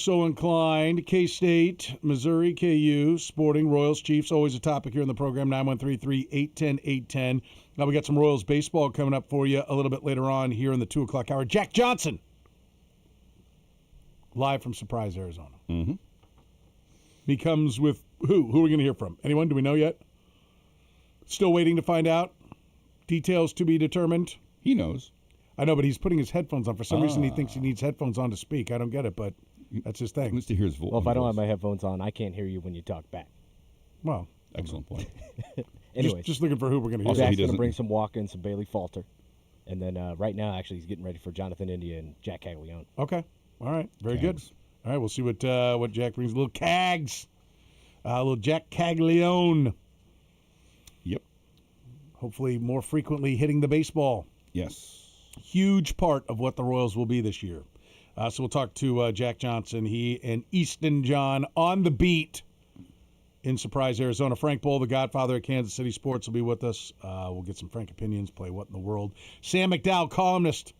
so inclined. K-State, Missouri, KU, Sporting, Royals, Chiefs, always a topic here in the program, 913-3-810-810. Now we got some Royals baseball coming up for you a little bit later on here in the 2 o'clock hour. Jack Johnson, live from Surprise, Arizona. Mm-hmm. He comes with who? Who are we going to hear from? Anyone? Do we know yet? Still waiting to find out. Details to be determined. He knows. I know, but he's putting his headphones on. For some reason, he thinks he needs headphones on to speak. I don't get it, but that's his thing. He wants to hear his voice. Well, if I don't have my headphones on, I can't hear you when you talk back. Well, excellent point. Anyways, just looking for who we're going to hear. Also, Jack's going to bring some Walker and some Bailey Falter. And then right now, actually, he's getting ready for Jonathan India and Jack Caglione. Okay. All right. Very good. All right. We'll see what Jack brings. Little Cags. Little Jack Caglione. Yep. Hopefully more frequently hitting the baseball. Yes. Huge part of what the Royals will be this year. So we'll talk to Jack Johnson. He and Easton John on the beat in Surprise, Arizona. Frank Bowl, the godfather of Kansas City sports, will be with us. We'll get some Frank opinions, play What in the World. Sam McDowell, columnist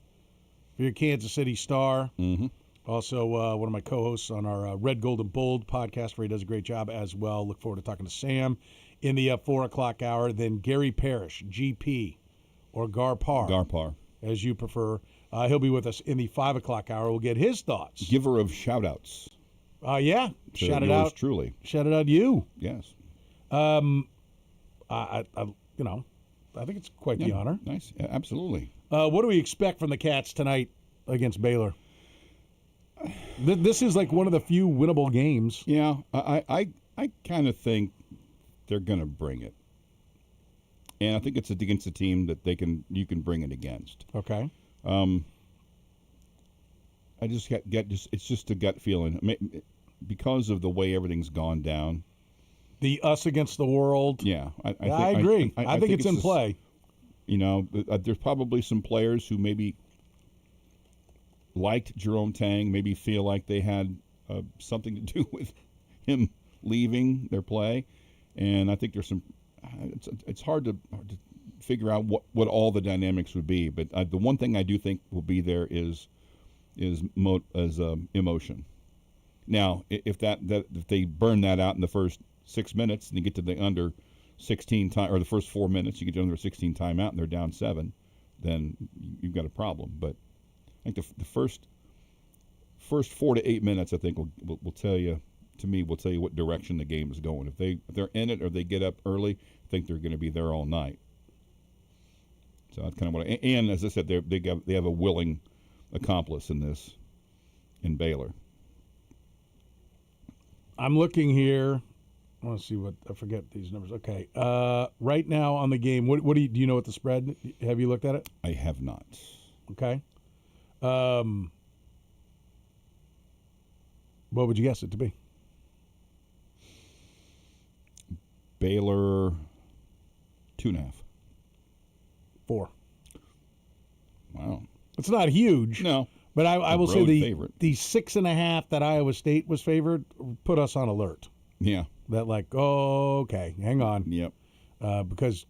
for your Kansas City Star. Mm-hmm. Also, one of my co-hosts on our Red, Gold, and Bold podcast, where he does a great job as well. Look forward to talking to Sam in the 4 o'clock hour. Then Gary Parrish, GP, or Garpar, as you prefer. He'll be with us in the 5 o'clock hour. We'll get his thoughts. Giver of shout-outs. Yeah. Shout it out. Truly. Shout it out to you. Yes. I think it's quite the honor. Nice. Yeah, absolutely. What do we expect from the Cats tonight against Baylor? This is like one of the few winnable games. Yeah, I kind of think they're going to bring it, and I think it's against a team that you can bring it against. Okay. I just it's just a gut feeling because of the way everything's gone down. The us against the world. Yeah, I agree. I think it's in play. There's probably some players who maybe liked Jerome Tang, maybe feel like they had something to do with him leaving their play, and I think there's some. It's hard to figure out what all the dynamics would be, but the one thing I do think will be there is emotion. Now, if if they burn that out in the first 6 minutes and you get to the under 16 time, or the first 4 minutes, you get to under 16 timeout and they're down 7, then you've got a problem. But I think the first 4 to 8 minutes, I think will tell you. To me, will tell you what direction the game is going. If they're in it or they get up early, I think they're going to be there all night. So that's kind of what. And as I said, they have a willing accomplice in this, in Baylor. I'm looking here. I want to see what I forget these numbers. Okay, right now on the game, what do you know what the spread? Have you looked at it? I have not. Okay. What would you guess it to be? Baylor 2.5. 4. Wow. It's not huge. No. But I will say the 6.5 that Iowa State was favored put us on alert. Yeah. That okay, hang on. Yep. Because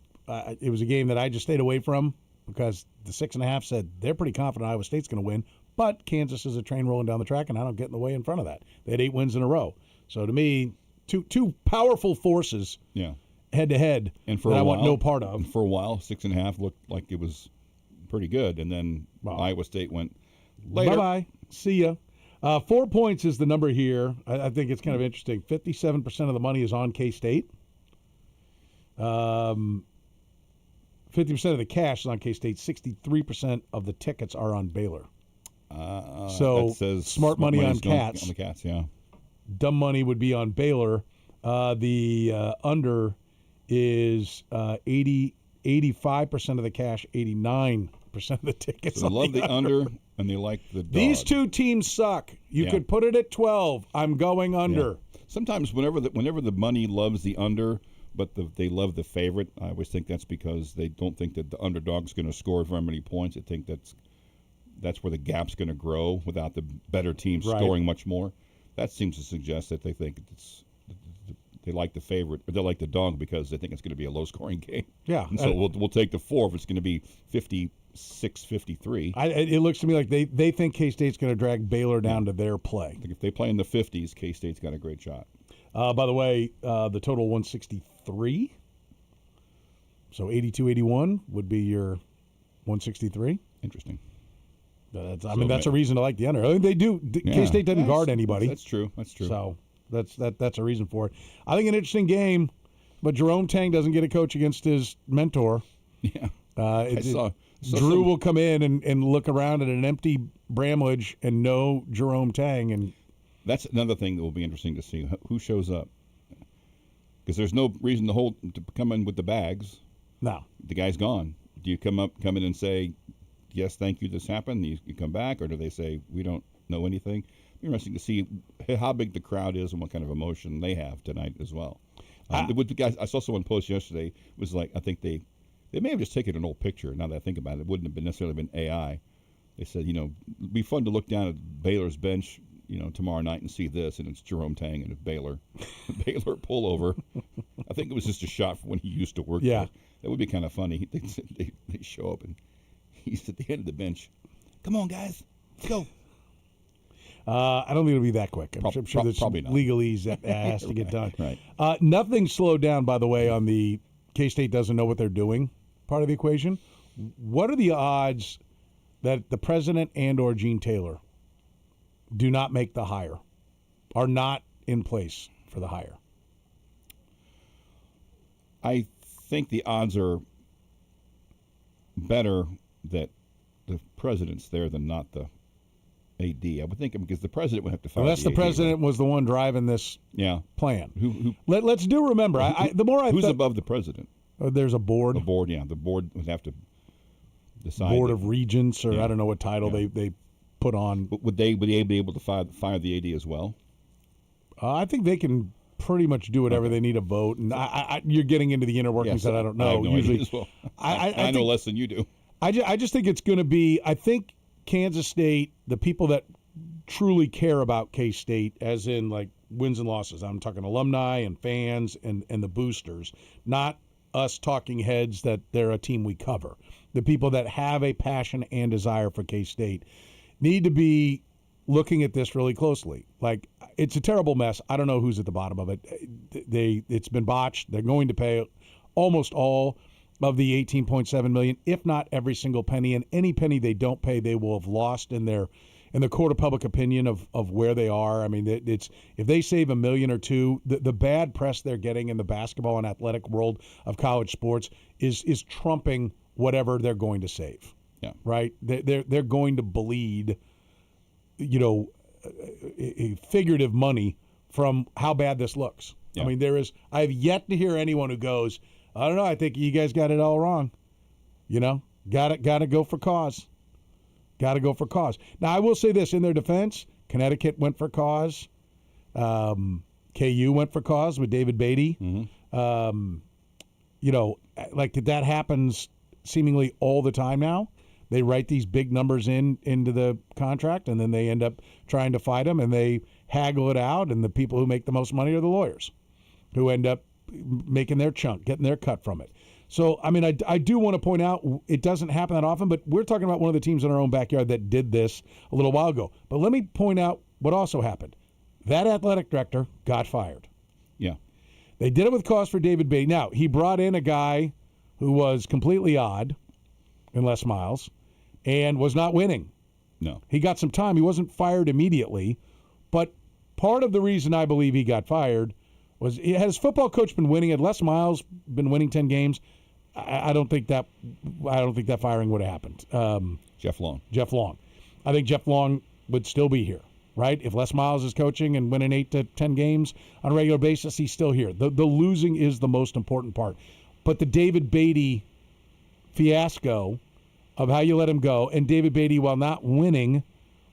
it was a game that I just stayed away from because the 6.5 said they're pretty confident Iowa State's going to win, but Kansas is a train rolling down the track, and I don't get in the way in front of that. They had 8 wins in a row. So to me, two powerful forces, head to head, and for that a I while, want no part of. For a while, 6.5 looked like it was pretty good, and then Iowa State went later. Bye-bye. See ya. 4 points is the number here. I think it's kind of interesting. 57% of the money is on K-State. 50% of the cash is on K-State. 63% of the tickets are on Baylor. So that says smart money on Cats. On the Cats, yeah. Dumb money would be on Baylor. The under is 85% of the cash, 89% of the tickets. So they love the under, and they like the dog. These two teams suck. You could put it at 12. I'm going under. Yeah. Sometimes whenever the money loves the under, but they love the favorite, I always think that's because they don't think that the underdog's going to score very many points. I think that's where the gap's going to grow without the better team scoring much more. That seems to suggest that they think they like the favorite, or they like the dog because they think it's going to be a low-scoring game. Yeah. And so we'll take the 4 if it's going to be 56-53. It looks to me like they think K-State's going to drag Baylor down to their play. I think if they play in the 50s, K-State's got a great shot. By the way, the total 163. So 82-81 would be your 163. Interesting. That's a reason to like the under. I mean, they do. K-State doesn't guard anybody. That's true. So that's a reason for it. I think an interesting game, but Jerome Tang doesn't get a coach against his mentor. Yeah. Drew will come in and look around at an empty Bramlage and no Jerome Tang, and that's another thing that will be interesting to see who shows up, because there's no reason to come in with the bags. No, the guy's gone. Do you come in and say, yes, thank you, this happened? You come back, or do they say we don't know anything? It'll be interesting to see how big the crowd is and what kind of emotion they have tonight as well. With the guys, I saw someone post yesterday. It was like, I think they may have just taken an old picture. Now that I think about it, it wouldn't have necessarily been AI. They said, it'd be fun to look down at Baylor's bench, tomorrow night and see this, and it's Jerome Tang and a Baylor pullover. I think it was just a shot from when he used to work there. That would be kind of funny. They show up and he's at the end of the bench. Come on, guys, let's go. I don't think it'll be that quick. I'm sure there's some legalese that has to get done. Right. Nothing slowed down, by the way, on the K-State doesn't know what they're doing part of the equation. What are the odds that the president and or Gene Taylor do not make the hire, are not in place for the hire? I think the odds are better that the president's there than not the AD. I would think, because the president would have to fire. Unless the president was the one driving this plan. Let's remember. Who's above the president? There's a board. The board, yeah. The board would have to decide. Board of Regents, or I don't know what title they put on. But would they be able to fire the AD as well? I think they can pretty much do whatever they need a vote. And you're getting into the inner workings that I don't know. I have no usually, idea as well. I know less than you do. I just think it's going to be. I think Kansas State, the people that truly care about K-State, as in like wins and losses. I'm talking alumni and fans and the boosters, not us talking heads that they're a team we cover. The people that have a passion and desire for K-State need to be looking at this really closely. Like, it's a terrible mess. I don't know who's at the bottom of it. It's been botched. They're going to pay almost all of the $18.7 million, if not every single penny. And any penny they don't pay, they will have lost in the court of public opinion of where they are. I mean, it's if they save $1 million or $2 million, the bad press they're getting in the basketball and athletic world of college sports is trumping whatever they're going to save. Yeah. Right. They're going to bleed, a figurative money from how bad this looks. Yeah. I mean, I have yet to hear anyone who goes, I don't know, I think you guys got it all wrong. Got to go for cause. Got to go for cause. Now, I will say this in their defense: Connecticut went for cause. KU went for cause with David Beatty. Mm-hmm. That happens seemingly all the time now. They write these big numbers into the contract, and then they end up trying to fight them, and they haggle it out. And the people who make the most money are the lawyers, who end up making their chunk, getting their cut from it. So, I mean, I do want to point out it doesn't happen that often, but we're talking about one of the teams in our own backyard that did this a little while ago. But let me point out what also happened. That athletic director got fired. Yeah. They did it with cause for David Beatty. Now, he brought in a guy who was completely odd in Les Miles and was not winning. No. He got some time. He wasn't fired immediately. But part of the reason I believe he got fired was, had his football coach been winning, had Les Miles been winning 10 games, I don't think that firing would have happened. Jeff Long. I think Jeff Long would still be here, right? If Les Miles is coaching and winning 8 to 10 games on a regular basis, he's still here. The losing is the most important part. But the David Beatty fiasco of how you let him go, and David Beatty, while not winning,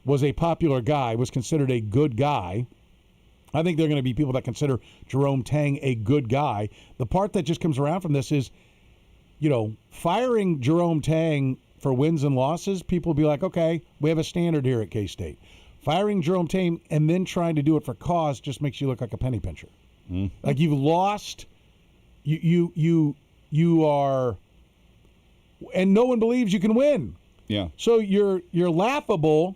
was a popular guy, was considered a good guy. I think there are going to be people that consider Jerome Tang a good guy. The part that just comes around from this is, firing Jerome Tang for wins and losses, people will be like, okay, we have a standard here at K-State. Firing Jerome Tang and then trying to do it for cause just makes you look like a penny pincher. Like you've lost. You are, and no one believes you can win. Yeah. So you're laughable,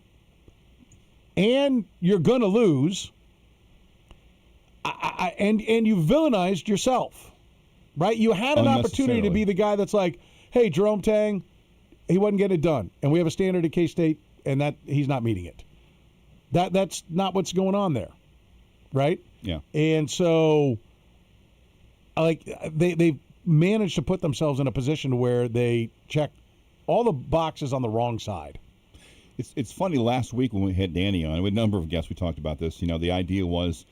and you're gonna lose. And you villainized yourself, right? You had an opportunity to be the guy that's like, hey, Jerome Tang, he wasn't getting it done, and we have a standard at K-State, and that he's not meeting it. That's not what's going on there, right? Yeah. And so, like they managed to put themselves in a position where they check all the boxes on the wrong side. It's funny. Last week when we had Danny on, with a number of guests, we talked about this. The idea was,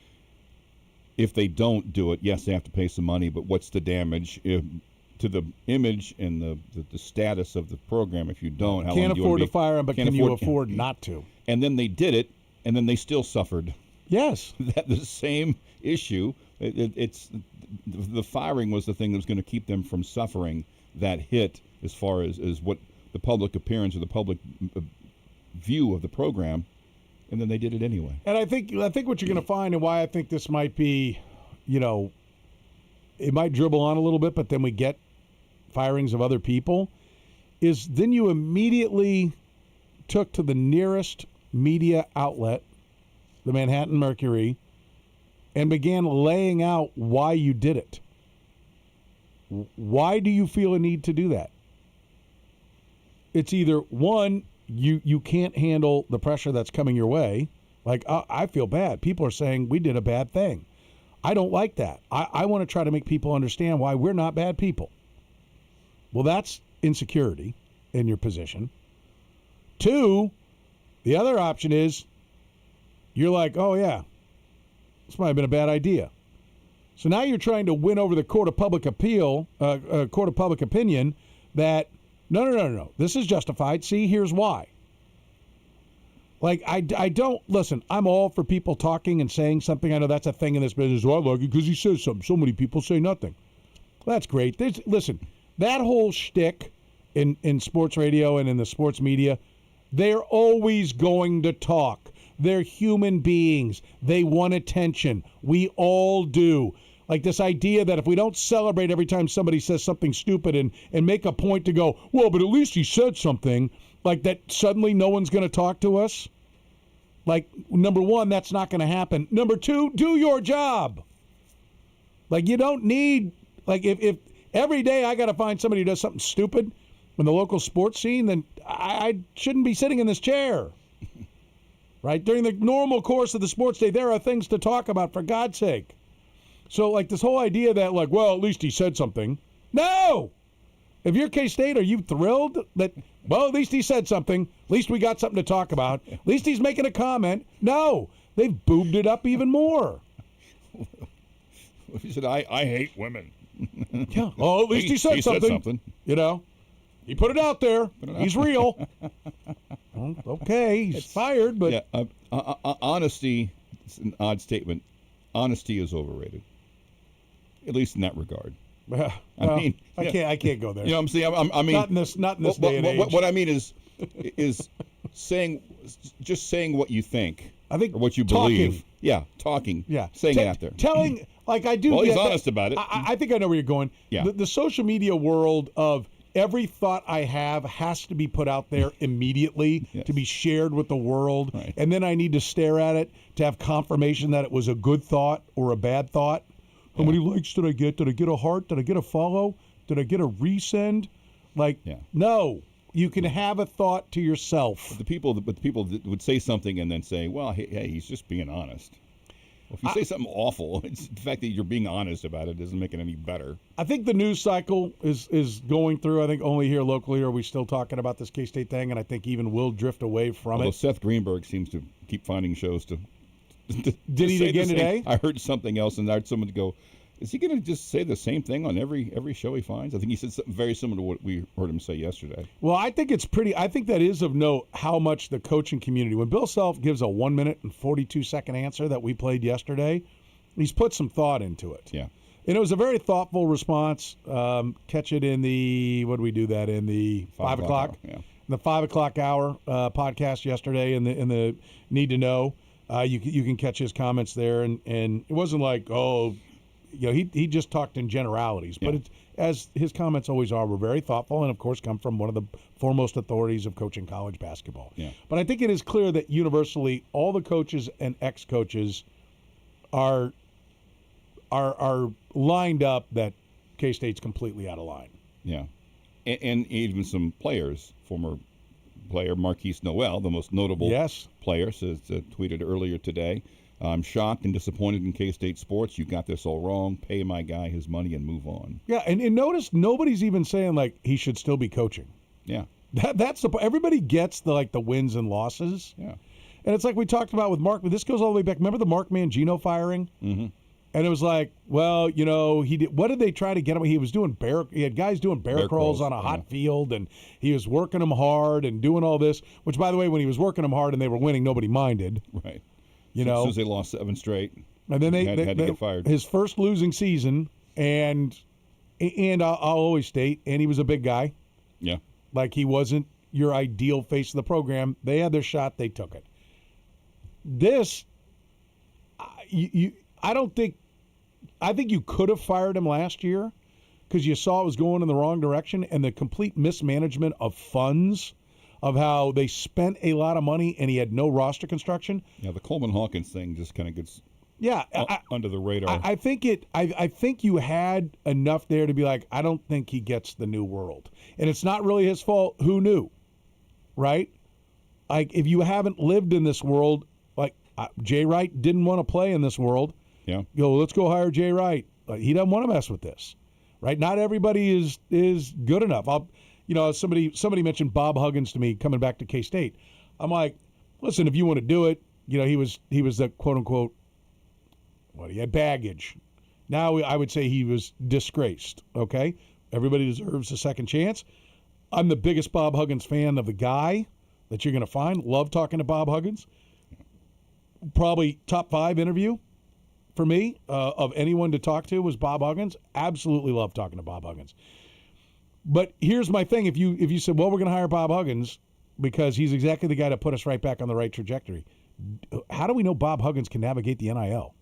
if they don't do it, yes, they have to pay some money, but what's the damage to the image and the status of the program if you don't? How Can't long do you afford wanna to fire them, but can you afford not to? And then they did it, and then they still suffered. Yes. The same issue. It's the firing was the thing that was going to keep them from suffering that hit as far as what the public appearance or the public view of the program, and then they did it anyway. And I think what you're going to find, and why I think this might be, it might dribble on a little bit, but then we get firings of other people, is then you immediately took to the nearest media outlet, the Manhattan Mercury, and began laying out why you did it. Why do you feel a need to do that? It's either, one, you can't handle the pressure that's coming your way. Like, I feel bad. People are saying we did a bad thing. I don't like that. I want to try to make people understand why we're not bad people. Well, that's insecurity in your position. Two, the other option is you're like, oh, yeah, this might have been a bad idea. So now you're trying to win over the court of public opinion that, no, this is justified. See, here's why. Like, I don't, listen, I'm all for people talking and saying something. I know that's a thing in this business. Well, I like it because he says something. So many people say nothing. Well, that's great. Listen, that whole shtick in sports radio and in the sports media, they're always going to talk. They're human beings. They want attention. We all do. Like this idea that if we don't celebrate every time somebody says something stupid and make a point to go, well, but at least he said something, like that suddenly no one's going to talk to us. Like, number one, that's not going to happen. Number two, do your job. Like, you don't need, like, if every day I got to find somebody who does something stupid in the local sports scene, then I shouldn't be sitting in this chair. Right? During the normal course of the sports day, there are things to talk about, for God's sake. So, like, this whole idea that, like, well, at least he said something. No! If you're K-State, are you thrilled that, well, at least he said something. At least we got something to talk about. At least he's making a comment. No. They've boobed it up even more. He said, I hate women. Yeah. Oh, at least he said something. He put it out there. He's real. Well, okay, he's fired, but... Yeah, honesty, it's an odd statement. Honesty is overrated, at least in that regard. Well, I can't go there. You know what I'm saying? I mean, not in this day and age. What I mean is saying what you think. I think or what you believe. Yeah, talking. Yeah, saying it out there. Telling, like I do. Well, he's that. honest about it. I think I know where you're going. Yeah. The social media world of every thought I have has to be put out there immediately to be shared with the world, right. And then I need to stare at it to have confirmation that it was a good thought or a bad thought. How many likes did I get? Did I get a heart? Did I get a follow? Did I get a resend? Like, no. You can have a thought to yourself. But the people that would say something and then say, well, hey, he's just being honest. Well, if you say something awful, it's the fact that you're being honest about it doesn't make it any better. I think the news cycle is going through. I think only here locally are we still talking about this K-State thing, and I think even we'll drift away from it. Seth Greenberg seems to keep finding shows to Did he again today? I heard something else, and I heard someone go, is he going to just say the same thing on every show he finds? I think he said something very similar to what we heard him say yesterday. Well, I think that is of note how much the coaching community, when Bill Self gives a 1 minute and 42-second answer that we played yesterday, he's put some thought into it. Yeah. And it was a very thoughtful response. Catch it in the, what did we do that in? The 5 o'clock? Yeah. The 5 o'clock hour podcast yesterday in the Need to Know. You can catch his comments there, and it wasn't like, oh, he just talked in generalities. But Yeah. it's, as his comments always are, were very thoughtful and, of course, come from one of the foremost authorities of coaching college basketball. Yeah. But I think it is clear that universally all the coaches and ex-coaches are lined up that K-State's completely out of line. Yeah. And even some players, former player Marquise Noel, the most notable Yes. player, says tweeted earlier today, "I'm shocked and disappointed in K-State sports. You got this all wrong. Pay my guy his money and move on." Yeah, and notice nobody's even saying, like, he should still be coaching. Yeah. That's everybody gets the wins and losses. Yeah. And it's like we talked about with Mark, but this goes all the way back. Remember the Mark Mangino firing? Mm-hmm. And it was like, well, he did. What did they try to get him? He was doing he had guys doing bear crawls on a hot field, and he was working them hard and doing all this. Which, by the way, when he was working them hard and they were winning, nobody minded. Right. You As know, soon as they lost 7 straight, and then they had to get fired. His first losing season, and I'll always state, and he was a big guy. Yeah. Like, he wasn't your ideal face of the program. They had their shot. They took it. This, I think you could have fired him last year because you saw it was going in the wrong direction, and the complete mismanagement of funds, of how they spent a lot of money and he had no roster construction. Yeah, the Coleman Hawkins thing just kind of gets under the radar. I think you had enough there to be like, I don't think he gets the new world. And it's not really his fault. Who knew? Right? Like, if you haven't lived in this world, like Jay Wright didn't want to play in this world. Yeah. Let's go hire Jay Wright. He doesn't want to mess with this. Right? Not everybody is good enough. Somebody mentioned Bob Huggins to me coming back to K-State. I'm like, listen, if you want to do it, he was the quote unquote, he had baggage. Now I would say he was disgraced. Okay? Everybody deserves a second chance. I'm the biggest Bob Huggins fan of the guy that you're going to find. Love talking to Bob Huggins. Probably top 5 interview for me of anyone to talk to was Bob Huggins. Absolutely love talking to Bob Huggins. But here's my thing. If you said, well, we're going to hire Bob Huggins because he's exactly the guy to put us right back on the right trajectory, how do we know Bob Huggins can navigate the NIL?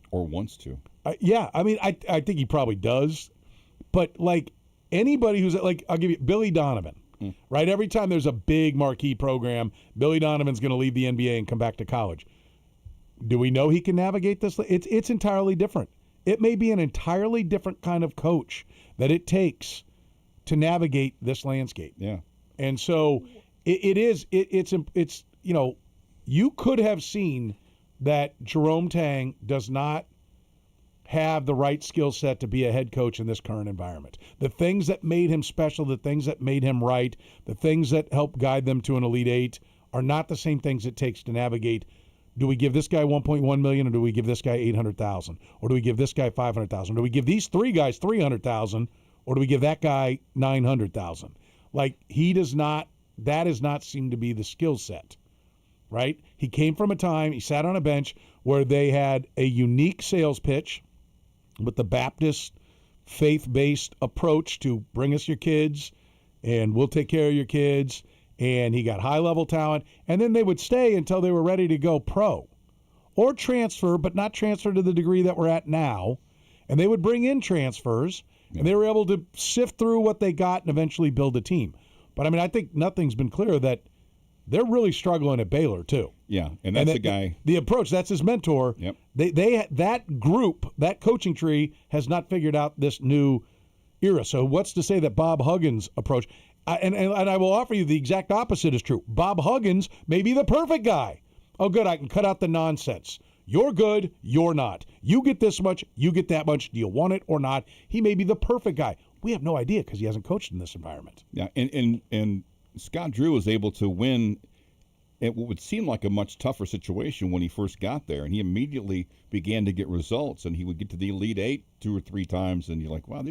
Or wants to. Yeah, I mean, I think he probably does. But, like, anybody who's, like, I'll give you Billy Donovan, right? Every time there's a big marquee program, Billy Donovan's going to leave the NBA and come back to college. Do we know he can navigate this? It's entirely different. It may be an entirely different kind of coach that it takes to navigate this landscape. Yeah. And so it's you could have seen that Jerome Tang does not have the right skill set to be a head coach in this current environment. The things that made him special, the things that made him right, the things that helped guide them to an Elite Eight are not the same things it takes to navigate. Do we give this guy $1.1 million, or do we give this guy $800,000, or do we give this guy $500,000? Do we give these 3 guys $300,000, or do we give that guy $900,000? Like, that does not seem to be the skill set, right? He came from a time, he sat on a bench where they had a unique sales pitch with the Baptist faith-based approach to bring us your kids and we'll take care of your kids. And he got high-level talent. And then they would stay until they were ready to go pro or transfer, but not transfer to the degree that we're at now. And they would bring in transfers, and they were able to sift through what they got and eventually build a team. But, I mean, I think nothing's been clearer that they're really struggling at Baylor, too. Yeah, and that's the guy. The approach, that's his mentor. Yep. That group, that coaching tree has not figured out this new era. So what's to say that Bob Huggins' approach – and I will offer you the exact opposite is true. Bob Huggins may be the perfect guy. Oh, good, I can cut out the nonsense. You're good, you're not. You get this much, you get that much. Do you want it or not? He may be the perfect guy. We have no idea because he hasn't coached in this environment. Yeah, and Scott Drew was able to win at what would seem like a much tougher situation when he first got there, and he immediately began to get results, and he would get to the Elite Eight 2 or 3 times, and you're like, wow,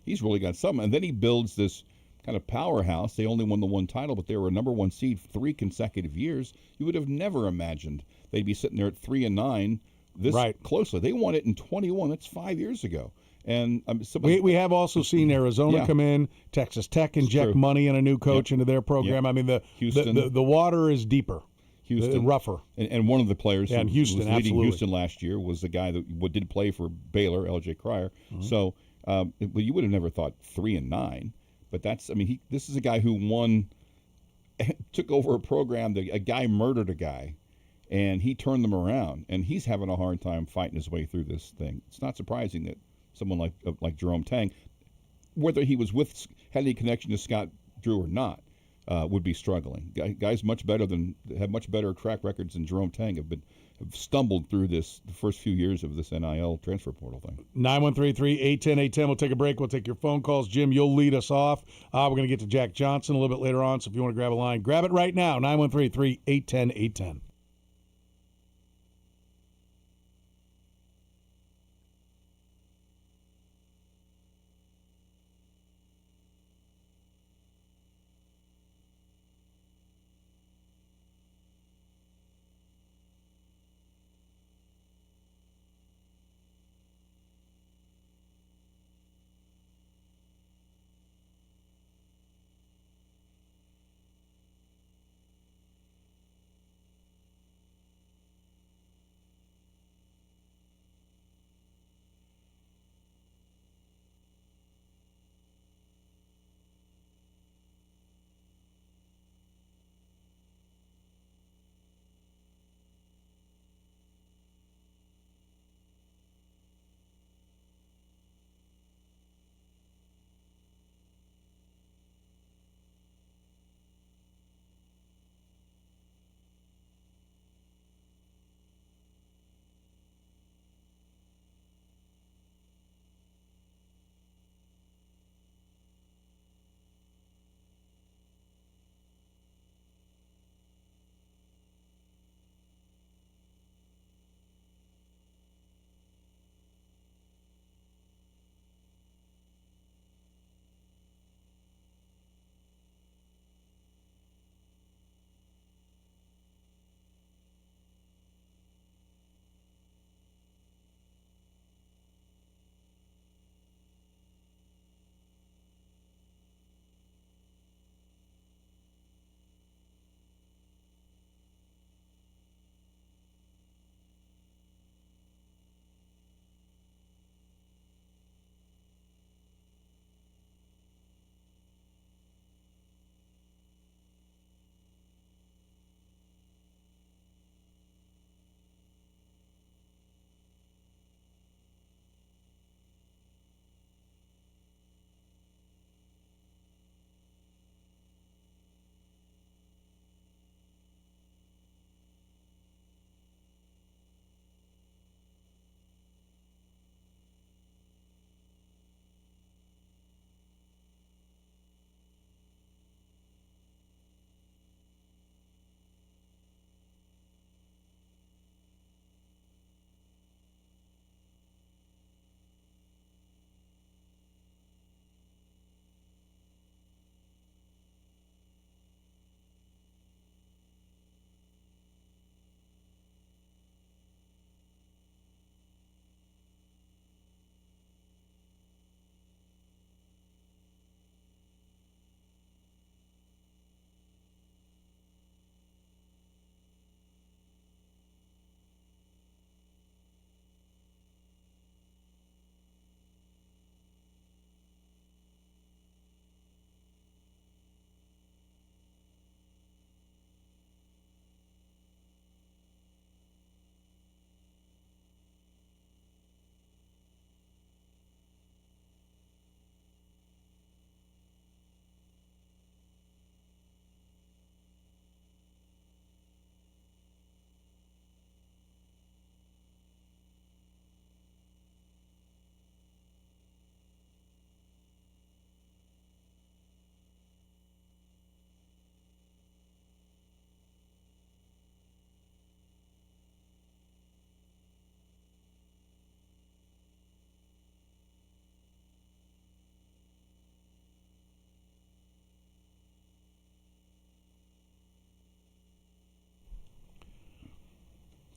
he's really got something. And then he builds this kind of powerhouse. They only won the 1 title, but they were a number 1 seed 3 consecutive years. You would have never imagined they'd be sitting there at 3-9 this closely. They won it in 21. That's 5 years ago. And we have also seen Arizona come in, Texas Tech inject money and a new coach into their program. Yep. I mean, Houston. the water is deeper. Houston. Rougher. And one of the players Yeah, who and Houston, was leading absolutely. Houston last year was the guy that did play for Baylor, L.J. Cryer. So, well, you would have never thought 3-9, but that's. I mean, this is a guy who took over a program that a guy murdered a guy, and he turned them around, and he's having a hard time fighting his way through this thing. It's not surprising that someone like Jerome Tang, whether he had any connection to Scott Drew or not, would be struggling. Guys have much better track records than Jerome Tang have stumbled through the first few years of this NIL transfer portal thing. 913-3-810-810. We'll take a break. We'll take your phone calls. Jim, you'll lead us off. We're going to get to Jack Johnson a little bit later on, so if you want to grab a line, grab it right now. 913-3-810-810.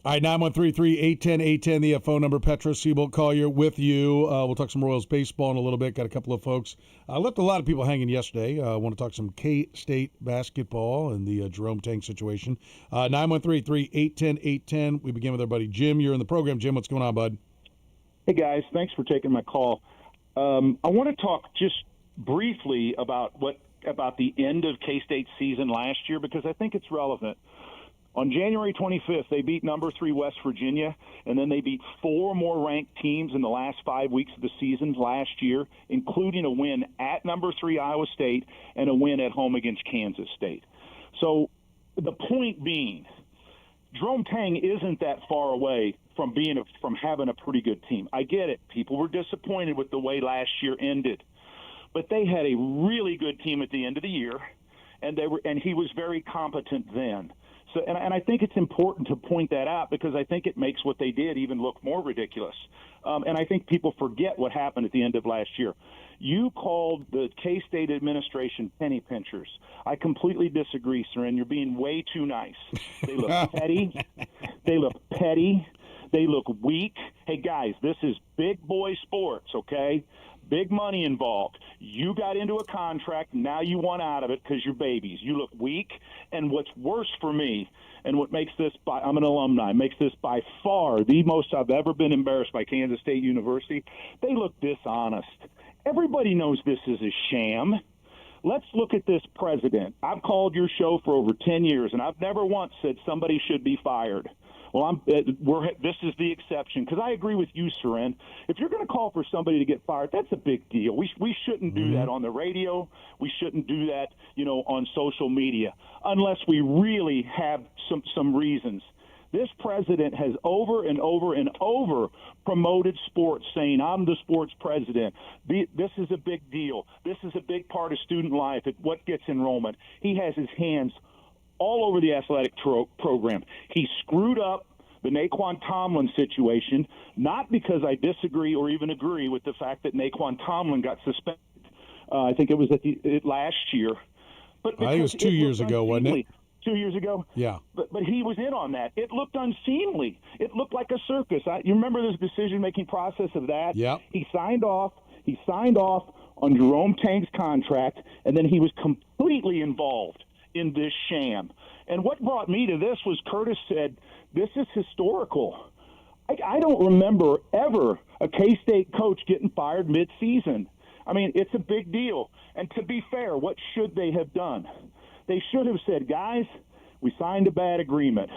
All right, 913-810-810, the phone number. Petro, Seaboldt, Collier with you. We'll talk some Royals baseball in a little bit. Got a couple of folks. Left a lot of people hanging yesterday. I want to talk some K-State basketball and the Jerome Tang situation. 913-810-810. We begin with our buddy Jim. You're in the program. Jim, what's going on, bud? Hey, guys. Thanks for taking my call. I want to talk just briefly about the end of K-State's season last year because I think it's relevant. On January 25th, they beat number 3 West Virginia, and then they beat 4 more ranked teams in the last 5 weeks of the season last year, including a win at number 3 Iowa State and a win at home against Kansas State. So the point being, Jerome Tang isn't that far away from having a pretty good team. I get it. People were disappointed with the way last year ended, but they had a really good team at the end of the year, and he was very competent then. So, and I think it's important to point that out because I think it makes what they did even look more ridiculous. And I think people forget what happened at the end of last year. You called the K-State administration penny pinchers. I completely disagree, Soren. You're being way too nice. They look petty. They look petty. They look weak. Hey, guys, this is big boy sports, okay? Big money involved. You got into a contract. Now you want out of it because you're babies. You look weak. And what's worse for me, and what makes this I'm an alumni, makes this by far the most I've ever been embarrassed by Kansas State University, they look dishonest. Everybody knows this is a sham. Let's look at this president. I've called your show for over 10 years, and I've never once said somebody should be fired. Well, this is the exception because I agree with you, Soren. If you're going to call for somebody to get fired, that's a big deal. We shouldn't do that on the radio. We shouldn't do that, on social media, unless we really have some reasons. This president has over and over and over promoted sports, saying, I'm the sports president. This is a big deal. This is a big part of student life. What gets enrollment. He has his hands all over the athletic program. He screwed up the Naquan Tomlin situation, not because I disagree or even agree with the fact that Naquan Tomlin got suspended. I think it was last year. But I think it was 2 years ago, wasn't it? 2 years ago? Yeah. But he was in on that. It looked unseemly. It looked like a circus. You remember this decision-making process of that? Yeah. He signed off on Jerome Tang's contract, and then he was completely involved in this sham. And what brought me to this was Kurtis said, this is historical. I don't remember ever a K-State coach getting fired mid-season. I mean, it's a big deal. And to be fair, what should they have done? They should have said, guys, we signed a bad agreement.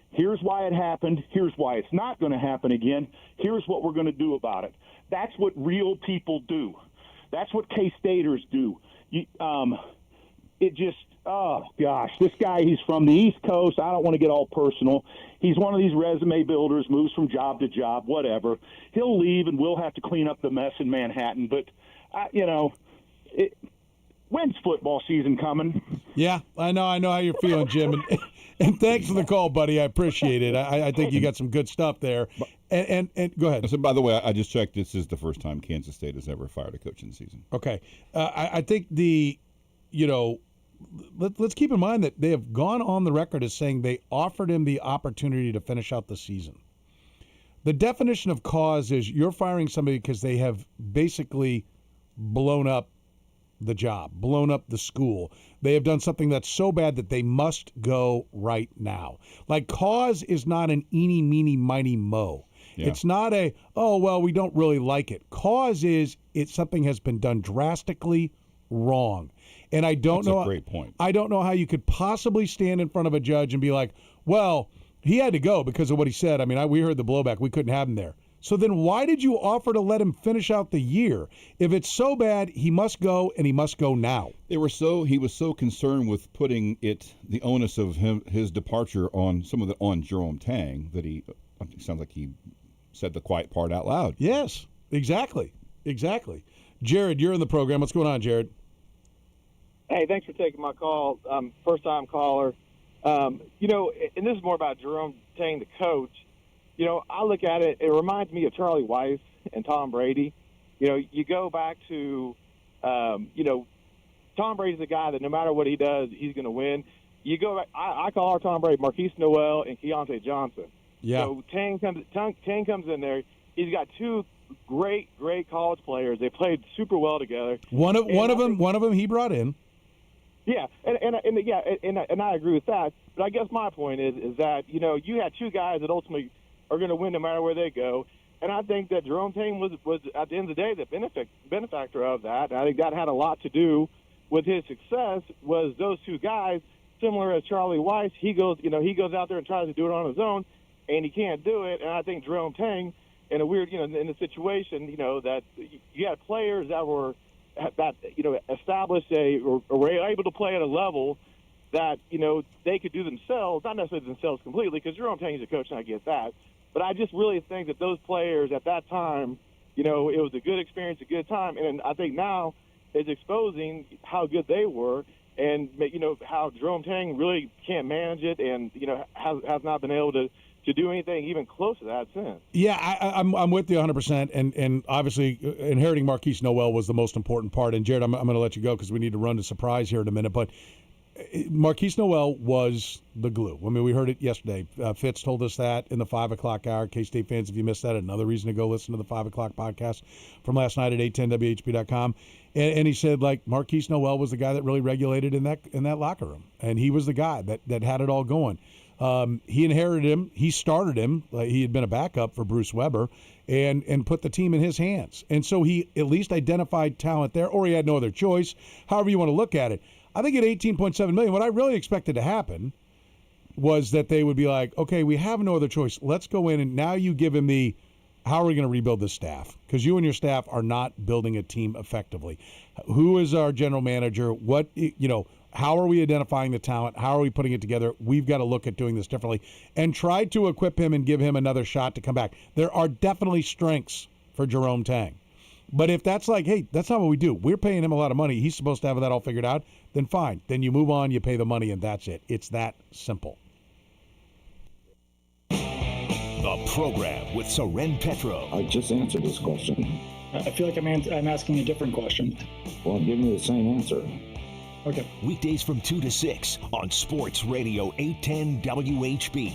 Here's why it happened. Here's why it's not going to happen again. Here's what we're going to do about it. That's what real people do. That's what K-Staters do. Oh, gosh, this guy, he's from the East Coast. I don't want to get all personal. He's one of these resume builders, moves from job to job, whatever. He'll leave, and we'll have to clean up the mess in Manhattan. But, when's football season coming? Yeah, I know how you're feeling, Jim. And thanks for the call, buddy. I appreciate it. I think you got some good stuff there. And go ahead. So, by the way, I just checked. This is the first time Kansas State has ever fired a coach in the season. Okay. I think let's keep in mind that they have gone on the record as saying they offered him the opportunity to finish out the season. The definition of cause is you're firing somebody because they have basically blown up the job, blown up the school. They have done something that's so bad that they must go right now. Like, cause is not an eeny, meeny, miny, mo. Yeah. It's not we don't really like it. Cause is something has been done drastically wrong. And I don't know. That's a great point. I don't know how you could possibly stand in front of a judge and be like, well, he had to go because of what he said. I mean, we heard the blowback. We couldn't have him there. So then why did you offer to let him finish out the year? If it's so bad, he must go, and he must go now. He was so concerned with putting the onus of his departure on Jerome Tang that it sounds like he said the quiet part out loud. Yes, exactly. Jared, you're in the program. What's going on, Jared? Hey, thanks for taking my call. First-time caller. And this is more about Jerome Tang, the coach. I look at it, it reminds me of Charlie Weiss and Tom Brady. You go back to, Tom Brady's the guy that no matter what he does, he's going to win. You go back, I call our Tom Brady Marquise Noel and Keontae Johnson. Yeah. So Tang comes in there. He's got two great college players. They played super well together. One of them he brought in. Yeah, and I agree with that. But I guess my point is that you had two guys that ultimately are going to win no matter where they go. And I think that Jerome Tang was at the end of the day the benefactor of that. And I think that had a lot to do with his success. Was those two guys, similar as Charlie Weiss, he goes out there and tries to do it on his own, and he can't do it. And I think Jerome Tang, in a weird in a situation that you had players that established or were able to play at a level that they could do themselves, not necessarily themselves completely, because Jerome Tang is a coach and I get that. But I just really think that those players at that time, it was a good experience, a good time. And I think now is exposing how good they were and, how Jerome Tang really can't manage it and, has not been able to do anything even close to that since. Yeah, I'm with you 100%. And obviously inheriting Marquise Noel was the most important part. And, Jared, I'm going to let you go because we need to run to surprise here in a minute. But Marquise Noel was the glue. I mean, we heard it yesterday. Fitz told us that in the 5 o'clock hour. K-State fans, if you missed that, another reason to go listen to the 5 o'clock podcast from last night at 810WHB.com. And he said, Marquise Noel was the guy that really regulated in that locker room. And he was the guy that had it all going. He inherited him. He started him. He had been a backup for Bruce Weber and put the team in his hands. And so he at least identified talent there, or he had no other choice, however you want to look at it. I think at $18.7 million, what I really expected to happen was that they would be like, okay, we have no other choice. Let's go in, and now you give him how are we going to rebuild this staff? Because you and your staff are not building a team effectively. Who is our general manager? How are we identifying the talent? How are we putting it together? We've got to look at doing this differently and try to equip him and give him another shot to come back. There are definitely strengths for Jerome Tang. But if that's hey, that's not what we do. We're paying him a lot of money. He's supposed to have that all figured out. Then fine. Then you move on, you pay the money, and that's it. It's that simple. The program with Soren Petro. I just answered this question. I feel like I'm asking a different question. Well, give me the same answer. Okay. Weekdays from 2 to 6 on Sports Radio 810 WHB.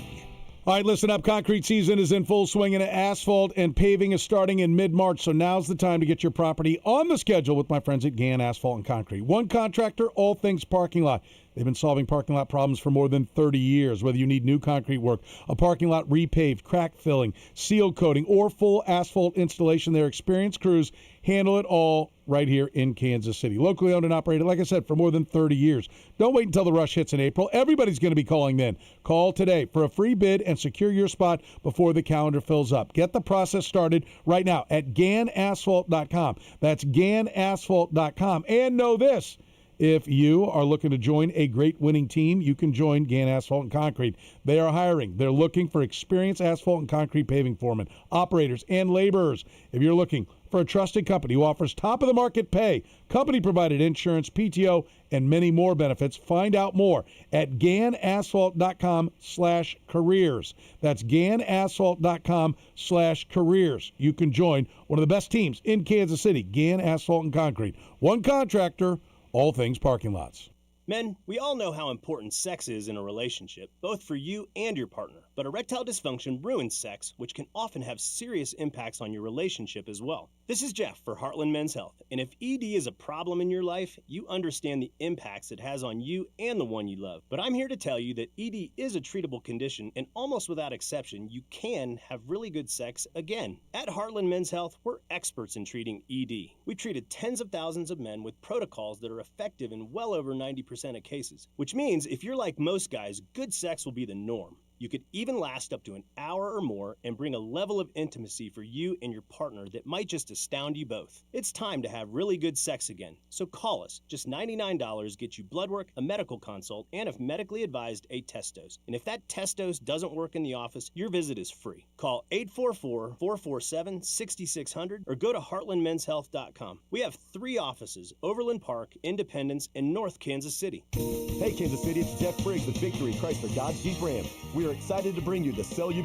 All right, listen up. Concrete season is in full swing, and asphalt and paving is starting in mid-March, so now's the time to get your property on the schedule with my friends at Gann Asphalt and Concrete. One contractor, all things parking lot. They've been solving parking lot problems for more than 30 years. Whether you need new concrete work, a parking lot repaved, crack filling, seal coating, or full asphalt installation, their experienced crews handle it all right here in Kansas City. Locally owned and operated, like I said, for more than 30 years. Don't wait until the rush hits in April. Everybody's going to be calling then. Call today for a free bid and secure your spot before the calendar fills up. Get the process started right now at GannAsphalt.com. That's GannAsphalt.com. And know this. If you are looking to join a great winning team, you can join Gann Asphalt and Concrete. They are hiring. They're looking for experienced asphalt and concrete paving foremen, operators, and laborers. If you're looking for a trusted company who offers top-of-the-market pay, company-provided insurance, PTO, and many more benefits, find out more at GannAsphalt.com/careers. That's GannAsphalt.com/careers. You can join one of the best teams in Kansas City, Gann Asphalt and Concrete. One contractor, all things parking lots. Men, we all know how important sex is in a relationship, both for you and your partner. But erectile dysfunction ruins sex, which can often have serious impacts on your relationship as well. This is Jeff for Heartland Men's Health, and if ED is a problem in your life, you understand the impacts it has on you and the one you love. But I'm here to tell you that ED is a treatable condition, and almost without exception, you can have really good sex again. At Heartland Men's Health, we're experts in treating ED. We've treated tens of thousands of men with protocols that are effective in well over 90% of cases, which means if you're like most guys, good sex will be the norm. You could even last up to an hour or more and bring a level of intimacy for you and your partner that might just astound you both. It's time to have really good sex again, so call us. Just $99 gets you blood work, a medical consult, and if medically advised, a test dose. And if that test dose doesn't work in the office, your visit is free. Call 844-447-6600 or go to heartlandmenshealth.com. We have 3 offices: Overland Park, Independence, and North Kansas City. Hey Kansas City, it's Jeff Briggs with Victory Chrysler Dodge Jeep Ram. We are excited to bring you the Sell You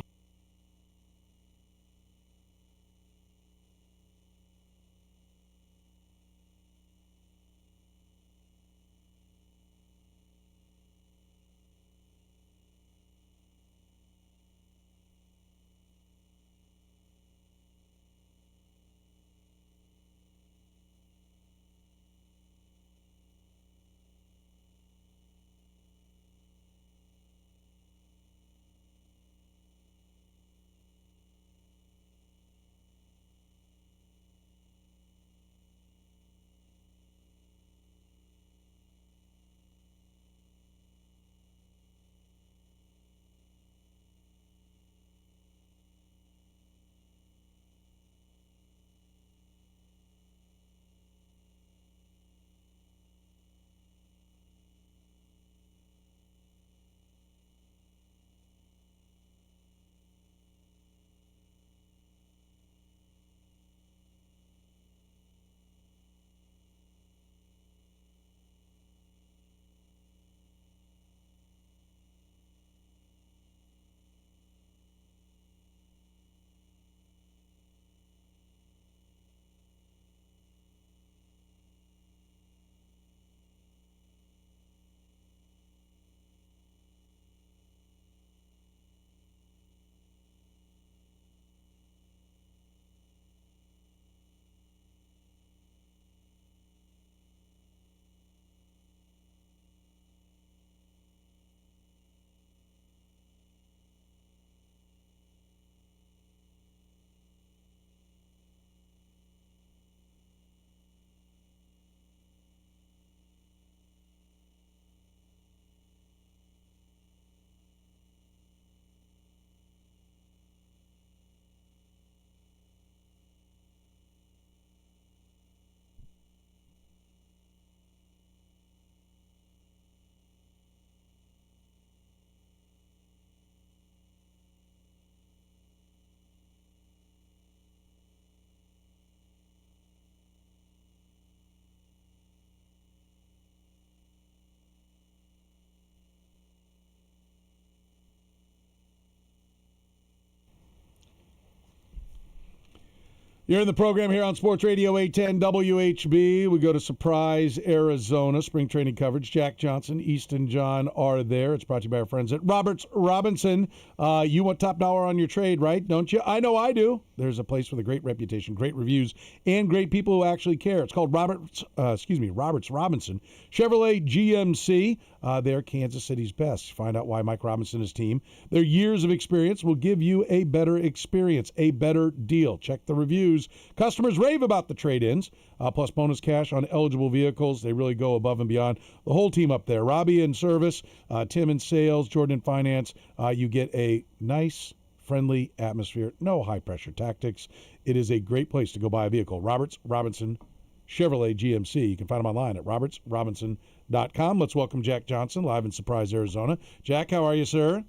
You're in the program here on Sports Radio 810 WHB. We go to Surprise, Arizona. Spring training coverage. Jack Johnson, Easton John are there. It's brought to you by our friends at Roberts Robinson. You want top dollar on your trade, right? Don't you? I know I do. There's a place with a great reputation, great reviews, and great people who actually care. It's called Roberts Robinson Chevrolet GMC. They're Kansas City's best. Find out why Mike Robinson and his team, their years of experience, will give you a better experience, a better deal. Check the reviews. Customers rave about the trade-ins, plus bonus cash on eligible vehicles. They really go above and beyond. The whole team up there, Robbie in service, Tim in sales, Jordan in finance. You get a nice, friendly atmosphere, no high-pressure tactics. It is a great place to go buy a vehicle. Roberts Robinson Chevrolet GMC. You can find them online at robertsrobinson.com. Let's welcome Jack Johnson, live in Surprise, Arizona. Jack, how are you, sir?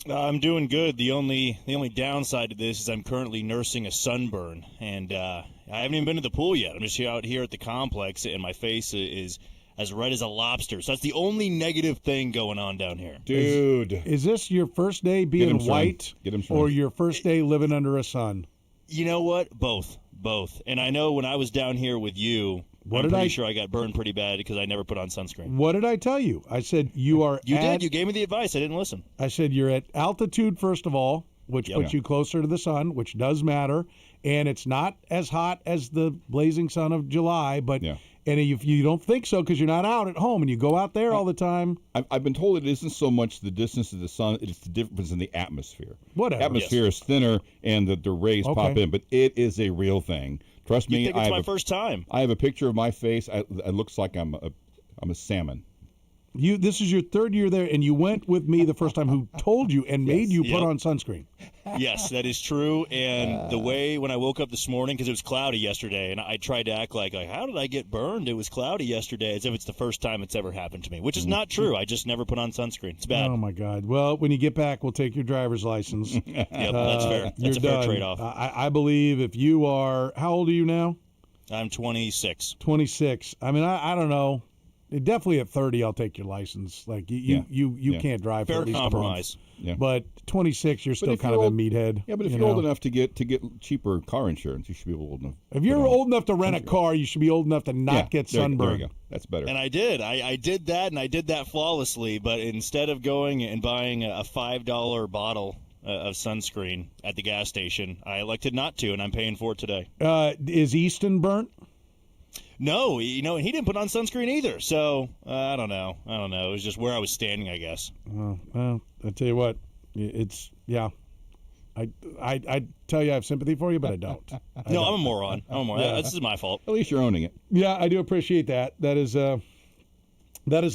I'm doing good. The only downside to this is I'm currently nursing a sunburn, and I haven't even been to the pool yet. I'm just out here at the complex, and my face is as red as a lobster. So that's the only negative thing going on down here. Dude. Is this your first day being white or your first day living under a sun? You know what? Both. And I know when I was down here with you, I'm pretty sure I got burned pretty bad because I never put on sunscreen. What did I tell you? I said you are did. You gave me the advice. I didn't listen. I said you're at altitude, first of all, which puts you closer to the sun, which does matter. And it's not as hot as the blazing sun of July, but and if you don't think so because you're not out at home and you go out there all the time. I've been told it isn't so much the distance of the sun, it's the difference in the atmosphere. Whatever. Atmosphere is thinner and the rays pop in, but it is a real thing. Trust me. You think it's my first time. I have a picture of my face. It looks like I'm a salmon. This is your third year there, and you went with me the first time who told you and made you put on sunscreen. Yes, that is true. And the way when I woke up this morning, because it was cloudy yesterday, and I tried to act like, how did I get burned? It was cloudy yesterday, as if it's the first time it's ever happened to me, which is not true. I just never put on sunscreen. It's bad. Oh, my God. Well, when you get back, we'll take your driver's license. Yep, that's fair. That's a fair trade-off. I believe if you are – how old are you now? I'm 26. 26. I mean, I don't know. Definitely at 30, I'll take your license. Like you can't drive. Fair for at least compromise. A month. But 26, you're still kind of a meathead. Yeah, but if you're old enough to get cheaper car insurance, you should be old enough. If you're old enough to rent a car, you should be old enough to not get sunburned. There you go. That's better. And I did. I did that, and I did that flawlessly. But instead of going and buying a $5 bottle of sunscreen at the gas station, I elected not to, and I'm paying for it today. Is Easton burnt? No, and he didn't put on sunscreen either. So I don't know. It was just where I was standing, I guess. Well, I tell you what, it's I tell you I have sympathy for you, but I don't. I'm a moron. Yeah. This is my fault. At least you're owning it. Yeah, I do appreciate that. That is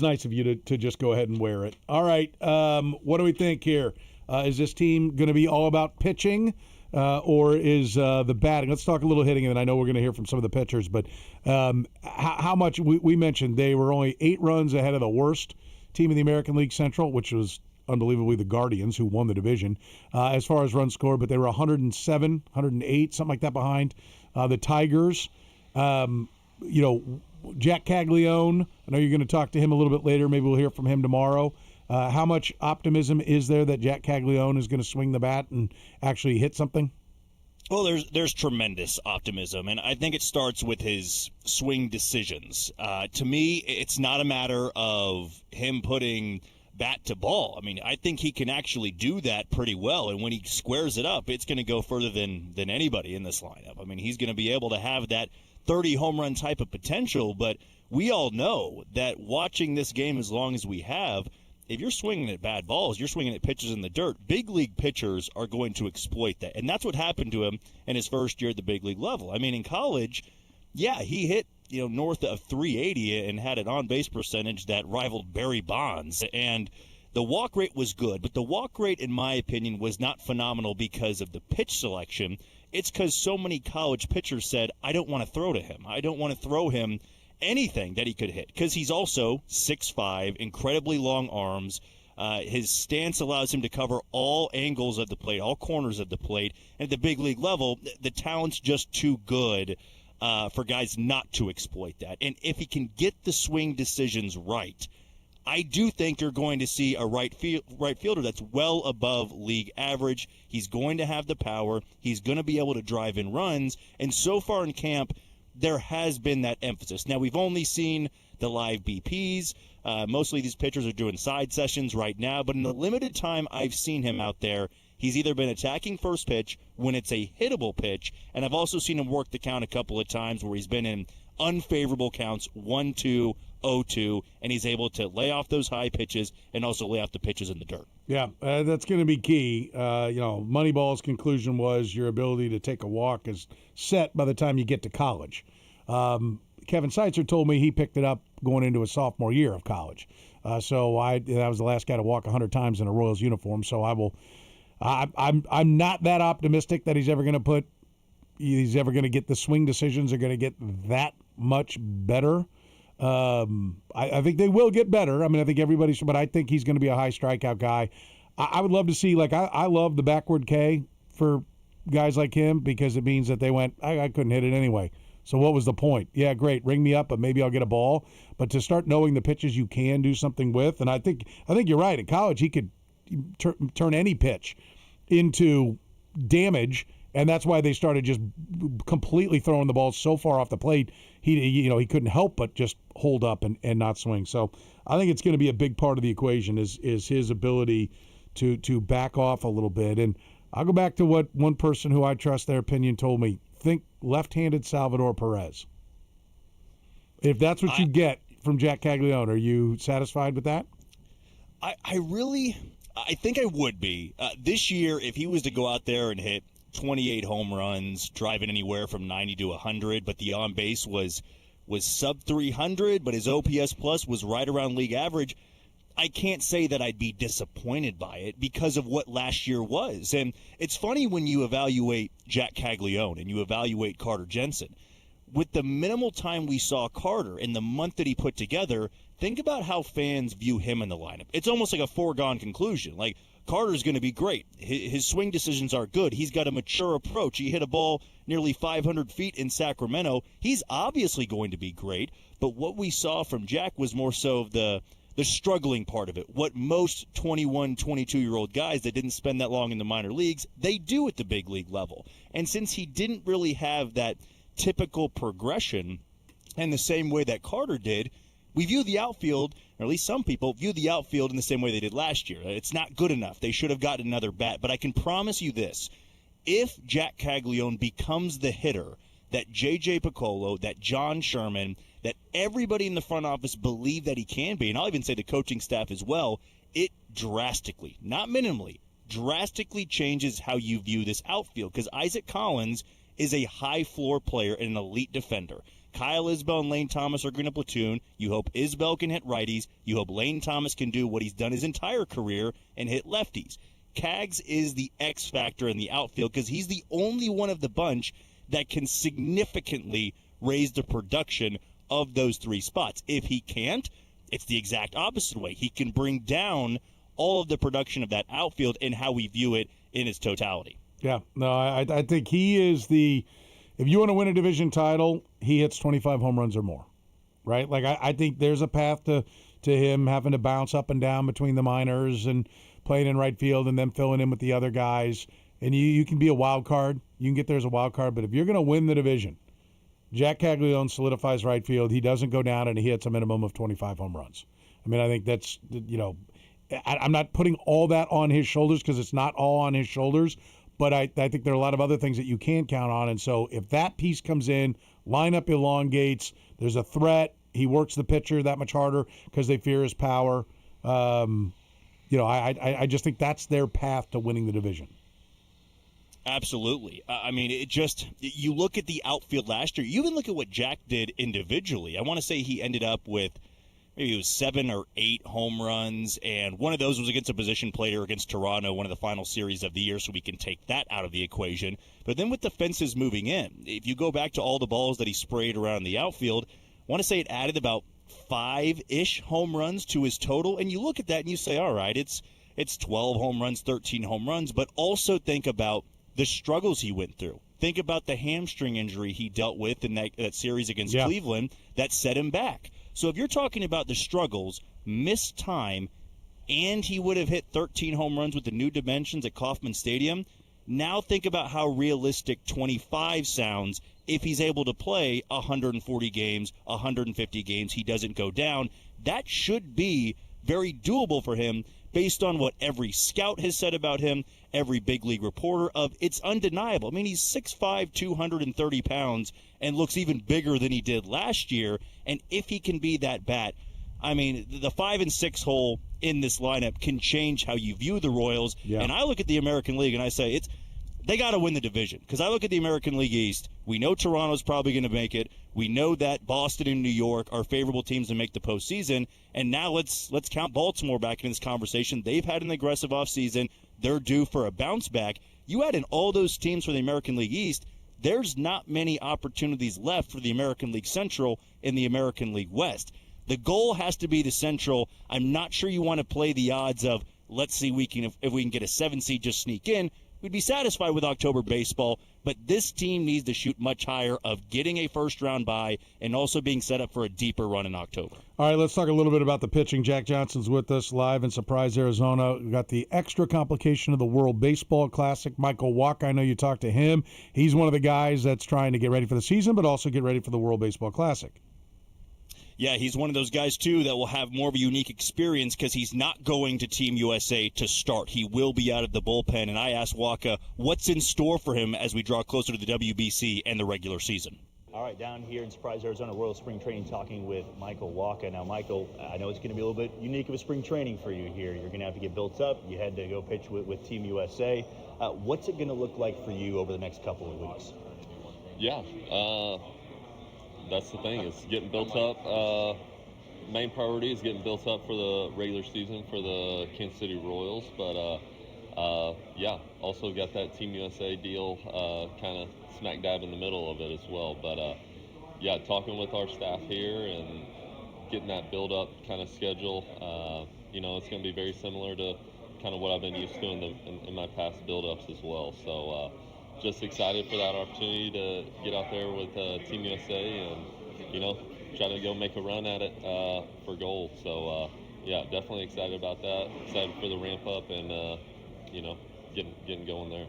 nice of you to just go ahead and wear it. All right, what do we think here? Is this team going to be all about pitching? Or is the batting? Let's talk a little hitting, and then I know we're going to hear from some of the pitchers. But how much we mentioned they were only 8 runs ahead of the worst team in the American League Central, which was unbelievably the Guardians, who won the division as far as runs scored. But they were 107, 108, something like that behind the Tigers. Jack Caglione. I know you're going to talk to him a little bit later. Maybe we'll hear from him tomorrow. How much optimism is there that Jack Caglione is going to swing the bat and actually hit something? Well, there's tremendous optimism, and I think it starts with his swing decisions. To me, it's not a matter of him putting bat to ball. I mean, I think he can actually do that pretty well, and when he squares it up, it's going to go further than anybody in this lineup. I mean, he's going to be able to have that 30 home run type of potential, but we all know that watching this game as long as we have, if you're swinging at bad balls, you're swinging at pitches in the dirt, big league pitchers are going to exploit that. And that's what happened to him in his first year at the big league level. I mean, in college, he hit north of 380 and had an on-base percentage that rivaled Barry Bonds. And the walk rate was good, but the walk rate, in my opinion, was not phenomenal because of the pitch selection. It's because so many college pitchers said, I don't want to throw to him. I don't want to throw him anything that he could hit, because he's also 6'5", incredibly long arms. His stance allows him to cover all angles of the plate, all corners of the plate. And at the big league level, the talent's just too good for guys not to exploit that. And if he can get the swing decisions right, I do think you're going to see a right fielder that's well above league average. He's going to have the power. He's going to be able to drive in runs. And so far in camp, there has been that emphasis. Now, we've only seen the live BPs. Mostly these pitchers are doing side sessions right now. But in the limited time I've seen him out there, he's either been attacking first pitch when it's a hittable pitch, and I've also seen him work the count a couple of times where he's been in unfavorable counts, 1-2, 0-2, and he's able to lay off those high pitches and also lay off the pitches in the dirt. Yeah, that's going to be key. Moneyball's conclusion was your ability to take a walk is set by the time you get to college. Kevin Seitzer told me he picked it up going into his sophomore year of college. So I was the last guy to walk 100 times in a Royals uniform. So I'm not that optimistic that he's ever going to get the swing decisions are going to get that much better. I think they will get better. I mean, I think but I think he's going to be a high strikeout guy. I would love to see, I love the backward K for guys like him because it means that they went, I couldn't hit it anyway. So what was the point? Yeah, great, ring me up, but maybe I'll get a ball. But to start knowing the pitches you can do something with, and I think you're right. In college, he could turn any pitch into damage, and that's why they started just completely throwing the ball so far off the plate. He couldn't help but just hold up and not swing. So I think it's going to be a big part of the equation is his ability to back off a little bit. And I'll go back to what one person who I trust their opinion told me. Think left-handed Salvador Perez. If that's what you get from Jack Caglione, are you satisfied with that? I think I would be. This year, if he was to go out there and hit 28 home runs, driving anywhere from 90 to 100, but the on-base was sub 300, but his OPS plus was right around league average, I can't say that I'd be disappointed by it because of what last year was. And it's funny when you evaluate Jack Caglione and you evaluate Carter Jensen. With the minimal time we saw Carter in the month that he put together, think about how fans view him in the lineup. It's almost like a foregone conclusion. Like, Carter's going to be great. His swing decisions are good. He's got a mature approach. He hit a ball nearly 500 feet in Sacramento. He's obviously going to be great. But what we saw from Jack was more so of the struggling part of it. What most 21, 22-year-old guys that didn't spend that long in the minor leagues, they do at the big league level. And since he didn't really have that typical progression in the same way that Carter did, we view the outfield, or at least some people view the outfield in the same way they did last year. It's not good enough. They should have gotten another bat. But I can promise you this. If Jack Caglione becomes the hitter that J.J. Piccolo, that John Sherman, that everybody in the front office believe that he can be, and I'll even say the coaching staff as well, it drastically, not minimally, drastically changes how you view this outfield because Isaac Collins is a high-floor player and an elite defender. Kyle Isbell and Lane Thomas are going to platoon. You hope Isbell can hit righties. You hope Lane Thomas can do what he's done his entire career and hit lefties. Cags is the X factor in the outfield because he's the only one of the bunch that can significantly raise the production of those three spots. If he can't, it's the exact opposite way. He can bring down all of the production of that outfield and how we view it in its totality. Yeah, no, I think he is if you want to win a division title, he hits 25 home runs or more, right? Like, I think there's a path to him having to bounce up and down between the minors and playing in right field and then filling in with the other guys. And you can be a wild card. You can get there as a wild card. But if you're going to win the division, Jack Caglione solidifies right field. He doesn't go down, and he hits a minimum of 25 home runs. I mean, I think that's, I'm not putting all that on his shoulders because it's not all on his shoulders. But I think there are a lot of other things that you can count on. And so if that piece comes in, lineup elongates, there's a threat, he works the pitcher that much harder because they fear his power. I just think that's their path to winning the division. Absolutely. I mean, you look at the outfield last year, you even look at what Jack did individually. I want to say he ended up with maybe it was 7 or 8 home runs, and one of those was against a position player against Toronto, one of the final series of the year, so we can take that out of the equation. But then with the fences moving in, if you go back to all the balls that he sprayed around the outfield, I want to say it added about 5-ish home runs to his total, and you look at that and you say, all right, it's 12 home runs, 13 home runs, but also think about the struggles he went through. Think about the hamstring injury he dealt with in that series against Cleveland that set him back. So if you're talking about the struggles, missed time, and he would have hit 13 home runs with the new dimensions at Kauffman Stadium. Now think about how realistic 25 sounds if he's able to play 140 games, 150 games, he doesn't go down. That should be very doable for him based on what every scout has said about him, every big league reporter of. It's undeniable. I mean, he's 6'5", 230 pounds, and looks even bigger than he did last year. And if he can be that bat, I mean, the 5 and 6 hole in this lineup can change how you view the Royals. Yeah. And I look at the American League and I say they got to win the division, because I look at the American League East. We know Toronto's probably going to make it. We know that Boston and New York are favorable teams to make the postseason. And now let's count Baltimore back in this conversation. They've had an aggressive offseason. They're due for a bounce back. You add in all those teams for the American League East, there's not many opportunities left for the American League Central and the American League West. The goal has to be the Central. I'm not sure you want to play the odds of, let's see, if we can get a 7 seed, just sneak in. We'd be satisfied with October baseball, but this team needs to shoot much higher of getting a first-round bye and also being set up for a deeper run in October. All right, let's talk a little bit about the pitching. Jack Johnson's with us live in Surprise, Arizona. We've got the extra complication of the World Baseball Classic. Michael Wacha, I know you talked to him. He's one of the guys that's trying to get ready for the season, but also get ready for the World Baseball Classic. Yeah, he's one of those guys, too, that will have more of a unique experience because he's not going to Team USA to start. He will be out of the bullpen, and I asked Wacha what's in store for him as we draw closer to the WBC and the regular season. All right, down here in Surprise, Arizona, Royal Spring Training, talking with Michael Wacha. Now, Michael, I know it's going to be a little bit unique of a spring training for you here. You're going to have to get built up. You had to go pitch with Team USA. What's it going to look like for you over the next couple of weeks? Yeah, that's the thing, is getting built up. Main priority is getting built up for the regular season for the Kansas City Royals. But, yeah, also got that Team USA deal kind of smack dab in the middle of it as well. But, yeah, talking with our staff here and getting that build-up kind of schedule, it's going to be very similar to kind of what I've been used to in my past build-ups as well. So, just excited for that opportunity to get out there with Team USA and, try to go make a run at it for gold. So, yeah, definitely excited about that. Excited for the ramp up and, getting going there.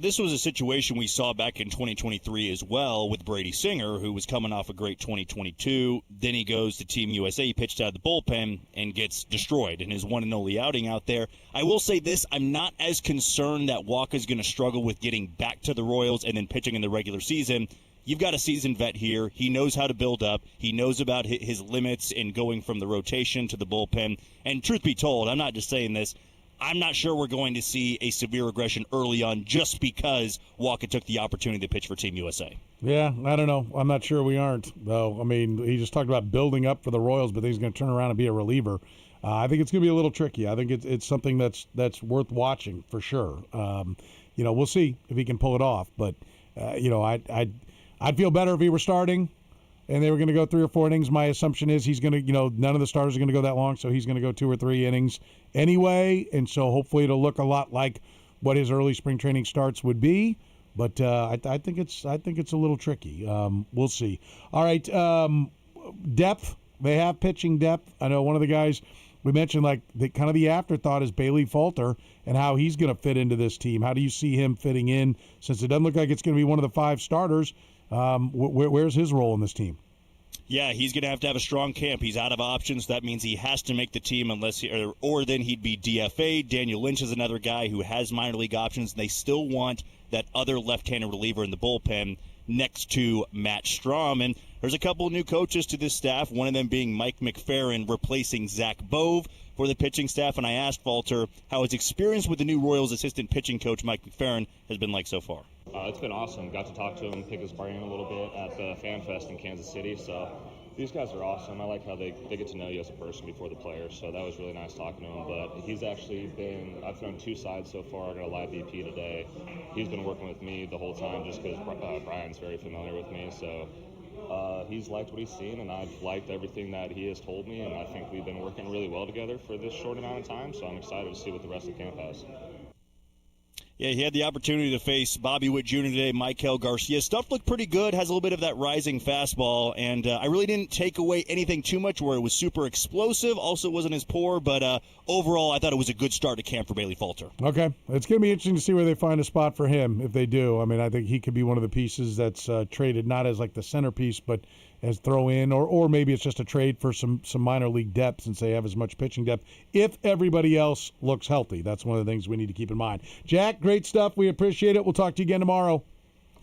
This was a situation we saw back in 2023 as well with Brady Singer, who was coming off a great 2022. Then he goes to Team USA. He pitched out of the bullpen and gets destroyed in his one and only outing out there. I will say this, I'm not as concerned that Wacha's going to struggle with getting back to the Royals and then pitching in the regular season. You've got a seasoned vet here. He knows how to build up. He knows about his limits in going from the rotation to the bullpen. And truth be told, I'm not just saying this, I'm not sure we're going to see a severe regression early on just because Wacha took the opportunity to pitch for Team USA. Yeah, I don't know. I'm not sure we aren't, though. I mean, he just talked about building up for the Royals, but then he's going to turn around and be a reliever. I think it's going to be a little tricky. I think it's something that's worth watching for sure. We'll see if he can pull it off. But, I'd feel better if he were starting and they were going to go 3 or 4 innings. My assumption is he's going to, none of the starters are going to go that long, so he's going to go 2 or 3 innings anyway. And so hopefully it'll look a lot like what his early spring training starts would be. But I think it's a little tricky. We'll see. All right, depth. They have pitching depth. I know one of the guys we mentioned, kind of the afterthought is Bailey Falter and how he's going to fit into this team. How do you see him fitting in? Since it doesn't look like it's going to be one of the 5 starters, where's his role in this team? Yeah, he's going to have a strong camp. He's out of options. That means he has to make the team or then he'd be DFA. Daniel Lynch is another guy who has minor league options. They still want that other left-handed reliever in the bullpen next to Matt Strom. And there's a couple of new coaches to this staff, one of them being Mike McFerrin replacing Zach Bove for the pitching staff. And I asked Falter how his experience with the new Royals assistant pitching coach Mike McFerrin has been like so far. It's been awesome. Got to talk to him, pick his brain a little bit at the Fan Fest in Kansas City. So these guys are awesome. I like how they get to know you as a person before the players. So that was really nice talking to him. But he's actually I've thrown 2 sides so far. I got a live BP today. He's been working with me the whole time just because Brian's very familiar with me. So he's liked what he's seen, and I've liked everything that he has told me. And I think we've been working really well together for this short amount of time. So I'm excited to see what the rest of the camp has. Yeah, he had the opportunity to face Bobby Witt Jr. today, Michael Garcia. Stuff looked pretty good, has a little bit of that rising fastball, and I really didn't take away anything too much where it was super explosive. Also wasn't as poor, but overall I thought it was a good start to camp for Bailey Falter. Okay. It's going to be interesting to see where they find a spot for him if they do. I mean, I think he could be one of the pieces that's traded not as like the centerpiece, but as throw in, or maybe it's just a trade for some minor league depth since they have as much pitching depth if everybody else looks healthy. That's one of the things we need to keep in mind. Jack, great stuff. We appreciate it. We'll talk to you again tomorrow.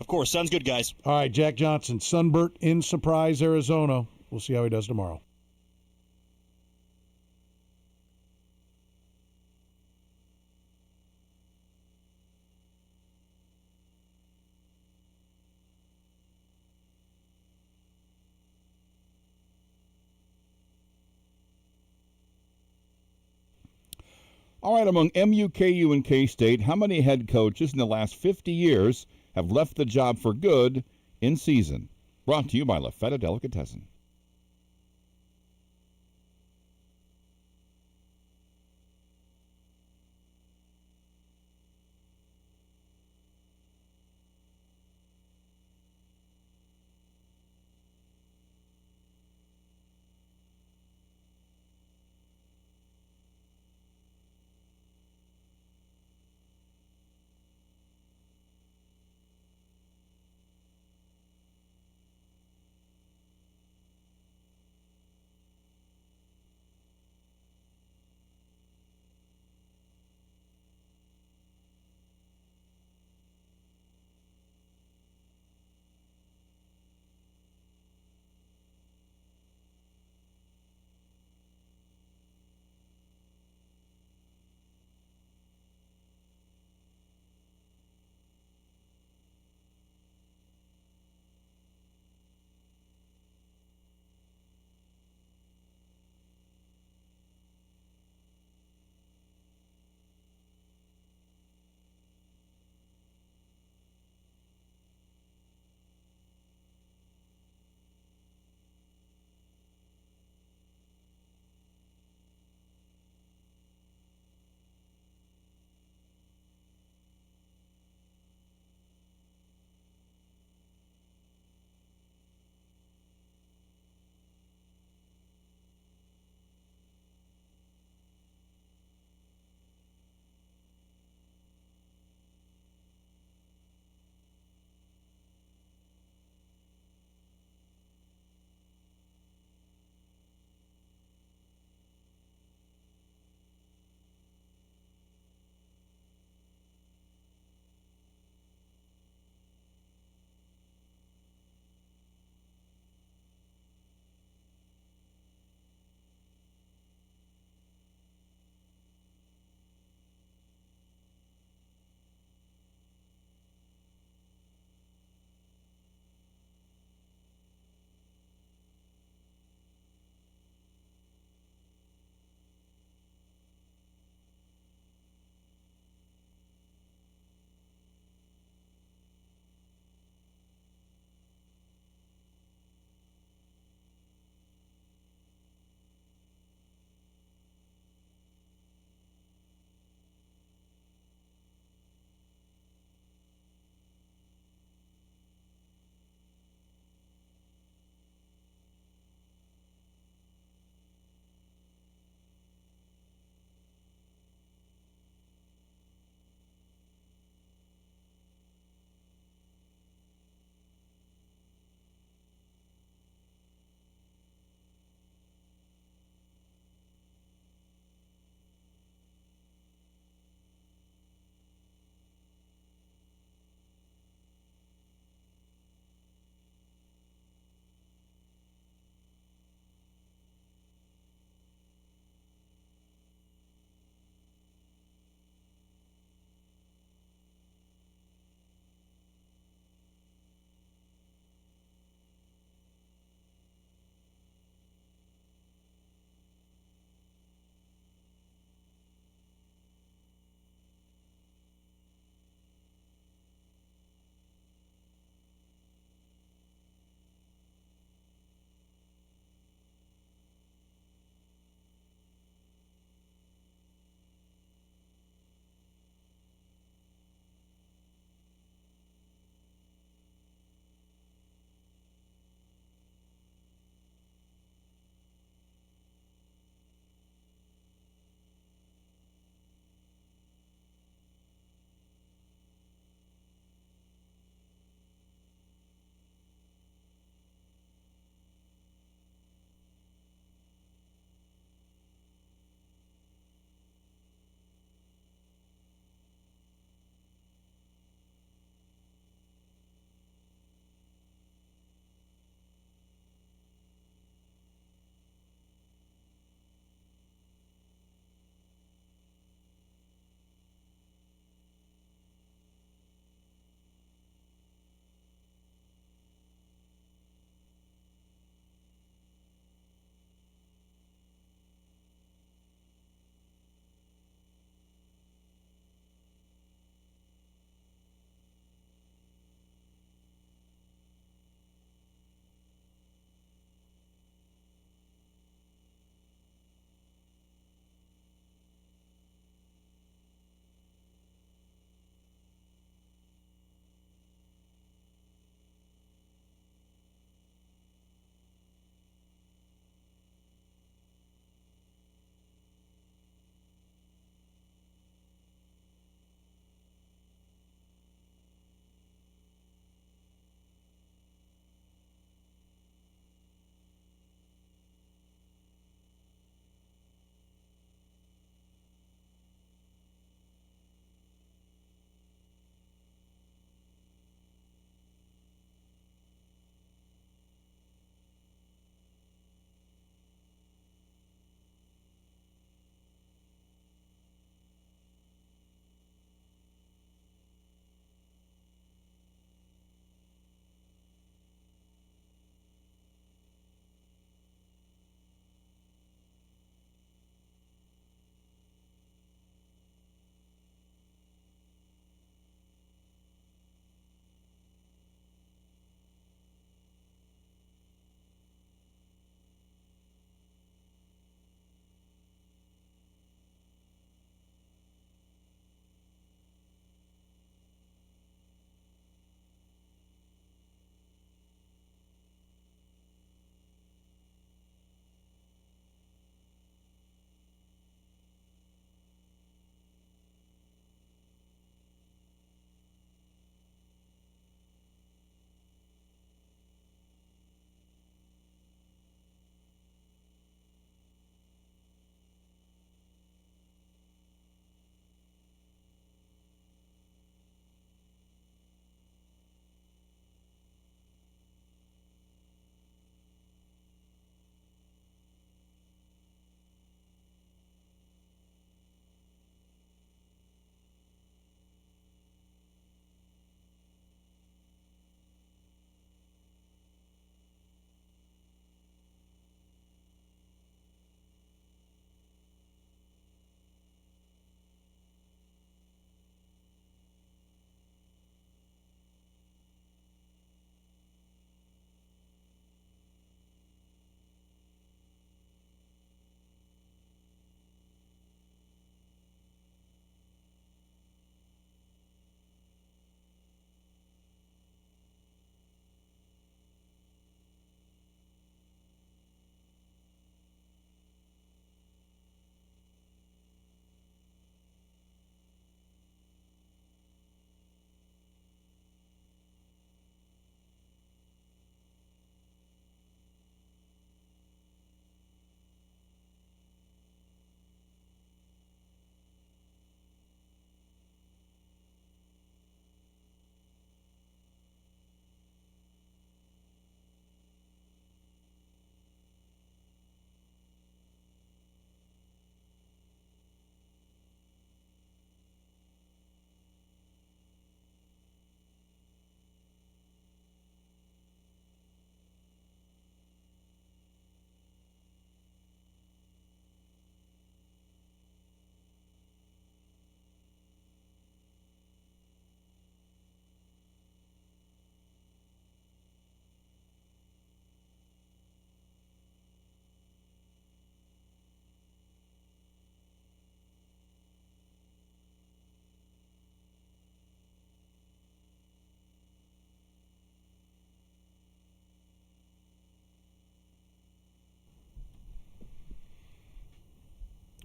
Of course. Sounds good, guys. All right, Jack Johnson, Sunburt in Surprise, Arizona. We'll see how he does tomorrow. All right, among MUKU and K-State, how many head coaches in the last 50 years have left the job for good in season? Brought to you by La Feta Delicatessen.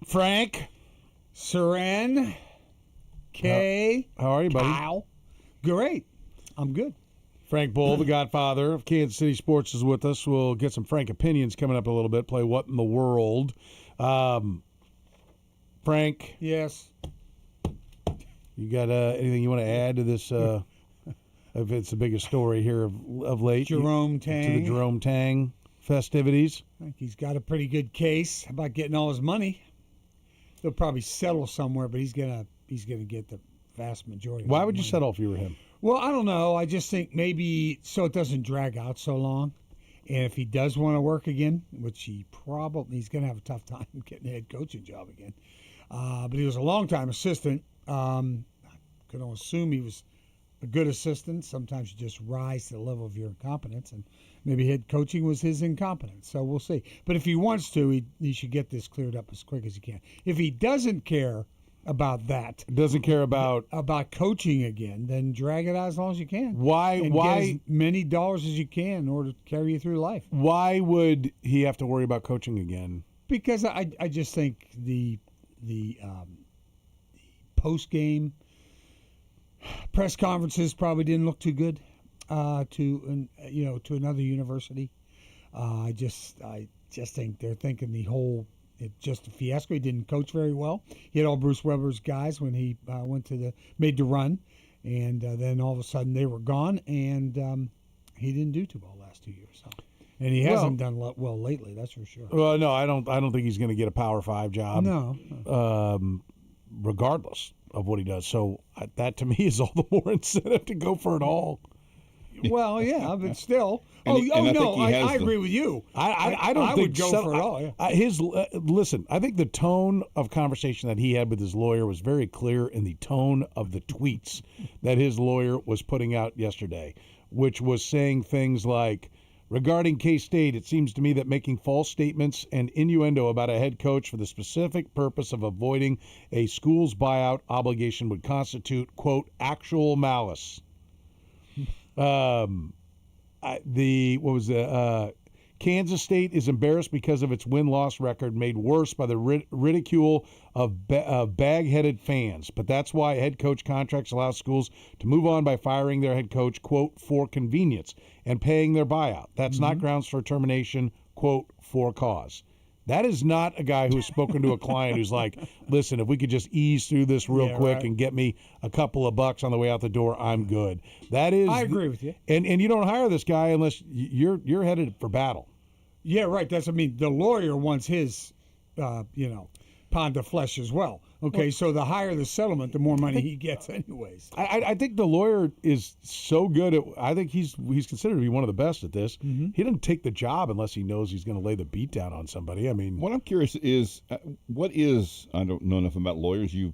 Frank. Soren. Kay. How are you, buddy? Kyle. Great. I'm good. Frank Bull, the godfather of Kansas City sports, is with us. We'll get some Frank opinions coming up a little bit. Play What in the World. Frank. Yes. You got anything you want to add to this? If it's the biggest story here of late. Jerome Tang. To the Jerome Tang festivities. I think he's got a pretty good case about getting all his money. He'll probably settle somewhere, but he's gonna get the vast majority. Why of would you money. settle if you were him? Well, I don't know. I just think maybe so it doesn't drag out so long. And if he does want to work again, which he's going to have a tough time getting a head coaching job again. But he was a long-time assistant. I could assume he was a good assistant. Sometimes you just rise to the level of your incompetence, and maybe head coaching was his incompetence. So we'll see. But if he wants to, he should get this cleared up as quick as he can. If he doesn't care about that, doesn't care about coaching again, then drag it out as long as you can. Why Get as many dollars as you can in order to carry you through life. Why would he have to worry about coaching again? Because I just think the post game press conferences probably didn't look too good to another university. I just think they're thinking it's just a fiasco. He didn't coach very well. He had all Bruce Weber's guys when he made the run, and then all of a sudden they were gone, and he didn't do too well the last 2 years. So. And he hasn't done well lately, that's for sure. Well, no, I don't think he's going to get a Power 5 job. No. Regardless of what he does. So that to me is all the more incentive to go for it all. Well, yeah, but still. I agree with you. I don't I think would go for it all. Yeah. Listen, I think the tone of conversation that he had with his lawyer was very clear in the tone of the tweets that his lawyer was putting out yesterday, which was saying things like, regarding K-State, it seems to me that making false statements and innuendo about a head coach for the specific purpose of avoiding a school's buyout obligation would constitute, quote, actual malice. Kansas State is embarrassed because of its win-loss record, made worse by the ridicule of bag-headed fans. But that's why head coach contracts allow schools to move on by firing their head coach, quote, for convenience, and paying their buyout. That's not grounds for termination, quote, for cause. That is not a guy who's spoken to a client who's like, listen, if we could just ease through this real quick and get me a couple of bucks on the way out the door, I'm good. That is, I agree with you. And you don't hire this guy unless you're headed for battle. Yeah, right. The lawyer wants his, pound of flesh as well. Okay, so the higher the settlement, the more money he gets anyways. I think the lawyer is so good I think he's considered to be one of the best at this. Mm-hmm. He doesn't take the job unless he knows he's going to lay the beat down on somebody. I mean, what I'm curious is, I don't know enough about lawyers. You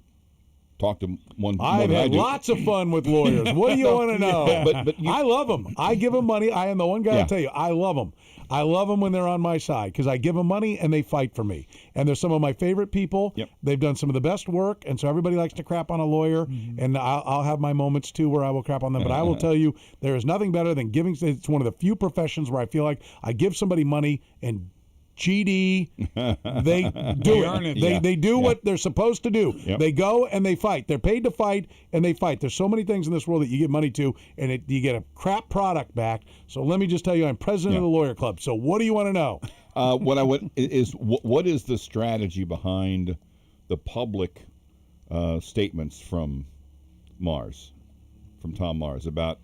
talked to one. I've had lots of fun with lawyers. What do you want to know? But I love them. I give them money. I am the one guy to tell you, I love them. I love them when they're on my side because I give them money and they fight for me. And they're some of my favorite people. Yep. They've done some of the best work, and so everybody likes to crap on a lawyer. Mm-hmm. And I'll have my moments, too, where I will crap on them. But I will tell you, there is nothing better than giving. It's one of the few professions where I feel like I give somebody money and GD, they do it. They do what they're supposed to do. Yep. They go and they fight. They're paid to fight, and they fight. There's so many things in this world that you give money to, and you get a crap product back. So let me just tell you, I'm president of the Lawyer Club. So what do you want to know? What is the strategy behind the public statements from Tom Mars, about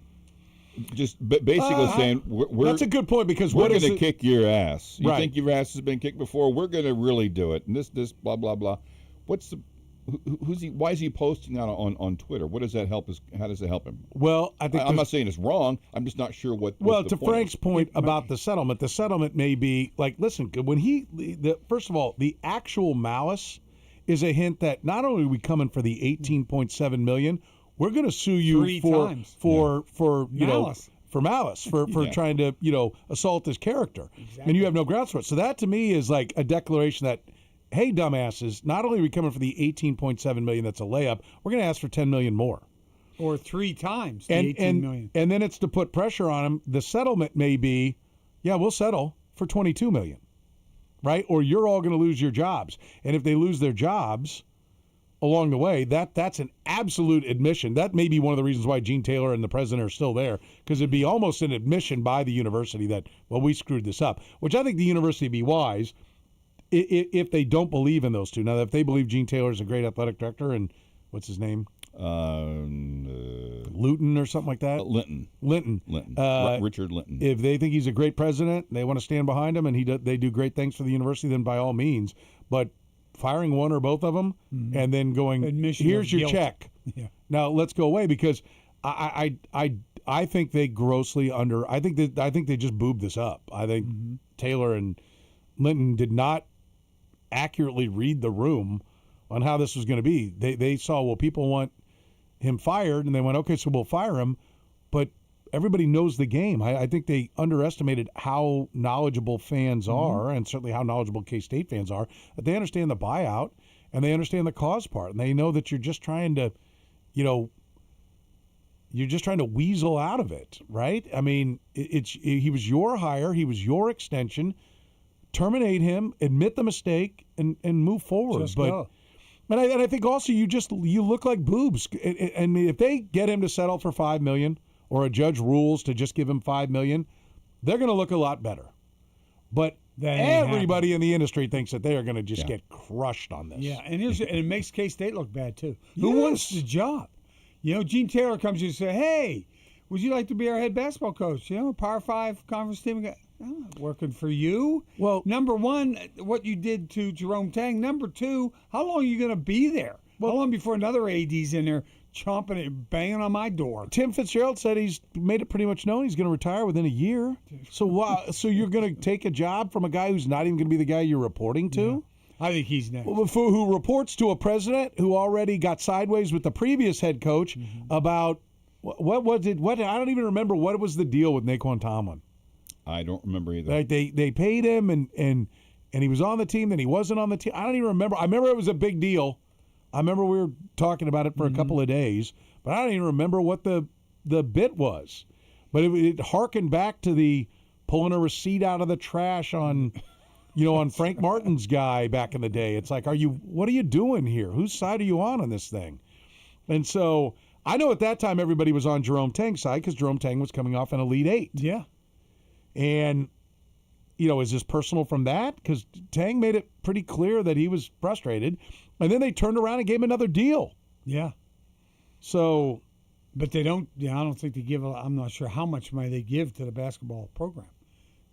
just basically saying that's a good point because we're going to kick your ass. You right. think your ass has been kicked before? We're going to really do it. And this blah blah blah. What's the who's he? Why is he posting that on Twitter? What does that help us? How does it help him? Well, I think I'm not saying it's wrong. I'm just not sure what. Well, to Frank's point about the settlement may be like, listen, when first of all, the actual malice is a hint that not only are we coming for the $18.7 million. We're going to sue you for malice, for trying to assault his character, and you have no grounds for it. So that to me is like a declaration that, hey, dumbasses, not only are we coming for the $18.7 million, that's a layup, we're going to ask for $10 million more, or 3 times the $18 million. And then it's to put pressure on him. The settlement may be, we'll settle for $22 million. right? Or you're all going to lose your jobs. And if they lose their jobs along the way, that's an absolute admission. That may be one of the reasons why Gene Taylor and the president are still there, because it'd be almost an admission by the university that, well, we screwed this up, which I think the university would be wise if they don't believe in those two. Now, if they believe Gene Taylor's a great athletic director and what's his name? Luton or something like that? Linton. Richard Linton. If they think he's a great president, they want to stand behind him, and they do great things for the university, then by all means. But firing one or both of them and then going, Admission here's of your guilt. check. Yeah. Now let's go away, because I think they grossly I think they just boobed this up. I think Taylor and Linton did not accurately read the room on how this was going to be. They saw, well, people want him fired, and they went, okay, so we'll fire him. But everybody knows the game. I think they underestimated how knowledgeable fans are, and certainly how knowledgeable K-State fans are, that they understand the buyout and they understand the cause part, and they know that you're just trying to, you're just trying to weasel out of it, right? I mean, he was your hire, he was your extension. Terminate him, admit the mistake, and move forward. Just go. And I think also you look like boobs. And if they get him to settle for $5 million, or a judge rules to just give him $5 million, they're going to look a lot better. But everybody in the industry thinks that they are going to just get crushed on this. Yeah, and it makes K-State look bad too. Who wants the job? Gene Taylor comes to you and says, "Hey, would you like to be our head basketball coach? Power 5 conference team." I'm not working for you. Well, number one, what you did to Jerome Tang. Number two, how long are you going to be there? How long before another AD's in there chomping and banging on my door? Tim Fitzgerald said he's made it pretty much known he's going to retire within a year. So so you're going to take a job from a guy who's not even going to be the guy you're reporting to? Yeah. I think he's next. Who reports to a president who already got sideways with the previous head coach about what was it? What I don't even remember what was the deal with Naquan Tomlin. I don't remember either. Like they paid him and he was on the team, then he wasn't on the team. I don't even remember. I remember it was a big deal. I remember we were talking about it for a couple of days, but I don't even remember what the bit was. But it harkened back to the pulling a receipt out of the trash on, on Frank Martin's guy back in the day. It's like, what are you doing here? Whose side are you on this thing? And so I know at that time everybody was on Jerome Tang's side because Jerome Tang was coming off an Elite Eight. Yeah. And, is this personal from that? Because Tang made it pretty clear that he was frustrated. And then they turned around and gave him another deal. Yeah. So. But they don't, I don't think they give, I'm not sure how much money they give to the basketball program,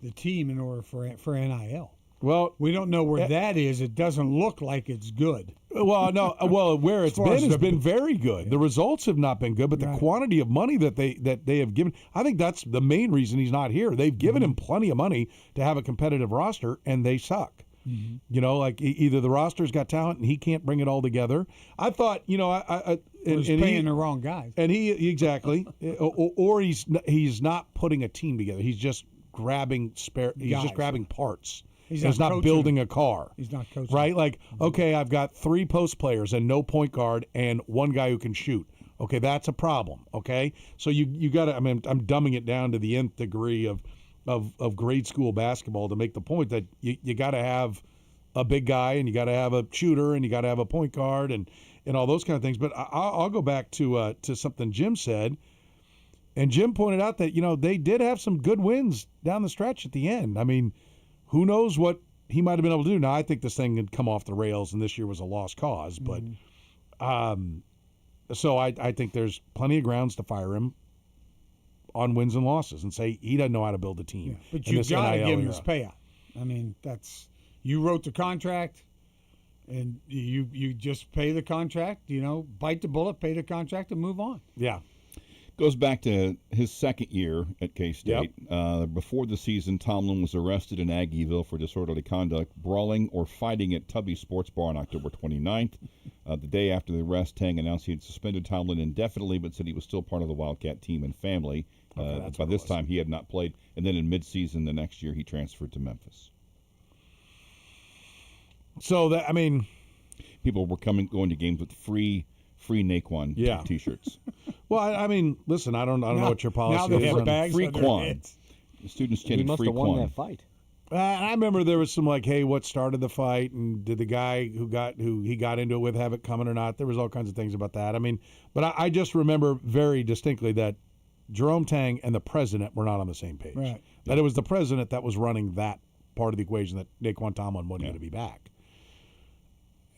the team, in order for NIL. Well, we don't know where that is. It doesn't look like it's good. Well, no. Well, where it's been has been very good. Yeah. The results have not been good, but the quantity of money that they have given, I think that's the main reason he's not here. They've given him plenty of money to have a competitive roster, and they suck. Like either the roster's got talent and he can't bring it all together. I thought, he's paying the wrong guys, and he exactly, or he's not putting a team together. He's just grabbing just grabbing parts. He's not building a car. He's not coaching. Right? Like, okay, I've got 3 post players and no point guard and 1 guy who can shoot. Okay, that's a problem. Okay? So you got to, I'm dumbing it down to the nth degree of grade school basketball to make the point that you got to have a big guy and you got to have a shooter and you got to have a point guard and all those kind of things. But I'll go back to something Jim said. And Jim pointed out that, they did have some good wins down the stretch at the end. I mean, who knows what he might have been able to do. Now, I think this thing had come off the rails and this year was a lost cause. But so I think there's plenty of grounds to fire him on wins and losses and say he doesn't know how to build a team. Yeah, but you've got to give him his payout. I mean, you wrote the contract, and you just pay the contract, bite the bullet, pay the contract, and move on. Yeah. Goes back to his second year at K-State. Yep. Before the season, Tomlin was arrested in Aggieville for disorderly conduct, brawling, or fighting at Tubby Sports Bar on October 29th. The day after the arrest, Tang announced he had suspended Tomlin indefinitely, but said he was still part of the Wildcat team and family. By this time, he had not played. And then in midseason the next year, he transferred to Memphis. So, people were going to games with free Naquan T-shirts. Well, listen, I don't know what your policy is. Free Quan. The students chanted free Quan. He must have won that fight. I remember there was some like, hey, what started the fight, and did the guy who he got into it with have it coming or not? There was all kinds of things about that. I mean, but I just remember very distinctly that Jerome Tang and the president were not on the same page. Right. That it was the president that was running that part of the equation, that Naquan Tomlin wasn't going to be back.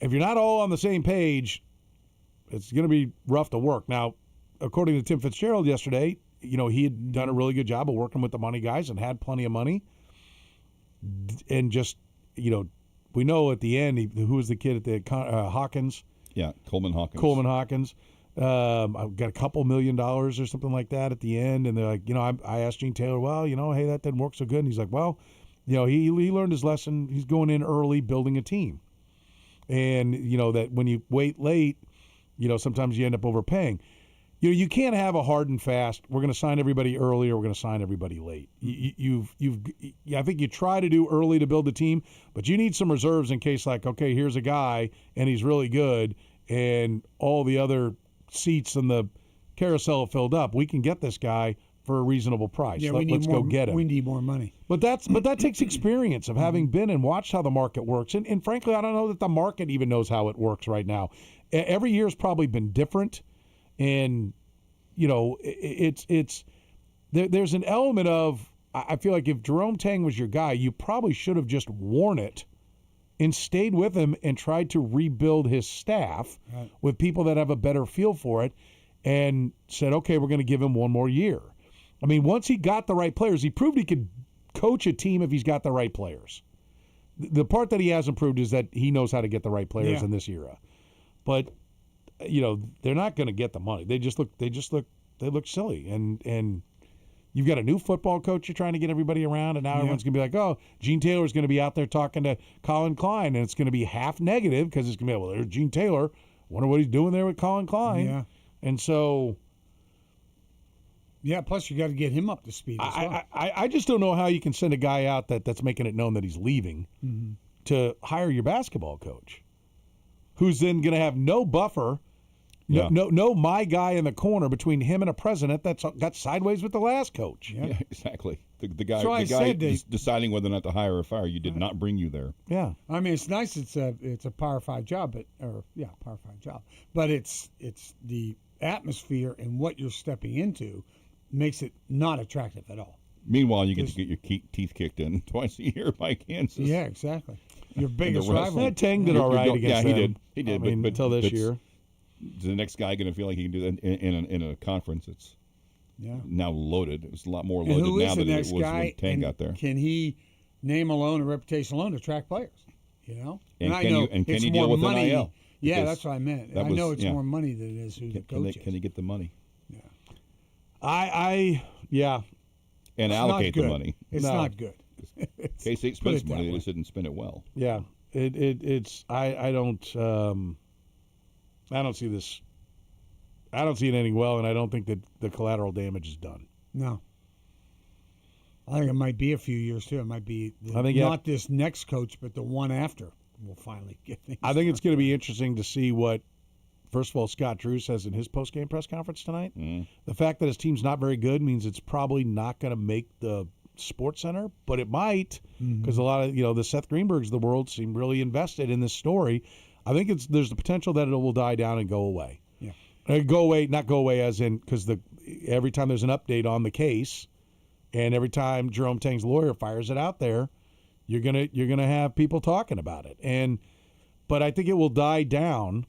If you're not all on the same page, it's going to be rough to work. Now, according to Tim Fitzgerald yesterday, he had done a really good job of working with the money guys and had plenty of money. And just, we know at the end, who was the kid at the Hawkins? Yeah, Coleman Hawkins. I've got a couple $1 million or something like that at the end. And they're like, I asked Gene Taylor, well, hey, that didn't work so good. And he's like, well, he learned his lesson. He's going in early, building a team. And, that when you wait late, sometimes you end up overpaying. You can't have a hard and fast, we're going to sign everybody early or we're going to sign everybody late. I think you try to do early to build the team, but you need some reserves in case, like, okay, here's a guy and he's really good and all the other seats in the carousel filled up. We can get this guy for a reasonable price. Yeah, Let's go get him. We need more money. But that takes experience of having been and watched how the market works. And frankly, I don't know that the market even knows how it works right now. Every year's probably been different. And, there's an element of, I feel like if Jerome Tang was your guy, you probably should have just worn it and stayed with him and tried to rebuild his staff with people that have a better feel for it and said, okay, we're going to give him one more year. I mean, once he got the right players, he proved he could coach a team if he's got the right players. The part that he hasn't proved is that he knows how to get the right players in this era. But they're not going to get the money. They look silly. And you've got a new football coach you're trying to get everybody around, and now everyone's going to be like, oh, Gene Taylor's going to be out there talking to Colin Klein, and it's going to be half negative because it's going to be, well, there's Gene Taylor. Wonder what he's doing there with Colin Klein. Yeah. And so... Yeah, plus you got to get him up to speed as well. I just don't know how you can send a guy out that's making it known that he's leaving to hire your basketball coach, who's then going to have no buffer, no my guy in the corner between him and a president that's got sideways with the last coach. Yeah, exactly. The guy deciding whether or not to hire or fire you did not bring you there. Yeah, I mean, it's nice. It's a Power 5 job, Power 5 job, but it's the atmosphere and what you're stepping into makes it not attractive at all. Meanwhile, you get to get your teeth kicked in twice a year by Kansas. Yeah, exactly. Your biggest rival. Tang did all right against them. He did. But until this year. Is the next guy going to feel like he can do that in a conference that's now loaded? It's a lot more loaded now than it was when Tang got there. Can he, name alone or reputation alone, attract players? And I know can it's he more deal with money. NIL? Yeah, that's what I meant. I know it's more money than it is who the coach is. Can he get the money? And allocate the money. It's not good. K-State spends money; they just didn't spend it well. Yeah, it's I don't see this. I don't see it ending well, and I don't think that the collateral damage is done. No. I think it might be a few years too. It might be not this next coach, but the one after will finally get things. I think it's going to be interesting to see what, first of all, Scott Drew says in his post-game press conference tonight. The fact that his team's not very good means it's probably not going to make the Sports Center, but it might, because a lot of the Seth Greenbergs of the world seem really invested in this story. I think there's the potential that it will die down and go away. Yeah, go away, not go away as in because every time there's an update on the case, and every time Jerome Tang's lawyer fires it out there, you're gonna have people talking about it. But I think it will die down.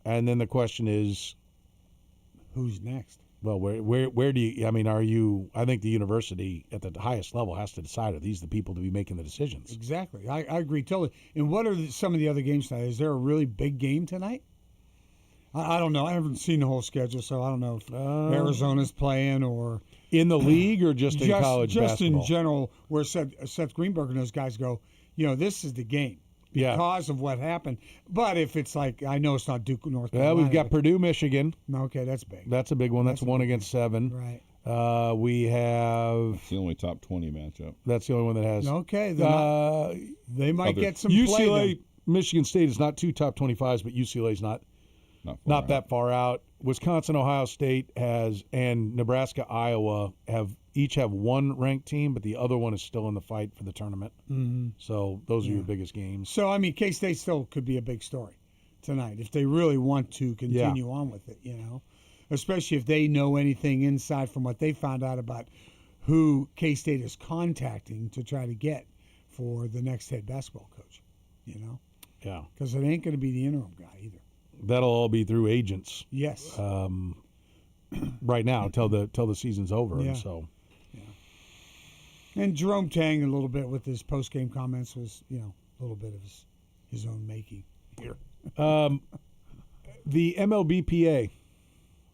And then the question is, who's next? Well, where do you? I mean, are you? I think the university at the highest level has to decide: are these the people to be making the decisions? Exactly, I agree totally. And what are some of the other games tonight? Is there a really big game tonight? I don't know. I haven't seen the whole schedule, so I don't know if Arizona's playing or in the league or just in college basketball. Just in general, where Seth Greenberg and those guys go. This is the game. Because of what happened. But if it's like, I know it's not Duke, North Carolina. Yeah, we've got Purdue, Michigan. Okay, that's big. That's a big one. That's 1 against 7. Right. We have... That's the only top 20 matchup. That's the only one that has... Okay. They might get some UCLA, play then. Michigan State is not 2 top 25s, but UCLA's not Not that far out. Wisconsin, Ohio State and Nebraska, Iowa each have one ranked team, but the other one is still in the fight for the tournament. Mm-hmm. So those are your biggest games. So, I mean, K-State still could be a big story tonight if they really want to continue on with it, especially if they know anything inside from what they found out about who K-State is contacting to try to get for the next head basketball coach, Yeah. Because it ain't going to be the interim guy either. That'll all be through agents. Yes. Right now, till the season's over. Yeah. And so. And Jerome Tang, a little bit with his post-game comments, was, a little bit of his own making here. The MLBPA.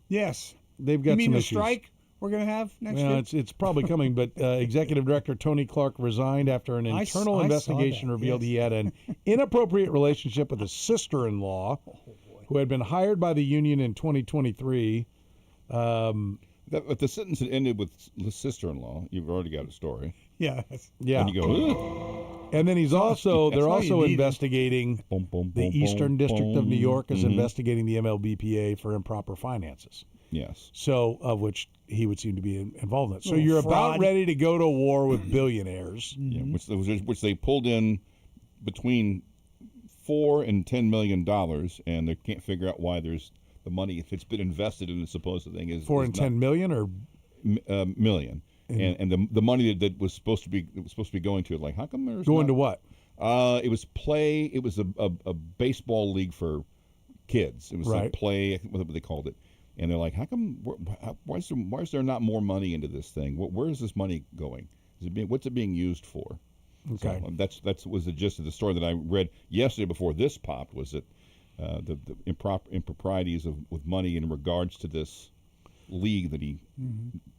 Yes. They've got you mean some the issues. strike we're going to have next year? It's probably coming, but Executive Director Tony Clark resigned after an internal investigation revealed he had an inappropriate relationship with his sister-in-law, who had been hired by the union in 2023. If the sentence had ended with the sister-in-law, you've already got a story. Yeah. Yeah. And you go, and then they're also investigating the Eastern District of New York is investigating the MLBPA for improper finances. Yes. So, of which he would seem to be involved in it. So Little you're fraud. about ready to go to war with billionaires. Yeah, which they pulled in between $4 and $10 million, and they can't figure out why there's the money, if it's been invested in the supposed thing, is $4 and $10 million or million, and the money that was supposed to be going to it, like how come there's going not, to what? It was a baseball league for kids. It was Right. a play, I think what they called it, and they're like, how come? Why is there not more money into this thing? Where is this money going? What's it being used for? Okay, so that's was the gist of the story that I read yesterday before this popped. Was that the improprieties with money in regards to this league that he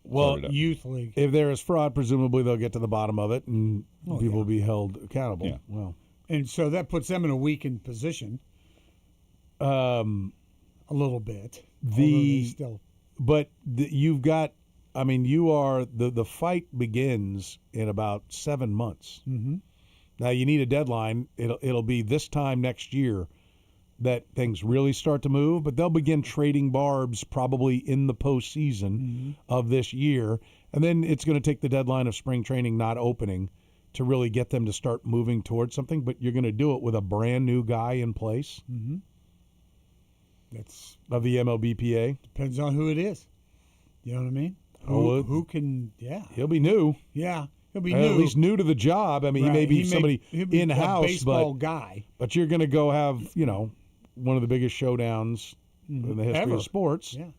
started up. Youth league. If there is fraud, presumably they'll get to the bottom of it, and people will be held accountable. Yeah. Well, And so that puts them in a weakened position a little bit. You've got. I mean, the fight begins in about 7 months. Mm-hmm. Now you need a deadline. It'll be this time next year that things really start to move, but they'll begin trading barbs probably in the postseason of this year, and then it's going to take the deadline of spring training not opening to really get them to start moving towards something. But you're going to do it with a brand new guy in place That's of the MLBPA. depends on who it is. You know what I mean? Who can? Yeah, He'll be new. yeah. He'll be At new. least new to the job. I mean, Right. he may be He may- somebody he'll be a in-house, baseball but guy. But you're going to go have, one of the biggest showdowns in the history Ever. of sports. Yeah.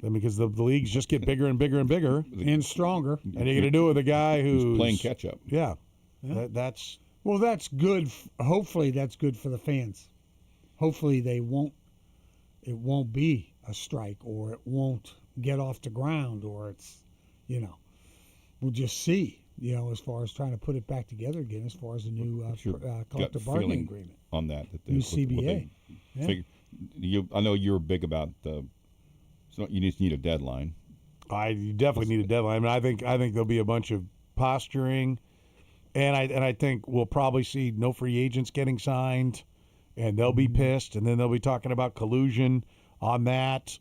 And because the leagues just get bigger and bigger and bigger. And stronger. And you're going to do it with a guy who's playing catch up. Yeah. Yeah. That's Well, that's good. Hopefully, that's good for the fans. Hopefully, it won't be a strike, or it won't get off the ground, or it's, we'll just see. As far as trying to put it back together again, as far as a new collective bargaining agreement. On that New CBA. I know you're big about so you just need a deadline. you definitely need a deadline. I mean, I think there'll be a bunch of posturing, and I think we'll probably see no free agents getting signed, and they'll be pissed, and then they'll be talking about collusion on that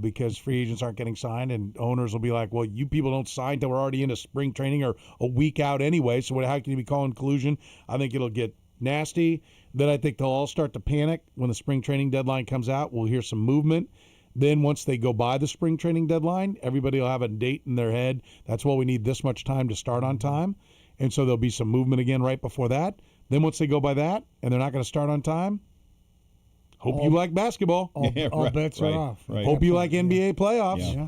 because free agents aren't getting signed, and owners will be like, well, you people don't sign till we're already into spring training or a week out anyway, so how can you be calling collusion? I think it'll get nasty. Then I think they'll all start to panic when the spring training deadline comes out. We'll hear some movement. Then once they go by the spring training deadline, everybody will have a date in their head. That's why we need this much time to start on time. And so there'll be some movement again right before that. Then once they go by that and they're not going to start on time, hope you like basketball. All bets are off. Right. Hope you like NBA playoffs. Yeah.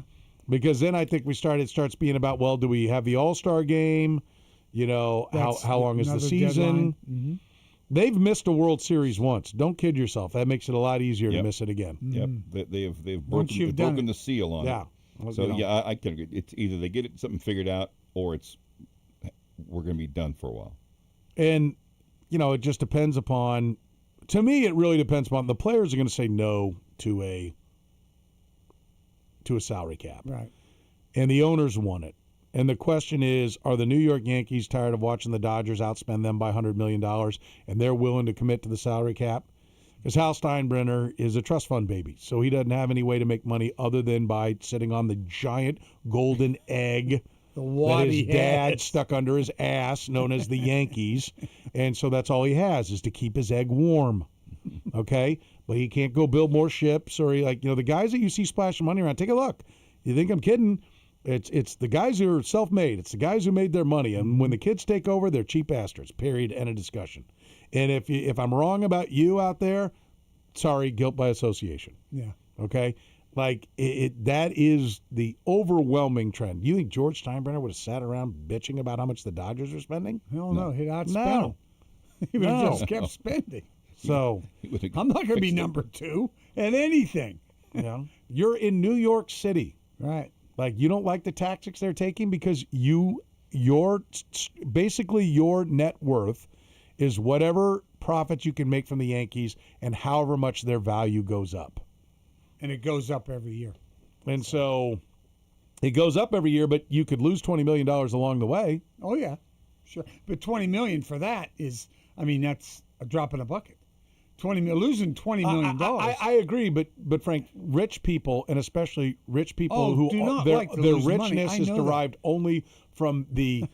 Because then I think it starts being about, well, do we have the All-Star game? That's how long is the another season? deadline. They've missed a World Series once. Don't kid yourself. That makes it a lot easier to miss it again. Yep, they've Once you've done broken it. the seal on Yeah. it. So I can agree. It's either they get something figured out, or we're going to be done for a while. And, it just depends upon, to me, it really depends upon, the players are going to say no to a salary cap. Right. And the owners want it. And the question is, are the New York Yankees tired of watching the Dodgers outspend them by $100 million, and they're willing to commit to the salary cap? Because Hal Steinbrenner is a trust fund baby, so he doesn't have any way to make money other than by sitting on the giant golden egg that his dad stuck under his ass, known as the Yankees. And so that's all he has is to keep his egg warm. Okay? But he can't go build more ships or the guys that you see splashing money around, take a look. You think I'm kidding? It's the guys who are self-made. It's the guys who made their money. And when the kids take over, they're cheap bastards, period, end of discussion. And if I'm wrong about you out there, sorry, guilt by association. Yeah. Okay? That is the overwhelming trend. You think George Steinbrenner would have sat around bitching about how much the Dodgers are spending? Hell no. He'd outspend No. them. He would have just kept spending. So I'm not going to be number 2 at anything. You're in New York City. Right. You don't like the tactics they're taking because basically your net worth is whatever profits you can make from the Yankees and however much their value goes up. And it goes up every year. And so it goes up every year, but you could lose $20 million along the way. Oh, yeah. Sure. But $20 million for that is, that's a drop in a bucket. Losing $20 million. I agree, but Frank, rich people, and especially rich people who do not their like to lose richness money. is derived only from the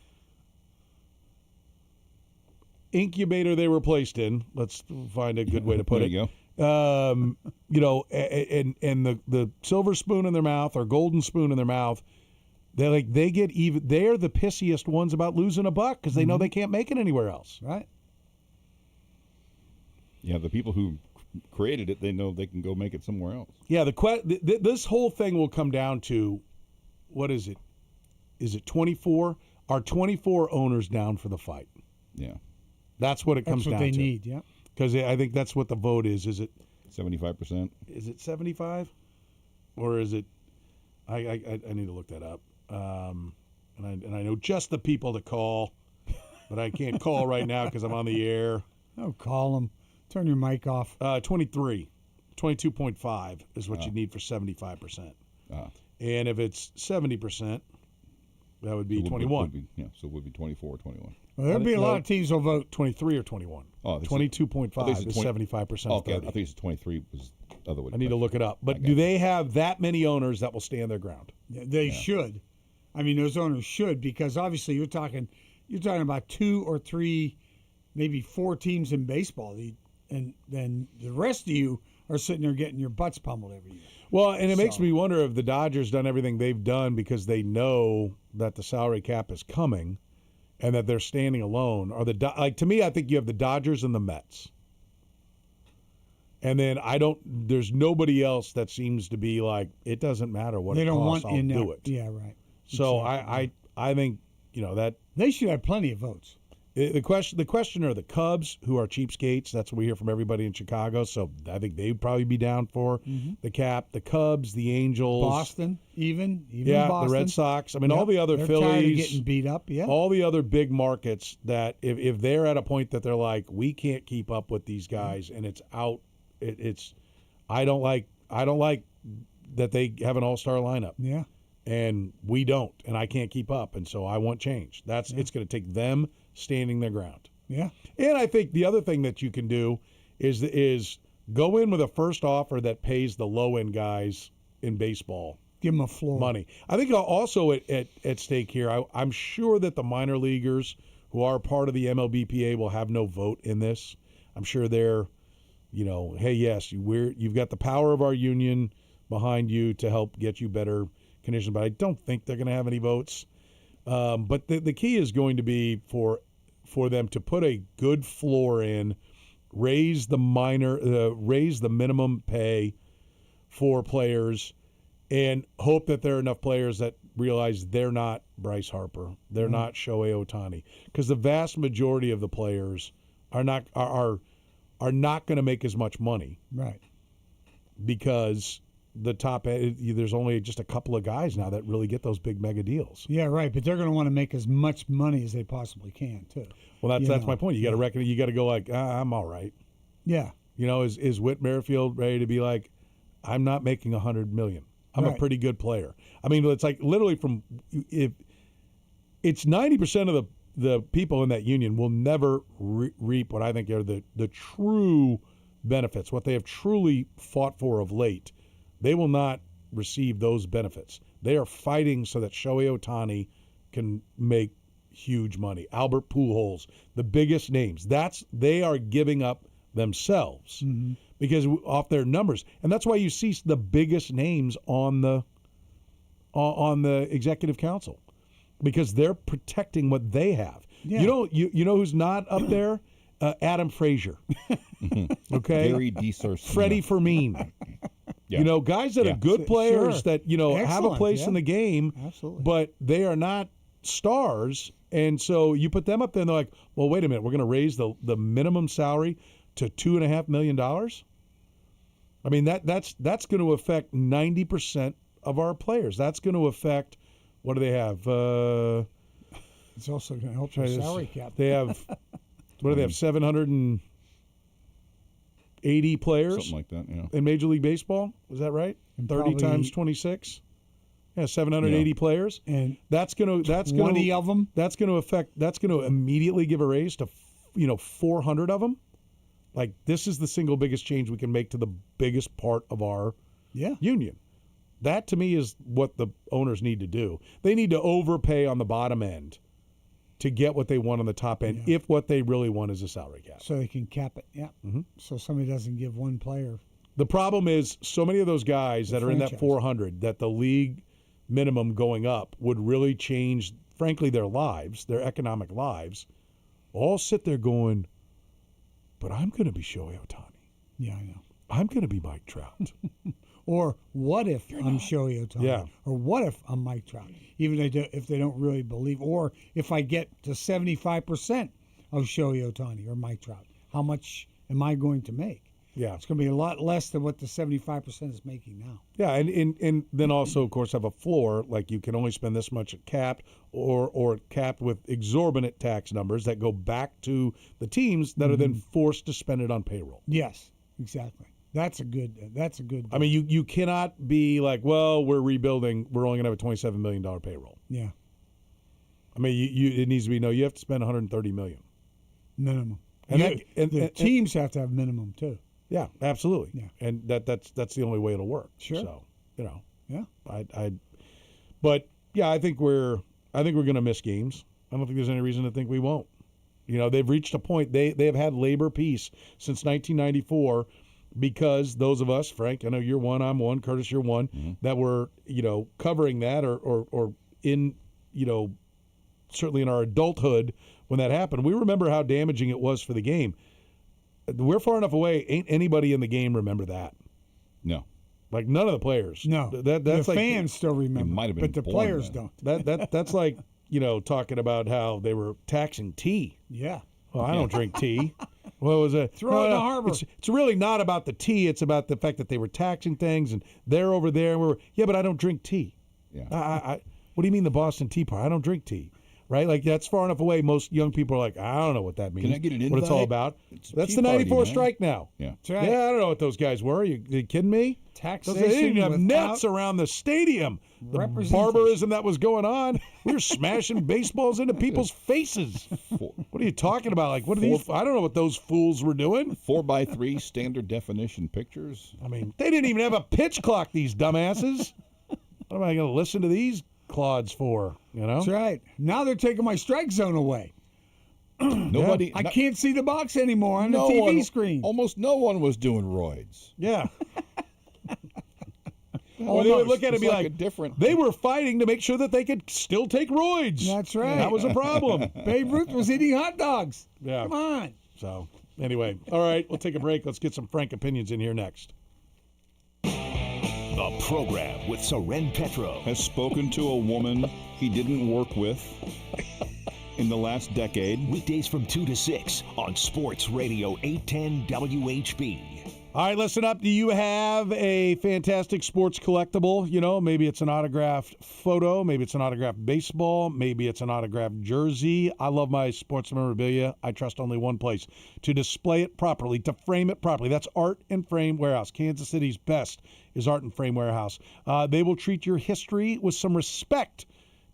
incubator they were placed in. Let's find a good way to put there it. You go. And the silver spoon in their mouth or golden spoon in their mouth, they're the pissiest ones about losing a buck because they know they can't make it anywhere else. Right. Yeah, the people who created it, they know they can go make it somewhere else. Yeah, this whole thing will come down to, what is it? Is it 24? Are 24 owners down for the fight? Yeah. That's what it comes down to. That's what they need, yeah. Because I think that's what the vote is. Is it 75%? Is it 75? Or is it I need to look that up. And I know just the people to call, but I can't call right now because I'm on the air. Oh, call them. Turn your mic off. 22.5 is what you need for 75%. And if it's 70%, that would be 21. So it would be 24 or 21. Well, there'll be a lot of teams will vote 23 or 21. Oh, 22.5 is 75%. Okay, I think it's 23 was the other way. I need to look it up. But do they have that many owners that will stand their ground? Yeah, they should. Those owners should, because obviously you're talking about 2 or 3, maybe 4 teams in baseball. And then the rest of you are sitting there getting your butts pummeled every year. Well, and it makes me wonder if the Dodgers done everything they've done because they know that the salary cap is coming and that they're standing alone. Or to me, I think you have the Dodgers and the Mets. And then there's nobody else that seems to be like, it doesn't matter what they it don't costs, want I'll in do there. it. Yeah, right. So Exactly. I think, that they should have plenty of votes. The question are the Cubs, who are cheapskates. That's what we hear from everybody in Chicago. So I think they'd probably be down for the cap. The Cubs, the Angels, Boston, even the Boston. Red Sox. All the other they're Phillies, tired of getting beat up. Yeah, all the other big markets that if they're at a point that they're like, we can't keep up with these guys, and it's out. I don't like that they have an all-star lineup. Yeah. And we don't, and I can't keep up, and so I want change. It's going to take them standing their ground. Yeah. And I think the other thing that you can do is go in with a first offer that pays the low-end guys in baseball. Give them a floor. Money. I think also at stake here, I'm sure that the minor leaguers who are part of the MLBPA will have no vote in this. I'm sure they're, hey, yes, you've got the power of our union behind you to help get you better conditions, but I don't think they're going to have any votes. But the key is going to be for them to put a good floor in, raise the minimum pay for players, and hope that there are enough players that realize they're not Bryce Harper, they're not Shohei Ohtani, because the vast majority of the players are not going to make as much money, right? Because the top there's only just a couple of guys now that really get those big mega deals. Yeah, right. But they're going to want to make as much money as they possibly can too. Well, that's my point. You got to reckon. You got to go like, I'm all right. Yeah. Is Whit Merrifield ready to be like, I'm not making $100 million. I'm a pretty good player. It's like literally it's 90% of the people in that union will never reap what I think are the true benefits, what they have truly fought for of late, they will not receive those benefits. They are fighting so that Shohei Ohtani can make huge money. Albert Pujols, the biggest names. They are giving up themselves because off their numbers, and that's why you see the biggest names on the executive council, because they're protecting what they have. Yeah. You know who's not up there? Adam Frazier. Okay, Very deserved. Freddie Fermin. Yeah. You know, guys that are good players Sure. that have a Excellent, place yeah. in the game, Absolutely. but they are not stars. And so you put them up there, and they're like, "Well, wait a minute, we're going to raise the minimum salary to $2.5 million." I mean, that's going to affect 90% of our players. That's going to affect, what do they have? It's also going to help their salary cap. They have, what do they have? 780 players, Something like that, yeah. in Major League Baseball. Is that right? And 30 probably- times 26. Yeah, 780 players, and that's 20 of them. That's going to immediately give a raise to 400 of them. Like, this is the single biggest change we can make to the biggest part of our union. That, to me, is what the owners need to do. They need to overpay on the bottom end to get what they want on the top end, if what they really want is a salary cap. So they can cap it, So somebody doesn't give one player. The problem is so many of those guys that are in that franchise. 400 that the league minimum going up would really change, frankly, their lives, their economic lives, all sit there going, but I'm going to be Shohei Ohtani. Yeah, I know. I'm going to be Mike Trout. Or what if I'm Shohei Ohtani? Yeah. Or what if I'm Mike Trout? Even if they don't really believe. Or if I get to 75% of Shohei Ohtani or Mike Trout, how much am I going to make? Yeah. It's going to be a lot less than what the 75% is making now. Yeah, and then also, of course, have a floor, like you can only spend this much at capped or capped with exorbitant tax numbers that go back to the teams that are then forced to spend it on payroll. Yes, exactly. That's a good. I mean, you cannot be like, well, we're rebuilding. We're only going to have a $27 million payroll. Yeah. I mean, it needs to be you have to spend $130 million Minimum. And the teams have to have minimum too. Yeah, absolutely. Yeah. And that's the only way it'll work. Sure. So, Yeah. But yeah, I think we're going to miss games. I don't think there's any reason to think we won't. They've reached a point. They have had labor peace since 1994 because those of us, Frank, I know you're one, I'm one, Kurtis, you're one, that were covering that or in certainly in our adulthood when that happened. We remember how damaging it was for the game. We're far enough away. Ain't anybody in the game remember that? No. Like none of the players. No. That's the like fans still remember, might have been but the born players then. don't. that's like talking about how they were taxing tea. Yeah. Well, I don't drink tea. What was it? Throw it in the harbor. It's really not about the tea. It's about the fact that they were taxing things, and they're over there. And but I don't drink tea. Yeah. I what do you mean the Boston Tea Party? I don't drink tea. Right? Like, that's far enough away. Most young people are like, I don't know what that means. Can I get an What it's all invite? about. It's a That's tea the party, 94 man. strike now. Yeah. That's right. Yeah, I don't know what those guys were. You kidding me? Taxation They didn't have without nets around the stadium. The representation. barbarism that was going on. We were smashing baseballs into people's faces. What are you talking about? Like, what are these? I don't know what those fools were doing. 4x3 standard definition pictures. I mean, they didn't even have a pitch clock, these dumbasses. What am I going to listen to these clods for? That's right. Now they're taking my strike zone away. Nobody. I can't see the box anymore on the TV screen. Almost no one was doing roids. Yeah. Or they would look at it and be It's like, a different. they were fighting to make sure that they could still take roids. That's right. That was a problem. Babe Ruth was eating hot dogs. Yeah. Come on. So, anyway, all right, we'll take a break. Let's get some frank opinions in here next. The program with Soren Petro. Has spoken to a woman he didn't work with in the last decade. Weekdays from 2 to 6 on Sports Radio 810 WHB. All right, listen up. Do you have a fantastic sports collectible? Maybe it's an autographed photo. Maybe it's an autographed baseball. Maybe it's an autographed jersey. I love my sports memorabilia. I trust only one place to display it properly, to frame it properly. That's Art and Frame Warehouse. Kansas City's best is Art and Frame Warehouse. They will treat your history with some respect.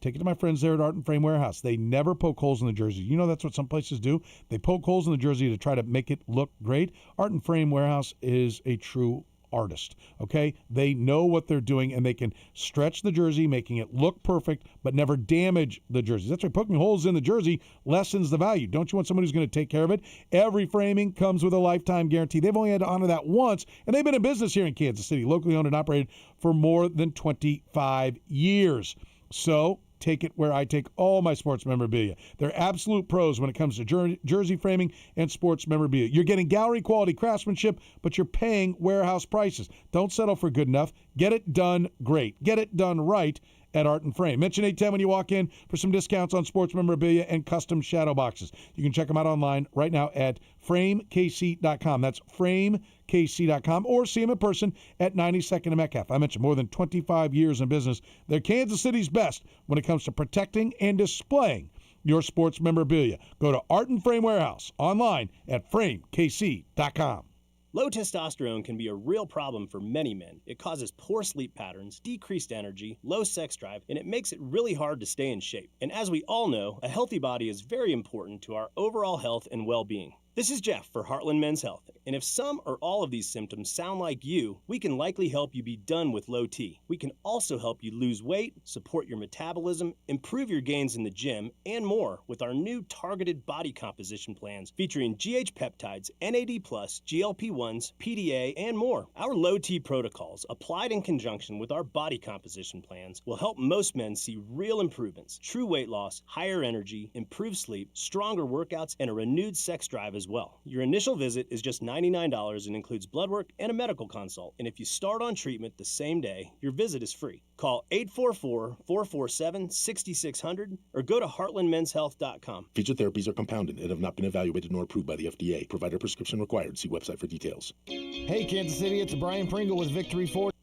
take it to my friends there at Art and Frame Warehouse. They never poke holes in the jersey. You know that's what some places do? They poke holes in the jersey to try to make it look great. Art and Frame Warehouse is a true artist, okay? They know what they're doing, and they can stretch the jersey, making it look perfect, but never damage the jersey. That's why poking holes in the jersey lessens the value. Don't you want someone who's going to take care of it? Every framing comes with a lifetime guarantee. They've only had to honor that once, and they've been in business here in Kansas City, locally owned and operated for more than 25 years. So take it where I take all my sports memorabilia. They're absolute pros when it comes to jersey framing and sports memorabilia. You're getting gallery quality craftsmanship, but you're paying warehouse prices. Don't settle for good enough. Get it done great. Get it done right at Art and Frame. Mention 810 when you walk in for some discounts on sports memorabilia and custom shadow boxes. You can check them out online right now at framekc.com. That's framekc.com, or see them in person at 92nd and Metcalf. I mentioned more than 25 years in business. They're Kansas City's best when it comes to protecting and displaying your sports memorabilia. Go to Art and Frame Warehouse online at framekc.com. Low testosterone can be a real problem for many men. It causes poor sleep patterns, decreased energy, low sex drive, and it makes it really hard to stay in shape. And as we all know, a healthy body is very important to our overall health and well-being. This is Jeff for Heartland Men's Health, and if some or all of these symptoms sound like you, we can likely help you be done with low T. We can also help you lose weight, support your metabolism, improve your gains in the gym, and more with our new targeted body composition plans featuring GH peptides, NAD+, GLP-1s, PDA, and more. Our low T protocols, applied in conjunction with our body composition plans, will help most men see real improvements, true weight loss, higher energy, improved sleep, stronger workouts, and a renewed sex drive as well. Your initial visit is just $99 and includes blood work and a medical consult. And if you start on treatment the same day, your visit is free. Call 844-447-6600 or go to heartlandmenshealth.com. Featured therapies are compounded and have not been evaluated nor approved by the FDA. Provider prescription required. See website for details. Hey, Kansas City, it's Brian Pringle with Victory Ford.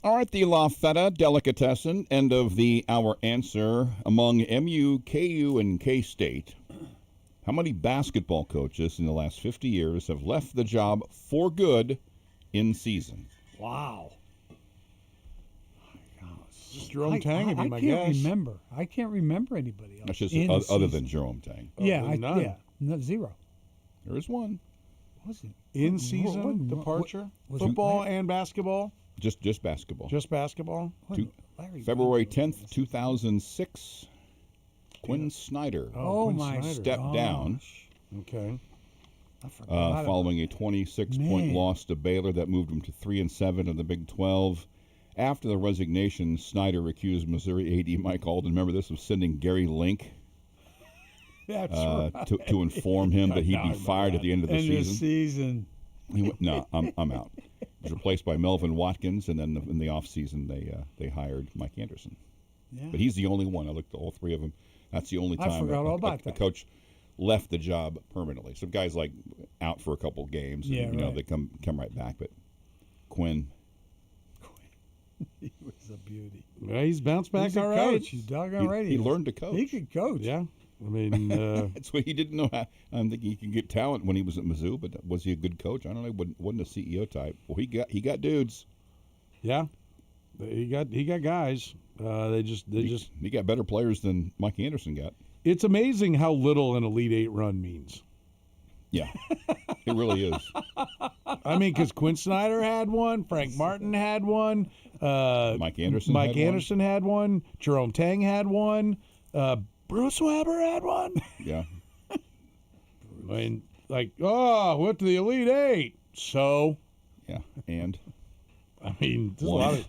All right, the La Feta Delicatessen, end of the hour answer. Among MU, KU, and K-State, how many basketball coaches in the last 50 years have left the job for good in season? Wow. Just Jerome Tang would be my I can't guess. remember. I can't remember anybody else. That's just in other season. than Jerome Tang. None. Zero. There is one. Was it? In-season departure? Football and basketball? Just basketball. Just basketball? February 10th, 2006, Quinn Snyder stepped down. Okay. Following a 26-point loss to Baylor that moved him to 3-7 in the Big 12. After the resignation, Snyder accused Missouri AD Mike Alden, remember this, of sending Gary Link to inform him that he'd be fired at the end of the season. He went, no, I'm out. He was replaced by Melvin Watkins, and then in the offseason they hired Mike Anderson. Yeah. But he's the only one. I looked at all three of them. That's the only time I forgot all about a that. coach left the job permanently. Some guys like out for a couple games, and, you know, they come right back. But Quinn, he was a beauty. Yeah, he's bounced back He's a all right. coach. He's doggone right. he learned to coach. He could coach. Yeah. I mean, that's what he didn't know. I don't think he could get talent when he was at Mizzou, but was he a good coach? I don't know. Wasn't a CEO type. Well, he got dudes. Yeah, he got guys. He got better players than Mike Anderson got. It's amazing how little an Elite Eight run means. Yeah, it really is. I mean, because Quinn Snyder had one, Frank Martin had one, Mike Anderson had one, Jerome Tang had one, Bruce Weber had one. Yeah. I mean, went to the Elite Eight. So. Yeah, and. I mean, there's one. a lot of.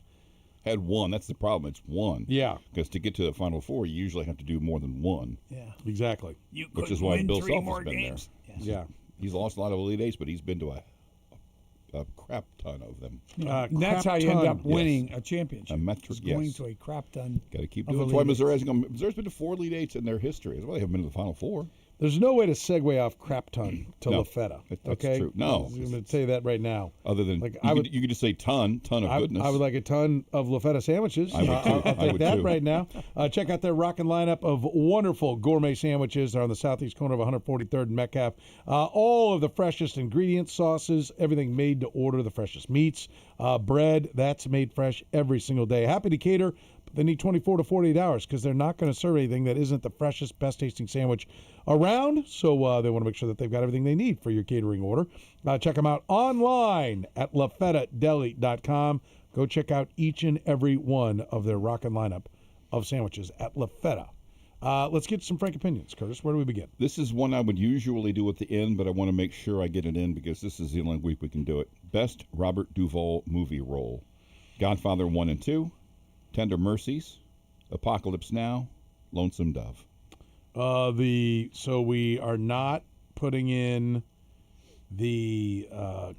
Had one. That's the problem. It's one. Yeah. Because to get to the Final Four, you usually have to do more than one. Yeah. Exactly. Which is why Bill Self has been games. there. Yeah. He's lost a lot of Elite Eights, but he's been to a crap ton of them. And that's how you end up winning a championship. A metric, going to a crap ton. Got to keep doing it. That's why Missouri's been to 4 Elite Eights in their history. That's why they haven't been to the Final Four. There's no way to segue off crap ton to La Feta. That's okay? true. No. I'm going to say that right now. Other than, you could just say ton of goodness. I would like a ton of La Feta sandwiches. I would too. I'll take that right now. Check out their rockin' lineup of wonderful gourmet sandwiches. They're on the southeast corner of 143rd and Metcalf. All of the freshest ingredients, sauces, everything made to order, the freshest meats, bread, that's made fresh every single day. Happy to cater. They need 24 to 48 hours because they're not going to serve anything that isn't the freshest, best-tasting sandwich around. So they want to make sure that they've got everything they need for your catering order. Check them out online at lafetadeli.com. Go check out each and every one of their rockin' lineup of sandwiches at La Feta. Let's get some frank opinions, Curtis. Where do we begin? This is one I would usually do at the end, but I want to make sure I get it in because this is the only week we can do it. Best Robert Duvall movie role. Godfather 1 and 2. Tender Mercies, Apocalypse Now, Lonesome Dove. So we are not putting in the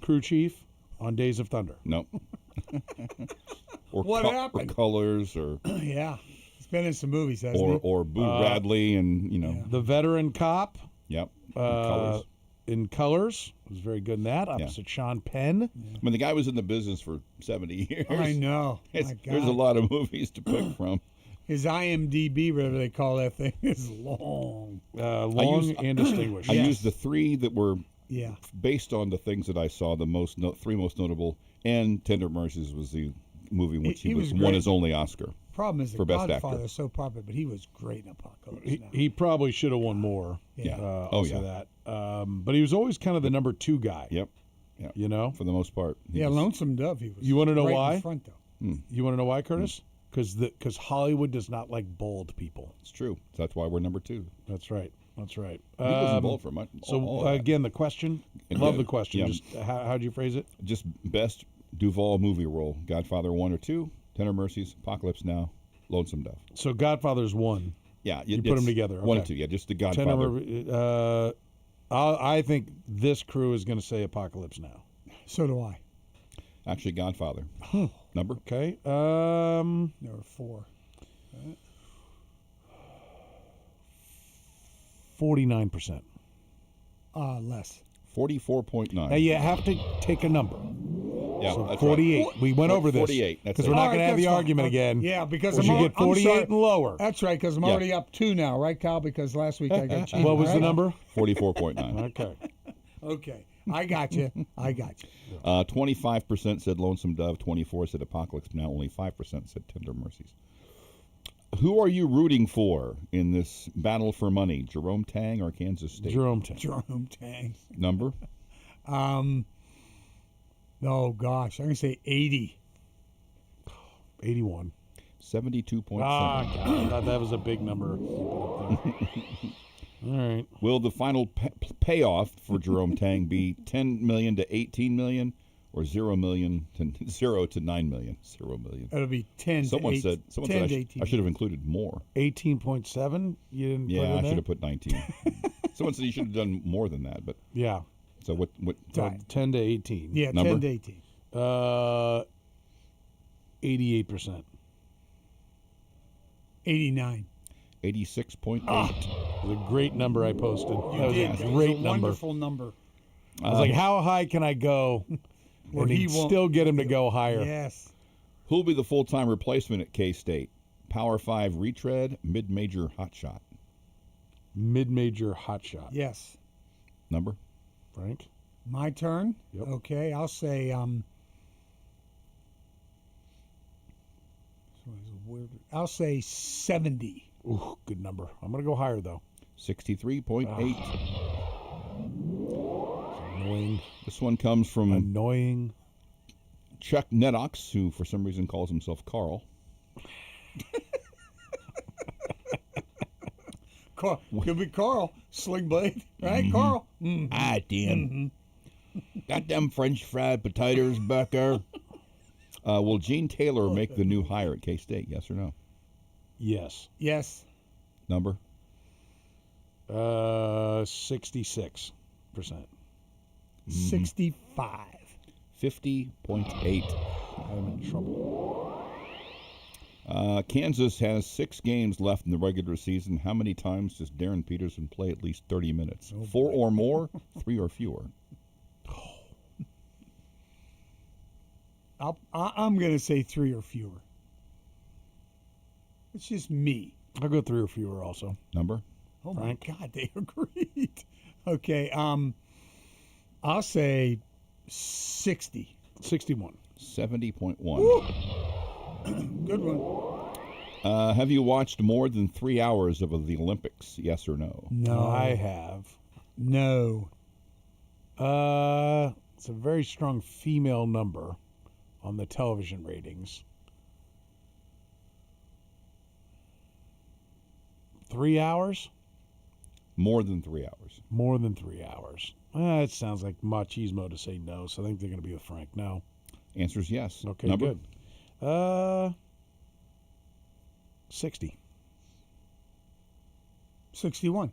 crew chief on Days of Thunder. No. What happened? Or Colors, or yeah, he's been in some movies, hasn't he? Or Boo Radley, and the veteran cop. Yep. Colors. In Colors, was very good in that. Opposite Sean Penn. I mean, the guy was in the business for 70 years. I know. There's a lot of movies to pick from. His IMDb, whatever they call that thing, is long. And distinguished. I used the 3 that were Yeah. Based on the things that I saw, the three most notable, and Tender Mercies was the movie in which he won his only Oscar. Problem is, for the Best Godfather Actor. is so popular, but he was great in Apocalypse Now. He probably should have won more. Yeah. I'll say that. But he was always kind of the number 2 guy. Yep. You know? For the most part. Lonesome Dove, he was. You want to know right why? In front, though. You want to know why, Curtis? Because Hollywood does not like bold people. It's true. So that's why we're number 2. That's right. That's right. He wasn't bold for much. So, again, the question. Love the question. Just how'd you phrase it? Just best Duvall movie role. Godfather 1 or 2, Tender Mercies, Apocalypse Now, Lonesome Dove. So Godfather's 1. Yeah. You put them together. 1 and 2, yeah. Just the Godfather. I think this crew is going to say Apocalypse Now. So do I. Actually, Godfather. Number? Okay. Number 4. 49%. Less. 44.9. Now you have to take a number. Yeah, So that's 48. right. We went over this 48. That's because it. we're not All going to right, have the that's fine. argument again. Yeah, because we should get I'm 48 sorry. and lower. That's right, because I'm already up 2 now, right, Kyle? Because last week I got cheated. What was the right? number? 44.9. Okay. Okay, I got you. 25% said Lonesome Dove. 24 said Apocalypse Now. Only 5% said Tender Mercies. Who are you rooting for in this battle for money? Jerome Tang or Kansas State? Jerome Tang. Jerome Tang. Number? Oh gosh, I'm gonna say 80. 81. 72.7. Ah, God, I thought that was a big number. All right. Will the final payoff for Jerome Tang be 10 million to 18 million, or 0 million to 0 to 9 million? 0 million. It'll be 10 Someone to 8. said 10 I to 18. should have included more. 18.7. You didn't. Yeah, put in I there? should have put 19. Someone said you should have done more than that, but Yeah. so what? So 10 to 18. Yeah, Number? 10 to 18. 88%. 89. 86.8. It was a great number I posted. You That was did. a That was great a number. wonderful number. I was like, how high can I go? Where and he he'd won't- still get him to go higher. Yes. Who'll be the full-time replacement at K-State? Power 5 retread, mid-major hotshot. Mid-major hotshot. Yes. Number? Frank? My turn? Yep. Okay, I'll say I'll say 70. Ooh, good number. I'm going to go higher, though. 63.8. Annoying. This one comes from Annoying. Chuck Neddox, who for some reason calls himself Carl. Could be Carl. Sling blade. Right, Carl? Mm-hmm. Ah, damn. Got them French fried potatoes back there. Will Gene Taylor make the new hire at K-State? Yes or no? Yes. Yes. Number? 66%. 65. 50.8. I'm in trouble. Kansas has 6 games left in the regular season. How many times does Darren Peterson play at least 30 minutes? 4 or more, 3 or fewer? I'm going to say 3 or fewer. It's just me. I'll go 3 or fewer also. Number? Oh, Frank? my God, they agreed. Okay, I'll say 60. 61. 70.1. Good one. Have you watched more than 3 hours of the Olympics? Yes or no? No. I have. No. It's a very strong female number on the television ratings. 3 hours? More than 3 hours. More than 3 hours. It sounds like machismo to say no, so I think they're going to be with Frank. No. Answer's yes. Okay, Number? good. 60. 61.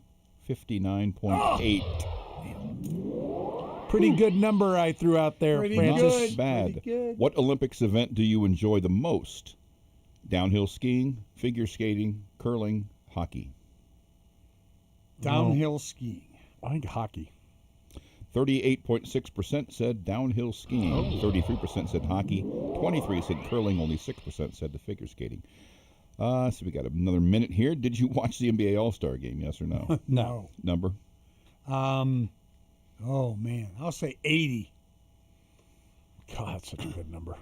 59.8. Pretty good number I threw out there, Pretty Francis. good. Bad. Pretty good. What Olympics event do you enjoy the most? Downhill skiing, figure skating, curling, hockey. Downhill skiing. I think hockey. 38.6% said downhill skiing. 33% said hockey. 23% said curling. Only 6% said the figure skating. So we got another minute here. Did you watch the NBA All-Star game? Yes or no? No. Number? Oh, man. I'll say 80. God, that's such a good number.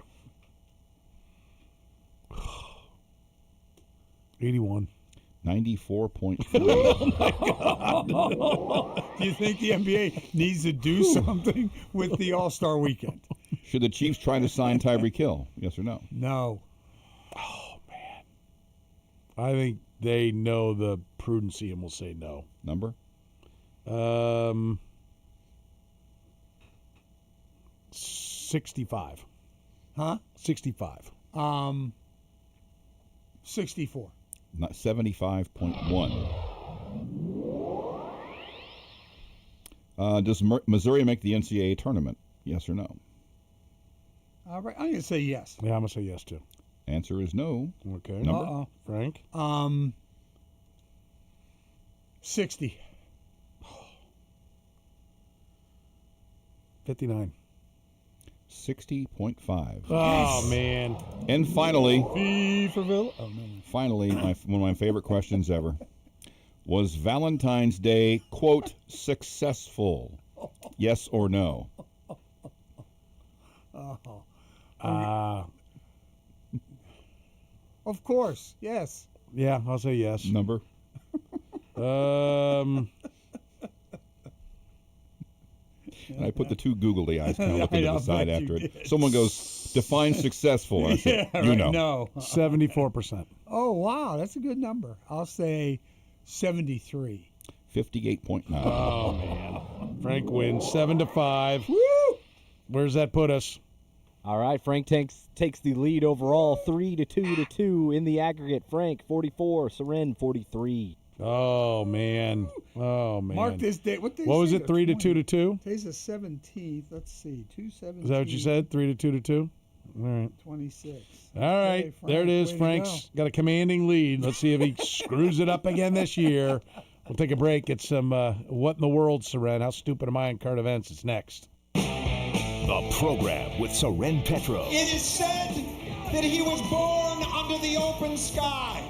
81. 94.3. Oh, my God. Do you think the NBA needs to do something with the All-Star weekend? Should the Chiefs try to sign Tyreek Hill? Yes or no? No. Oh, man. I think they know the prudency and will say no. Number? 65. Huh? 65. 64. Not 75.1. Does Missouri make the NCAA tournament? Yes or no? All right, I'm going to say yes. Yeah, I'm going to say yes, too. Answer is no. Okay. Number? Frank? 60. 59. 60.5. Oh, man. And finally, V for Villa. Oh, no. finally, one of my favorite questions ever. Was Valentine's Day, quote, successful? Yes or no? Of course, yes. Yeah, I'll say yes. Number? And I put the two googly eyes kind of looking to the side after it. Did. Someone goes, define successful. I said, Yeah, you right, know. no. 74%. Oh, wow, that's a good number. I'll say 73. 58.9. Oh, man. Frank wins 7-5. Woo! Where's that put us? All right, Frank takes the lead overall, 3-2 in the aggregate. Frank 44, Soren 43. Oh, man. Oh, man. Mark this date. What was it, 3-2 to 2? Today's the 17th. Let's see, 2/17. Is that what you said, 3-2 to 2? All right. 26. All right, Okay, there it is. way to Frank's got a commanding lead. Let's see if he screws it up again this year. We'll take a break. Get some What in the World, Soren? How stupid am I in current events? It's next. The program with Soren Petro. It is said that he was born under the open sky,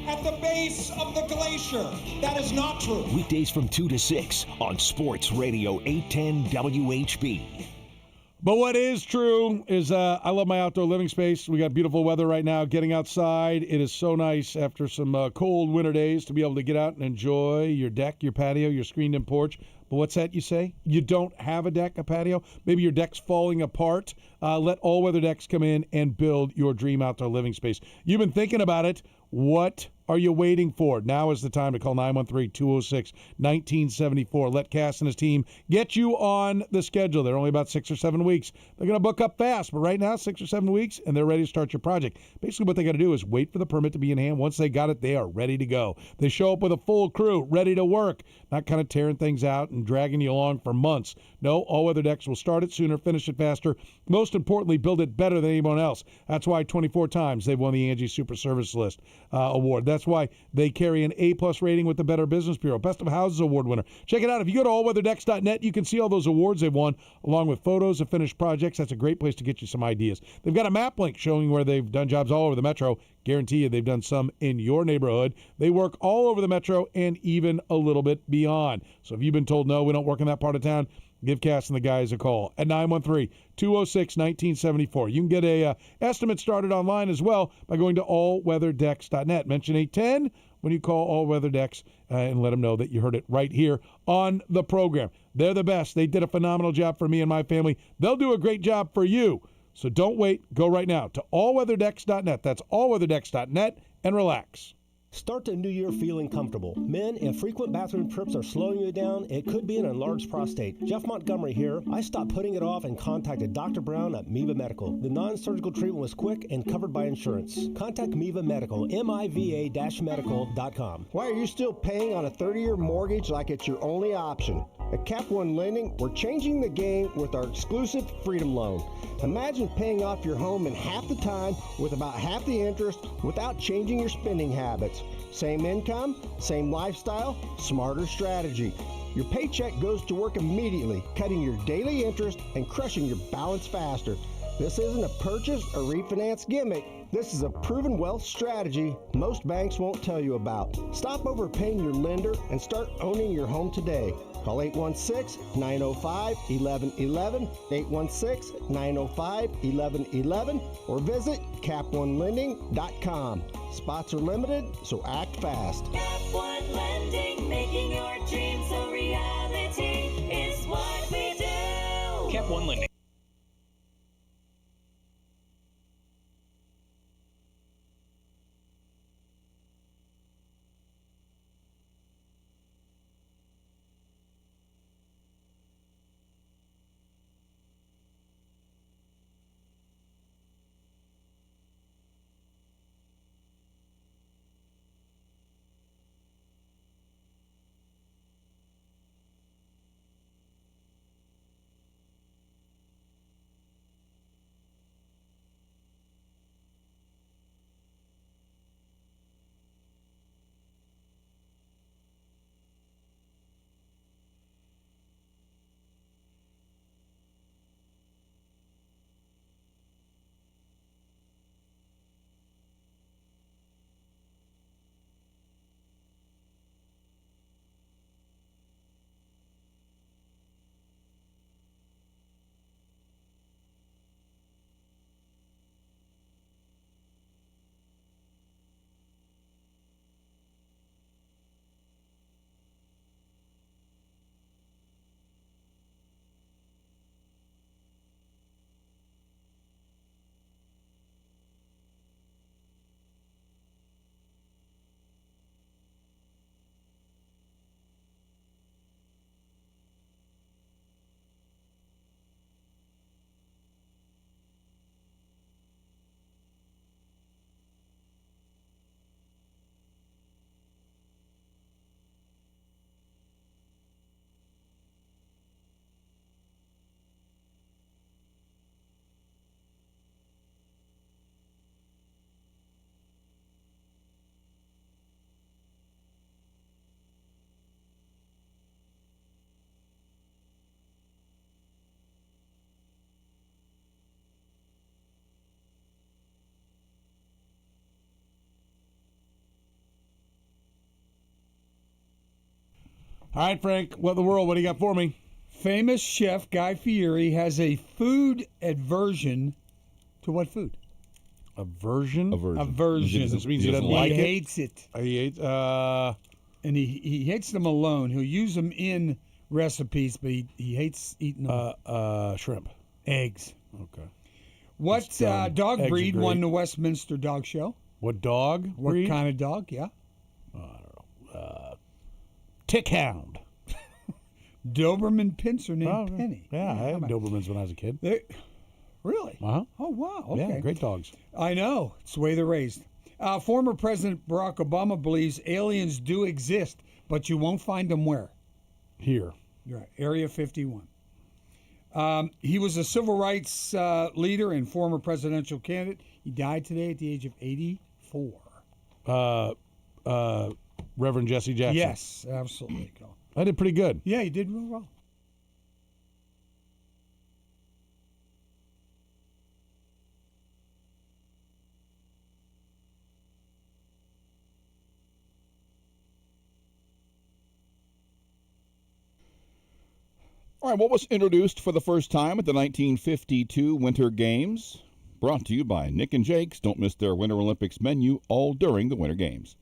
at the base of the glacier. That is not true. Weekdays from 2 to 6 on Sports Radio 810 WHB. But what is true is I love my outdoor living space. We got beautiful weather right now. Getting outside, it is so nice after some cold winter days to be able to get out and enjoy your deck, your patio, your screened-in porch. But what's that you say? You don't have a deck, a patio? Maybe your deck's falling apart. Let All Weather Decks come in and build your dream outdoor living space. You've been thinking about it. What are you waiting for? Now is the time to call 913-206-1974. Let Cass and his team get you on the schedule. They're only about 6 or 7 weeks. They're going to book up fast, but right now, 6 or 7 weeks, and they're ready to start your project. Basically, what they got to do is wait for the permit to be in hand. Once they got it, they are ready to go. They show up with a full crew, ready to work, not kind of tearing things out and dragging you along for months. No, All Weather Decks will start it sooner, finish it faster. Most importantly, build it better than anyone else. That's why 24 times they've won the Angie Super Service List award. That's why they carry an A-plus rating with the Better Business Bureau. Best of Houses Award winner. Check it out. If you go to allweatherdecks.net, you can see all those awards they've won, along with photos of finished projects. That's a great place to get you some ideas. They've got a map link showing where they've done jobs all over the metro. Guarantee you they've done some in your neighborhood. They work all over the metro and even a little bit beyond. So if you've been told, no, we don't work in that part of town, give Cass and the guys a call at 913-206-1974. You can get a estimate started online as well by going to allweatherdecks.net. Mention 810 when you call All Weather Decks and let them know that you heard it right here on the program. They're the best. They did a phenomenal job for me and my family. They'll do a great job for you. So don't wait. Go right now to allweatherdecks.net. That's allweatherdecks.net and relax. Start the new year feeling comfortable. Men, if frequent bathroom trips are slowing you down, it could be an enlarged prostate. Jeff Montgomery here. I stopped putting it off and contacted Dr. Brown at Miva Medical. The non-surgical treatment was quick and covered by insurance. Contact Miva Medical, miva-medical.com. Why are you still paying on a 30-year mortgage like it's your only option? At Cap One Lending, we're changing the game with our exclusive Freedom Loan. Imagine paying off your home in half the time with about half the interest without changing your spending habits. Same income, same lifestyle, smarter strategy. Your paycheck goes to work immediately, cutting your daily interest and crushing your balance faster. This isn't a purchase or refinance gimmick. This is a proven wealth strategy most banks won't tell you about. Stop overpaying your lender and start owning your home today. Call 816-905-1111, 816-905-1111, or visit cap1lending.com. Spots are limited, so act fast. Cap One Lending, making your dreams a reality is what we do. Cap One Lending. All right, Frank, what in the world? What do you got for me? Famous chef Guy Fieri has a food aversion to what food? Aversion? Aversion. This means he doesn't like it? He hates it. He hates, and he hates them alone. He'll use them in recipes, but he hates eating them. Shrimp. Eggs. Okay. What dog Eggs breed are won great. the Westminster Dog Show? What dog What breed? kind of dog? Yeah. I don't know. Tick Hound. Doberman Pincer named Oh, Penny. Yeah, I how had about- Dobermans when I was a kid. Really? Uh-huh. Oh, wow. Okay. Yeah, great dogs. I know. It's the way they're raised. Former President Barack Obama believes aliens do exist, but you won't find them where? Here. Right. Area 51. He was a civil rights leader and former presidential candidate. He died today at the age of 84. Reverend Jesse Jackson. Yes, absolutely. I did pretty good. Yeah, you did real well. All right, what was introduced for the first time at the 1952 Winter Games? Brought to you by Nick and Jake's. Don't miss their Winter Olympics menu all during the Winter Games.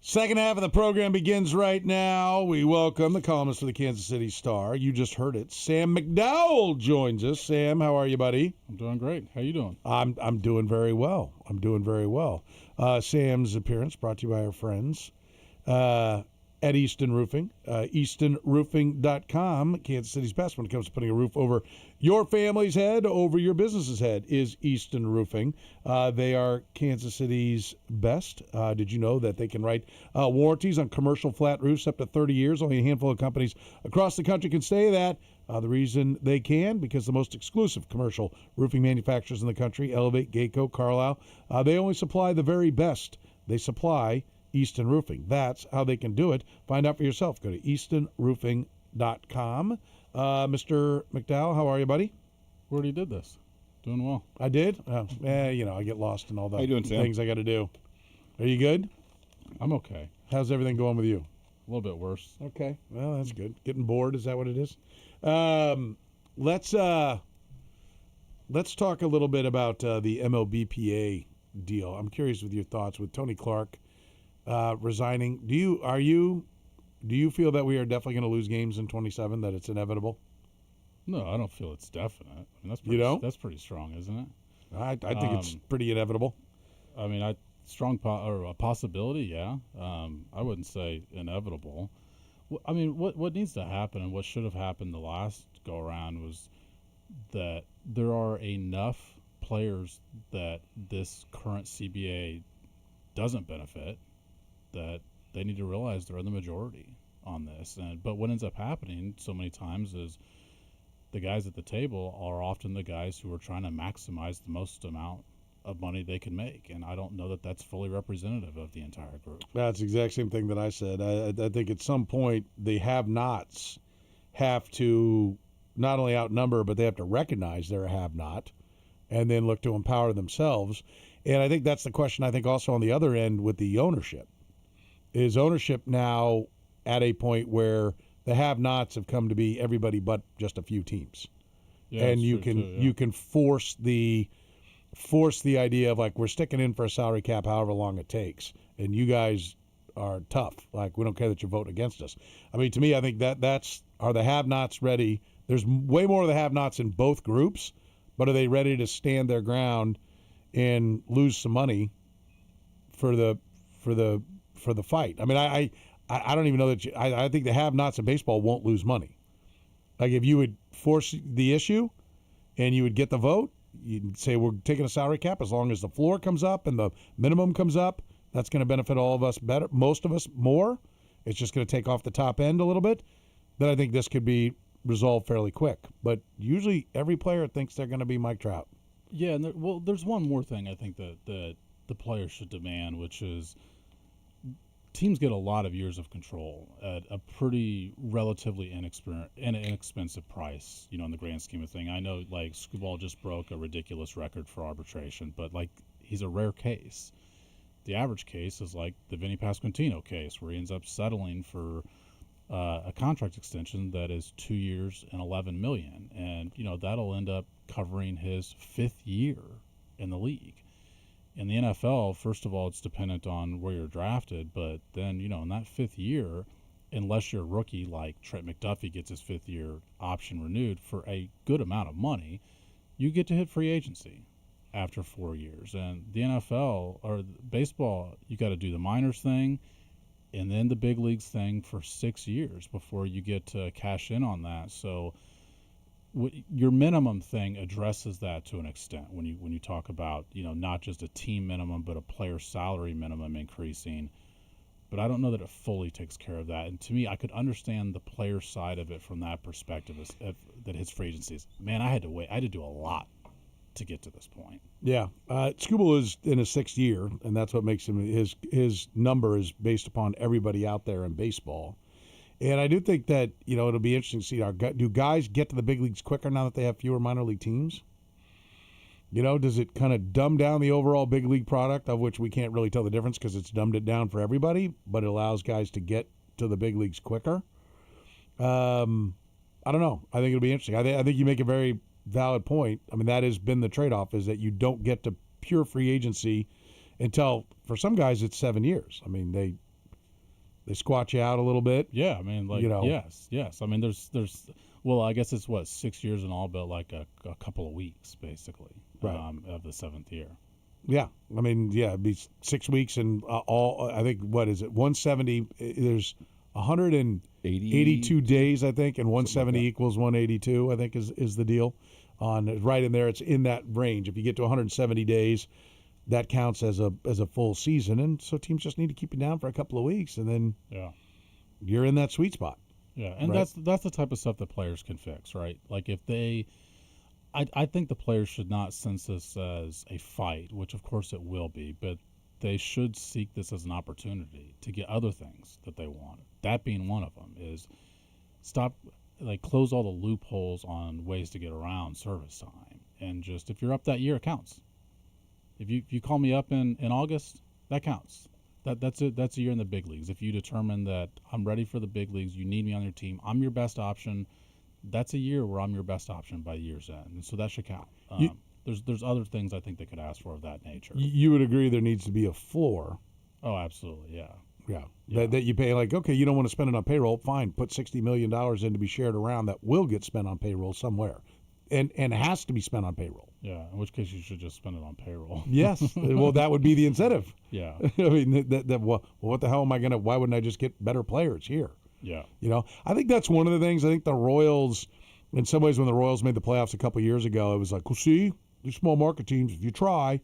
Second half of the program begins right now. We welcome the columnist for the Kansas City Star. You just heard it. Sam McDowell joins us. Sam, how are you, buddy? I'm doing great. How you doing? I'm doing very well. Sam's appearance brought to you by our friends at Easton Roofing. EastonRoofing.com, Kansas City's best when it comes to putting a roof over your family's head, over your business's head, is Easton Roofing. They are Kansas City's best. Did you know that they can write warranties on commercial flat roofs up to 30 years? Only a handful of companies across the country can say that. The reason they can, because the most exclusive commercial roofing manufacturers in the country, Elevate, Geico, Carlisle, they only supply the very best. They supply Easton Roofing. That's how they can do it. Find out for yourself. Go to eastonroofing.com. Mr. McDowell, how are you, buddy? We already did this. Doing well. I did? I get lost in all the How you doing, Sam? things I got to do. Are you good? I'm okay. How's everything going with you? A little bit worse. Okay. Well, that's good. Getting bored, is that what it is? Let's talk a little bit about the MLBPA deal. I'm curious with your thoughts with Tony Clark resigning. Do you feel that we are definitely going to lose games in 27? That it's inevitable? No, I don't feel it's definite. I mean, that's You don't? That's pretty strong, isn't it? I think it's pretty inevitable. I mean, a possibility, yeah. I wouldn't say inevitable. I mean, what needs to happen and what should have happened the last go around was that there are enough players that this current CBA doesn't benefit that they need to realize they're in the majority on this. But what ends up happening so many times is the guys at the table are often the guys who are trying to maximize the most amount of money they can make, and I don't know that that's fully representative of the entire group. That's the exact same thing that I said. I think at some point the have-nots have to not only outnumber, but they have to recognize they're a have-not and then look to empower themselves. And I think that's the question, I think, also on the other end with the ownership. Is ownership now at a point where the have-nots have come to be everybody but just a few teams? Yeah, and you true can too, yeah. you can force the idea of, like, we're sticking in for a salary cap however long it takes, and you guys are tough. Like, we don't care that you're voting against us. I mean, to me, I think that's are the have-nots ready? There's way more of the have-nots in both groups, but are they ready to stand their ground and lose some money for the fight? I mean, I don't even know that I think the have-nots in baseball won't lose money. Like, if you would force the issue and you would get the vote, you'd say we're taking a salary cap as long as the floor comes up and the minimum comes up. That's going to benefit all of us better, most of us more. It's just going to take off the top end a little bit. Then I think this could be resolved fairly quick. But usually every player thinks they're going to be Mike Trout. Yeah, and there's one more thing I think that the players should demand, which is teams get a lot of years of control at a pretty relatively inexpensive price, in the grand scheme of thing. I know, like, Seaboldt just broke a ridiculous record for arbitration, but, like, he's a rare case. The average case is like the Vinny Pasquantino case, where he ends up settling for a contract extension that is 2 years and $11 million, and that'll end up covering his 5th year in the league. In the NFL, first of all, it's dependent on where you're drafted, but then, in that 5th year, unless you're a rookie like Trent McDuffie gets his 5th year option renewed for a good amount of money, you get to hit free agency after 4 years. And the NFL or baseball, you got to do the minors thing and then the big leagues thing for 6 years before you get to cash in on that. So your minimum thing addresses that to an extent when you talk about, not just a team minimum but a player salary minimum increasing. But I don't know that it fully takes care of that. And to me, I could understand the player side of it from that perspective, that his free agencies. Man, I had to wait. I had to do a lot to get to this point. Yeah, Seaboldt is in his 6th year, and that's what makes him his number is based upon everybody out there in baseball. And I do think that it'll be interesting to see do guys get to the big leagues quicker now that they have fewer minor league teams? Does it kind of dumb down the overall big league product, of which we can't really tell the difference because it's dumbed it down for everybody, but it allows guys to get to the big leagues quicker? I don't know. I think it'll be interesting. I think you make a very valid point. I mean, that has been the trade-off, is that you don't get to pure free agency until, for some guys, it's 7 years. I mean, They squat you out a little bit. Yeah, I mean, like, yes. I mean, there's, well, I guess it's 6 years in all, but like a couple of weeks, basically, of the 7th year. Yeah, I mean, it'd be 6 weeks and all. I think what is it? 170. There's 182 days, I think, and 170 equals 182. I think is the deal. On right in there, it's in that range. If you get to 170 days, that counts as a full season, and so teams just need to keep it down for a couple of weeks, and then you're in that sweet spot. Yeah, and right? that's the type of stuff that players can fix, right? Like if they. I think the players should not sense this as a fight, which of course it will be, but they should seek this as an opportunity to get other things that they want. That being one of them is close all the loopholes on ways to get around service time. And just if you're up that year, it counts. If you call me up in August, that counts. That's it. That's a year in the big leagues. If you determine that I'm ready for the big leagues, you need me on your team, I'm your best option. That's a year where I'm your best option by year's end, and so that should count. There's other things I think they could ask for of that nature. You would agree there needs to be a floor. Oh, absolutely, yeah. Yeah. That you pay, like, okay, you don't want to spend it on payroll, fine, put $60 million in to be shared around that will get spent on payroll somewhere, and has to be spent on payroll. Yeah, in which case you should just spend it on payroll. Yes, well, that would be the incentive. Yeah. I mean, well, what the hell am I going to, why wouldn't I just get better players here? Yeah. You know, I think that's one of the things. I think the Royals, in some ways, when the Royals made the playoffs a couple years ago, it was like, well, see, these small market teams, if you try,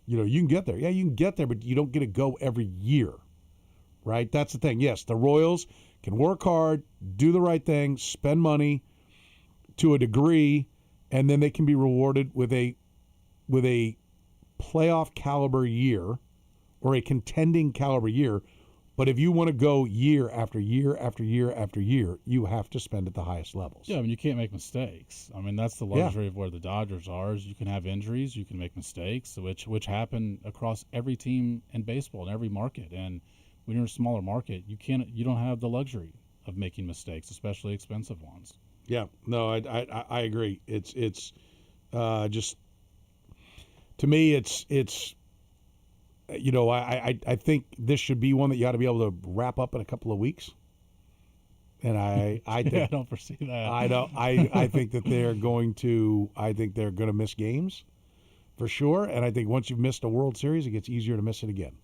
you can get there. Yeah, you can get there, but you don't get to go every year, right? That's the thing. Yes, the Royals can work hard, do the right thing, spend money to a degree, and then they can be rewarded with a playoff caliber year or a contending caliber year. But if you want to go year after year after year after year, you have to spend at the highest levels. Yeah, I mean, you can't make mistakes. I mean, that's the luxury of where the Dodgers are. Is you can have injuries, you can make mistakes, which happen across every team in baseball in every market. And when you're in a smaller market, you don't have the luxury of making mistakes, especially expensive ones. Yeah, no, I agree. It's just, to me, it's. You know, I think this should be one that you ought to be able to wrap up in a couple of weeks. And I think, I don't foresee that. I think that they're going to miss games for sure. And I think once you've missed a World Series, it gets easier to miss it again.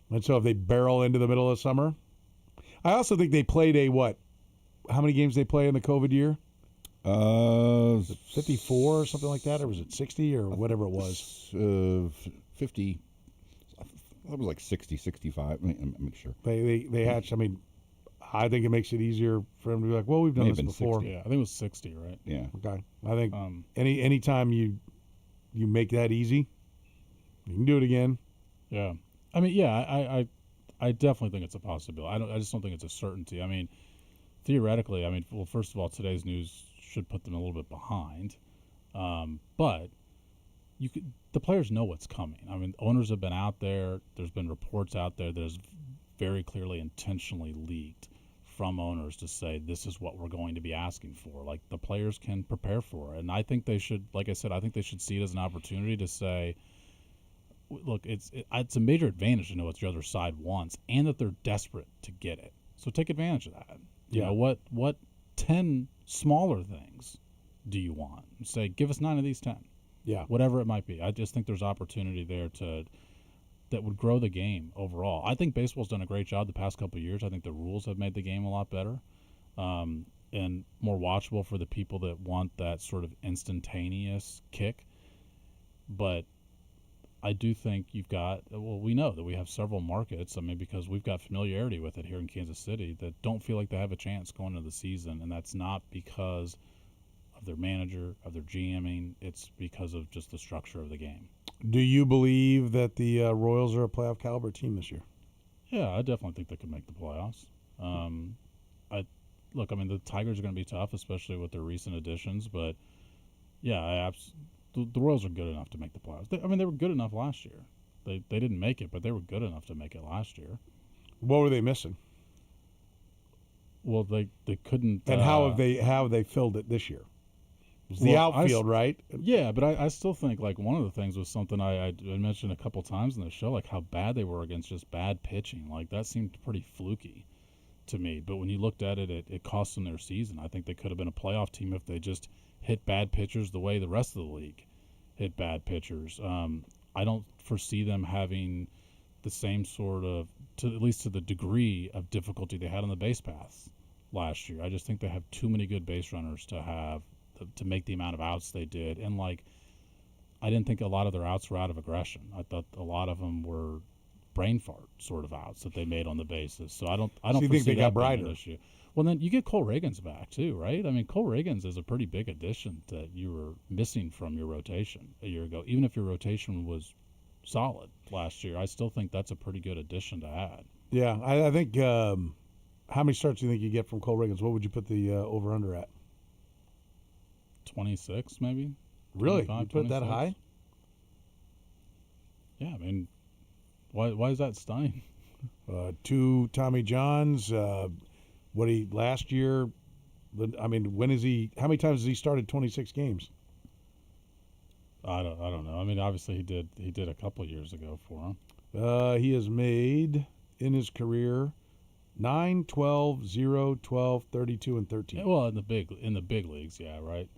And so if they barrel into the middle of summer, I also think they played how many games they play in the COVID year? Was it 54 or something like that, or was it 60 or whatever it was? 50. That was like 60, 65. Let me make sure. They hatched. I mean, I think it makes it easier for them to be like, well, we've done this before. 60, yeah, I think it was 60, right? Yeah. Okay. I think anytime you make that easy, you can do it again. Yeah. I mean, yeah, I definitely think it's a possibility. I just don't think it's a certainty. I mean, theoretically, well, first of all, today's news should put them a little bit behind, but the players know what's coming. I mean, owners have been out there. There's been reports out there. There's very clearly intentionally leaked from owners to say this is what we're going to be asking for. Like, the players can prepare for it, and I think they should. Like I said, I think they should see it as an opportunity to say, look, it's a major advantage to know what the other side wants and that they're desperate to get it. So take advantage of that. You know, what 10 smaller things do you want? Say, give us 9 of these 10. Yeah. Whatever it might be. I just think there's opportunity there that would grow the game overall. I think baseball's done a great job the past couple of years. I think the rules have made the game a lot better and more watchable for the people that want that sort of instantaneous kick. But I do think we know that we have several markets, because we've got familiarity with it here in Kansas City, that don't feel like they have a chance going into the season, and that's not because of their manager, of their GMing. It's because of just the structure of the game. Do you believe that the Royals are a playoff caliber team this year? Yeah, I definitely think they could make the playoffs. The Tigers are going to be tough, especially with their recent additions, but yeah, the Royals are good enough to make the playoffs. They were good enough last year. They didn't make it, but they were good enough to make it last year. What were they missing? Well, they couldn't. And how have they filled it this year? It was the outfield, right? Yeah, but I still think like one of the things was something I mentioned a couple times in the show, like how bad they were against just bad pitching. Like that seemed pretty fluky to me. But when you looked at it, it cost them their season. I think they could have been a playoff team if they just hit bad pitchers the way the rest of the league hit bad pitchers. I don't foresee them having the same sort of, at least to the degree of difficulty they had on the base paths last year. I just think they have too many good base runners to make the amount of outs they did. And like, I didn't think a lot of their outs were out of aggression. I thought a lot of them were brain fart sort of outs that they made on the bases. So I don't you think they got brighter this year. Well, then you get Cole Reagans back too, right? I mean, Cole Reagans is a pretty big addition that you were missing from your rotation a year ago. Even if your rotation was solid last year, I still think that's a pretty good addition to add. Yeah, I think. How many starts do you think you get from Cole Reagans? What would you put the over/under at? 26, maybe. Really? You put it that high? Yeah, I mean, why is that stunning? 2 Tommy Johns. Last year? I mean, when is he? How many times has he started 26 games? I don't know. I mean, obviously he did a couple of years ago for him. He has made in his career 9, 12, 0, 12, 32, and 13. Yeah, well, in the big leagues, yeah, right.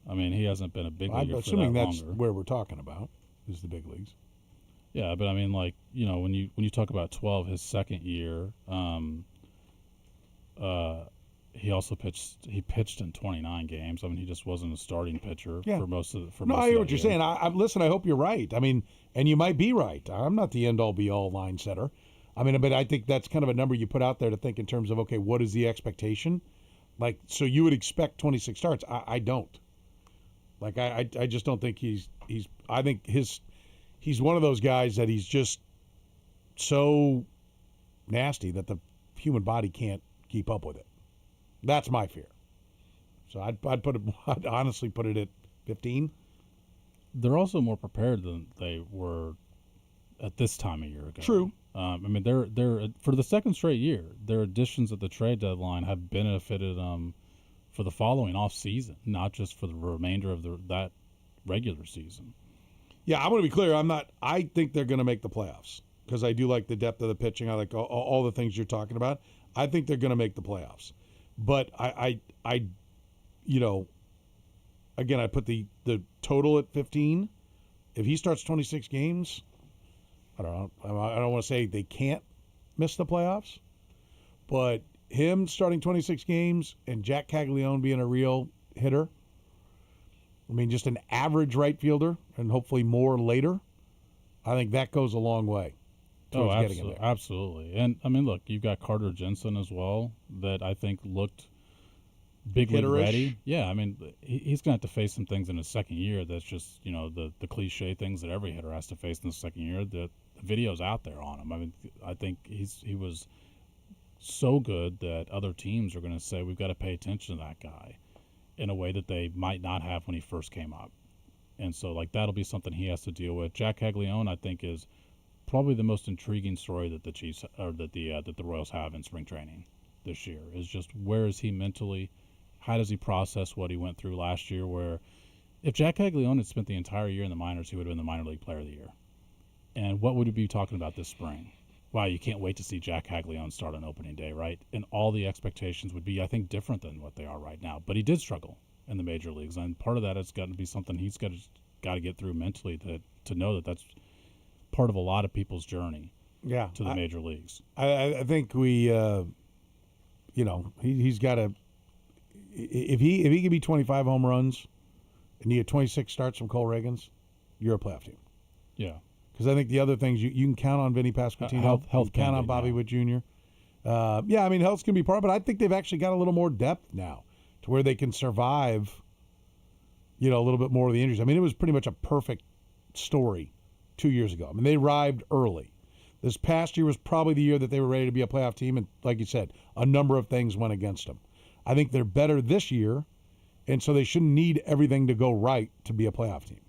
I mean, he hasn't been a big leaguer I'm assuming for that that's longer. where we're talking about is the big leagues. Yeah, but I mean, like, you know, when you talk about 12, his second year, he also pitched in 29 games. I mean, he just wasn't a starting pitcher for most of the. No, I hear what you're saying. Listen, I hope you're right. I mean, and you might be right. I'm not the end-all, be-all line setter. I mean, but I think that's kind of a number you put out there to think in terms of, okay, what is the expectation? Like, so you would expect 26 starts. I don't. Like, I just don't think he's I think he's one of those guys that he's just so nasty that the human body can't keep up with it. That's my fear. So I'd honestly put it at 15. They're also more prepared than they were at this time a year ago. True. I mean, they're for the second straight year, their additions at the trade deadline have benefited for the following off season, not just for the remainder of that regular season. Yeah, I'm going to be clear. I think they're going to make the playoffs because I do like the depth of the pitching. I like all the things you're talking about. I think they're going to make the playoffs. But I you know, again, I put the total at 15. If he starts 26 games, I don't know. I don't want to say they can't miss the playoffs, but him starting 26 games and Jack Caglione being a real hitter, I mean, just an average right fielder and hopefully more later, I think that goes a long way towards getting him there. Absolutely. And, I mean, look, you've got Carter Jensen as well that I think looked big league ready. Yeah, I mean, he's going to have to face some things in his second year that's just, you know, the cliche things that every hitter has to face in the second year. The video's out there on him. I mean, I think he was so good that other teams are going to say we've got to pay attention to that guy in a way that they might not have when he first came up. And so, like, that'll be something he has to deal with. Jack Caglione, I think, is probably the most intriguing story that the Chiefs or that the Royals have in spring training this year is just where is he mentally? How does he process what he went through last year? Where if Jack Caglione had spent the entire year in the minors, he would have been the minor league player of the year. And what would we be talking about this spring? Wow, you can't wait to see Jack Caglione start on opening day, right? And all the expectations would be, I think, different than what they are right now. But he did struggle in the major leagues, and part of that has got to be something he's got to get through mentally to know that that's part of a lot of people's journey. Yeah, to the major leagues. I think we, you know, he's got to. If he can be 25 home runs, and you get 26 starts from Cole Reagans, you're a playoff team. Yeah. Because I think the other things you can count on Vinny Pasquantino, health you can count on Bobby Witt Jr. Yeah, I mean health's gonna be part, but I think they've actually got a little more depth now to where they can survive. You know, a little bit more of the injuries. I mean, it was pretty much a perfect story 2 years ago. I mean, they arrived early. This past year was probably the year that they were ready to be a playoff team, and like you said, a number of things went against them. I think they're better this year, and so they shouldn't need everything to go right to be a playoff team.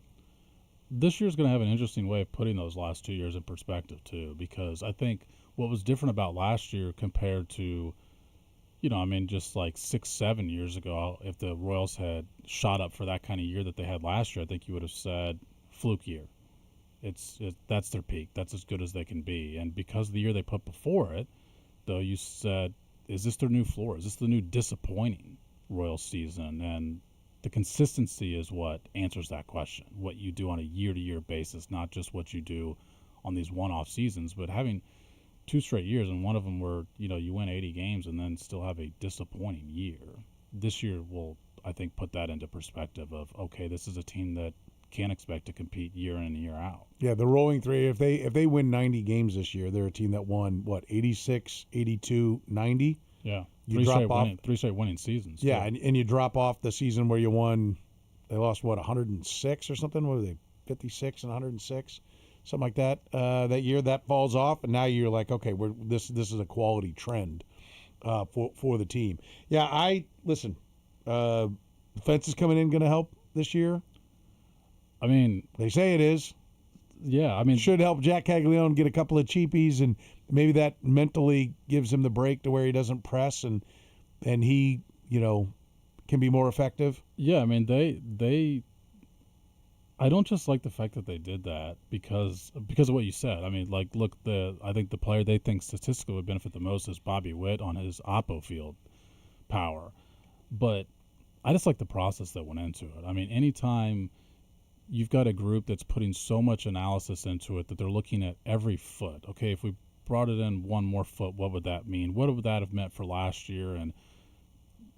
This year's going to have an interesting way of putting those last 2 years in perspective, too, because I think what was different about last year compared to I mean, just like 6-7 years ago, if the Royals had shot up for that kind of year that they had last year, I think you would have said fluke year. That's their peak. That's as good as they can be. And because of the year they put before it, though, you said, is this their new floor? Is this the new disappointing Royals season? And the consistency is what answers that question. What you do on a year-to-year basis, not just what you do on these one-off seasons, but having 2 straight years, and one of them where you win 80 games and then still have a disappointing year. This year will, I think, put that into perspective of, okay, this is a team that can't expect to compete year in and year out. Yeah, the rolling three. If they win 90 games this year, they're a team that won 86, 82, 90. Yeah, You drop off 3 straight winning seasons. Yeah, too. and you drop off the season where you won. They lost 106 or something. What were they? 56 and 106. Something like that. That year, that falls off, and now you're like, okay, this is a quality trend for the team. Yeah, listen. The fence is coming in, going to help this year. I mean, they say it is. Yeah, I mean, should help Jack Caglione get a couple of cheapies, and maybe that mentally gives him the break to where he doesn't press, and he can be more effective. Yeah, I mean they. I don't just like the fact that they did that because of what you said. I mean, like, look, I think the player they think statistically would benefit the most is Bobby Witt on his oppo field power, but I just like the process that went into it. I mean, anytime you've got a group that's putting so much analysis into it that they're looking at every foot. Okay, if we brought it in one more foot, what would that mean? What would that have meant for last year? And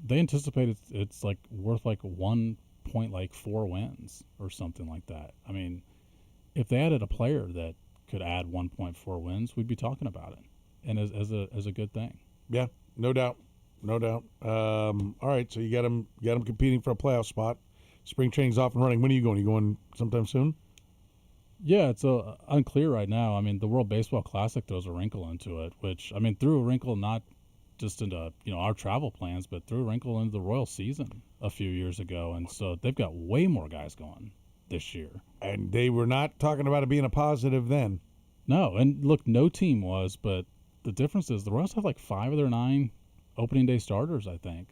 they anticipate it's like worth like 1.4 wins or something like that. I mean, if they added a player that could add 1.4 wins, we'd be talking about it, and as a good thing. Yeah, no doubt. All right, so you got them competing for a playoff spot. Spring training's off and running. When are you going? Are you going sometime soon? Yeah, it's unclear right now. I mean, the World Baseball Classic throws a wrinkle into it, which, I mean, threw a wrinkle not just into our travel plans, but threw a wrinkle into the Royal season a few years ago. And so they've got way more guys going this year. And they were not talking about it being a positive then. No, and look, no team was, but the difference is the Royals have like 5 of their 9 opening day starters, I think.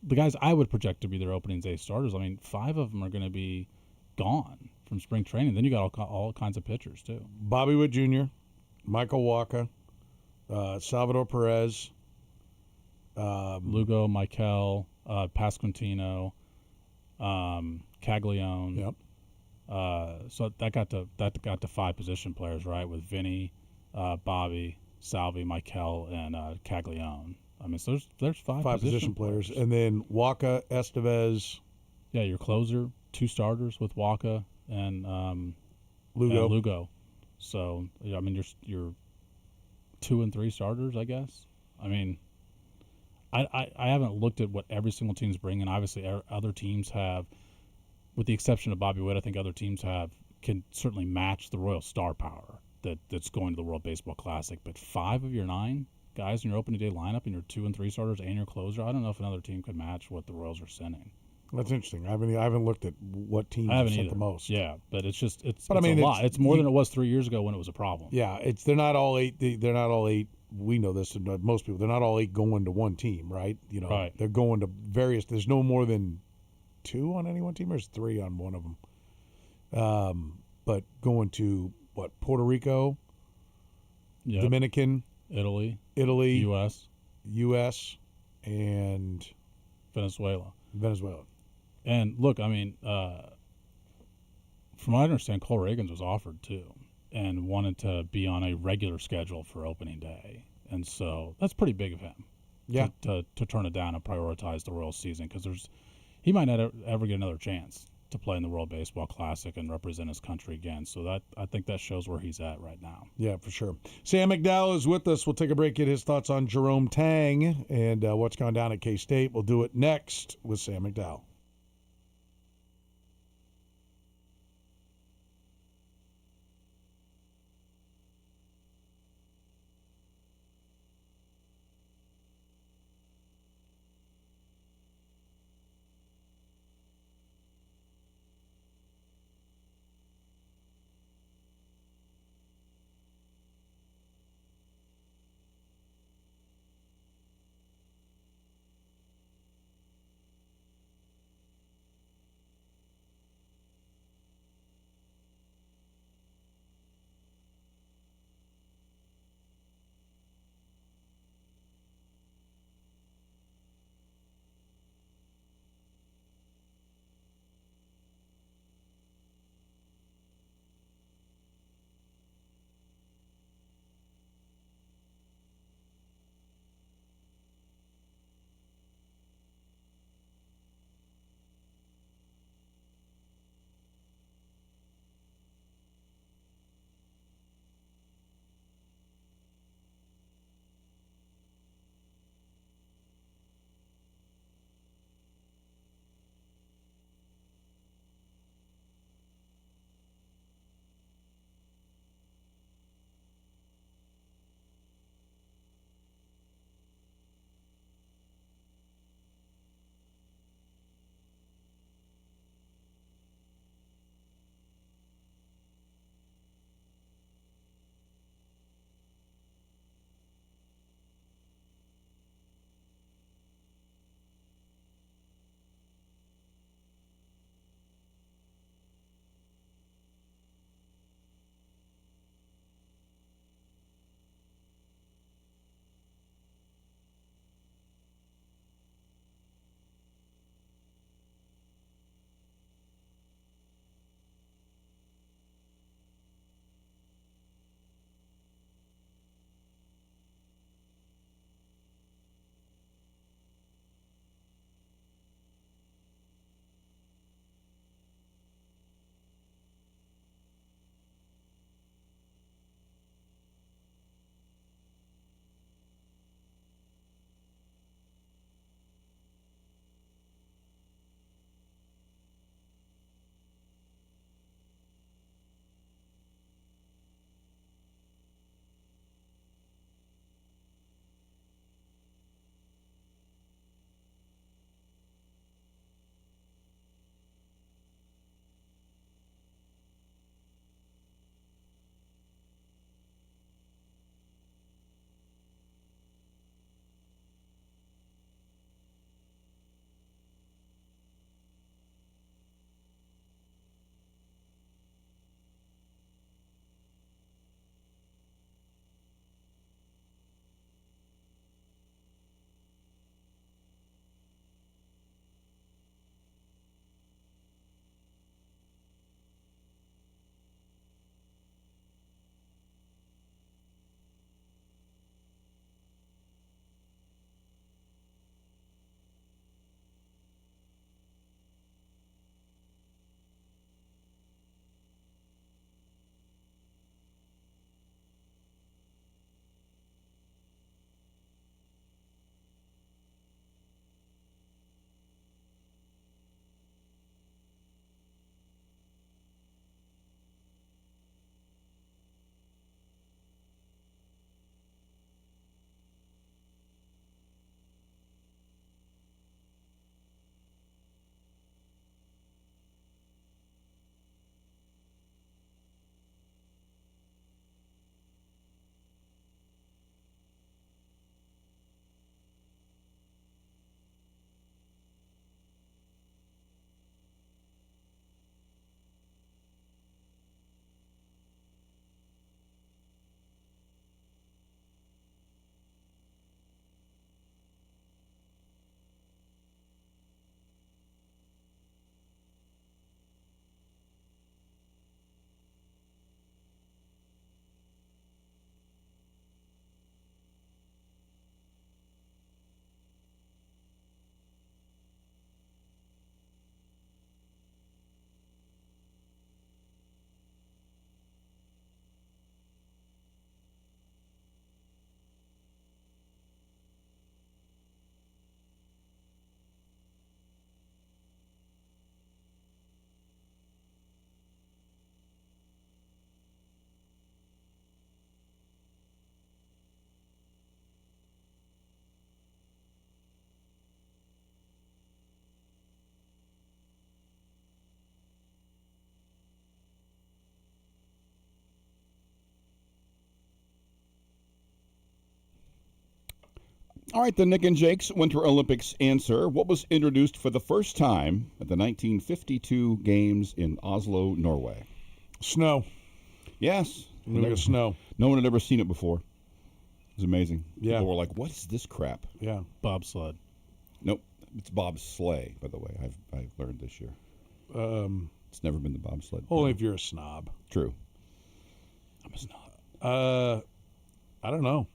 The guys I would project to be their opening day starters, I mean, 5 of them are going to be gone from spring training. Then you got all kinds of pitchers too. Bobby Witt Jr., Michael Wacha, Salvador Perez, Lugo, Michael, Pasquantino, Caglione. Yep. So that got to 5 position players, right? With Vinny, Bobby, Salvi, Michael, and Caglione. I mean, so there's 5 position players, and then Wacha, Estevez. Yeah, your closer, 2 starters with Wacha and Lugo. So I mean, you're 2 and 3 starters, I guess. I mean, I haven't looked at what every single team's bringing. Obviously, other teams have, with the exception of Bobby Witt, I think other teams can certainly match the Royal star power that's going to the World Baseball Classic. But 5 of your 9 guys in your opening day lineup and your 2 and 3 starters and your closer, I don't know if another team could match what the Royals are sending. That's interesting. I haven't looked at what teams have sent the most. Yeah, but it's a mean, lot. It's more than it was 3 years ago when it was a problem. Yeah, they're not all 8. They're not all 8. We know this, and most people. They're not all 8 going to one team, right? Right. They're going to various. There's no more than 2 on any one team. There's 3 on one of them. But going to Puerto Rico, Yep. Dominican, Italy, U.S., and Venezuela. And look, I mean, from what I understand, Cole Reagans was offered too, and wanted to be on a regular schedule for opening day, and so that's pretty big of him. Yeah. To turn it down and prioritize the Royal season, because he might not ever get another chance to play in the World Baseball Classic and represent his country again. So I think that shows where he's at right now. Yeah, for sure. Sam McDowell is with us. We'll take a break, get his thoughts on Jerome Tang and what's gone down at K-State. We'll do it next with Sam McDowell. All right, the Nick and Jake's Winter Olympics answer. What was introduced for the first time at the 1952 Games in Oslo, Norway? Snow. Yes. Look at snow. No one had ever seen it before. It was amazing. Yeah. People were like, what is this crap? Yeah. Bobsled. Nope. It's bobsleigh, by the way. I've learned this year. It's never been the bobsled. Only if you're a snob. True. I'm a snob. I don't know.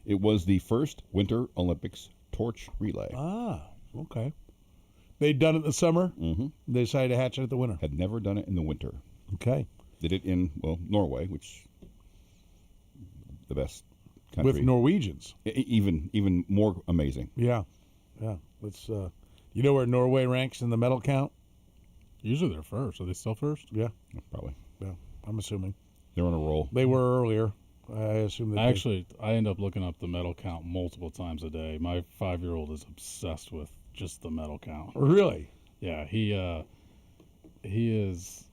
It was the first Winter Olympics torch relay. Ah, okay. They'd done it in the summer. Mm-hmm. They decided to hatch it at the winter. Had never done it in the winter. Okay. Did it in, Norway, which the best country. With Norwegians. Even more amazing. Yeah. Yeah. Let's. You know where Norway ranks in the medal count? Usually they're first. Are they still first? Yeah. Probably. Yeah. I'm assuming. They're on a roll. They were earlier. I assume that. I end up looking up the medal count multiple times a day. My 5-year-old is obsessed with just the medal count. Really? Yeah. He is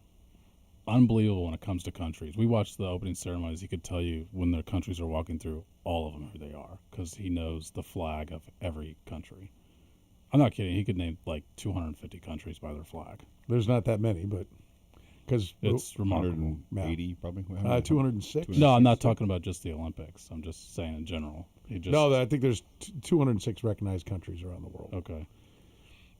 unbelievable when it comes to countries. We watched the opening ceremonies. He could tell you when their countries are walking through, all of them, who they are, because he knows the flag of every country. I'm not kidding. He could name like 250 countries by their flag. There's not that many, but because it's remarkable. 180 probably. 206. No, I'm not talking about just the Olympics. I'm just saying in general. No, I think there's 206 recognized countries around the world. Okay.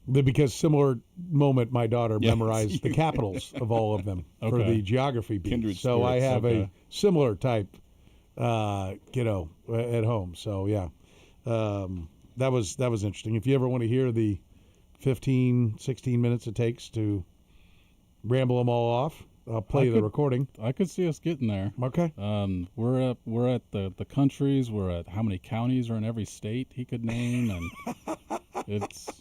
Because similar moment, my daughter memorized the capitals of all of them for the geography beat. Kindred so I spirits, have a similar type, at home. So yeah, that was interesting. If you ever want to hear the 15, 16 minutes it takes to ramble them all off, I'll play the recording. I could see us getting there. Okay. We're at the countries. We're at how many counties are in every state he could name, and it's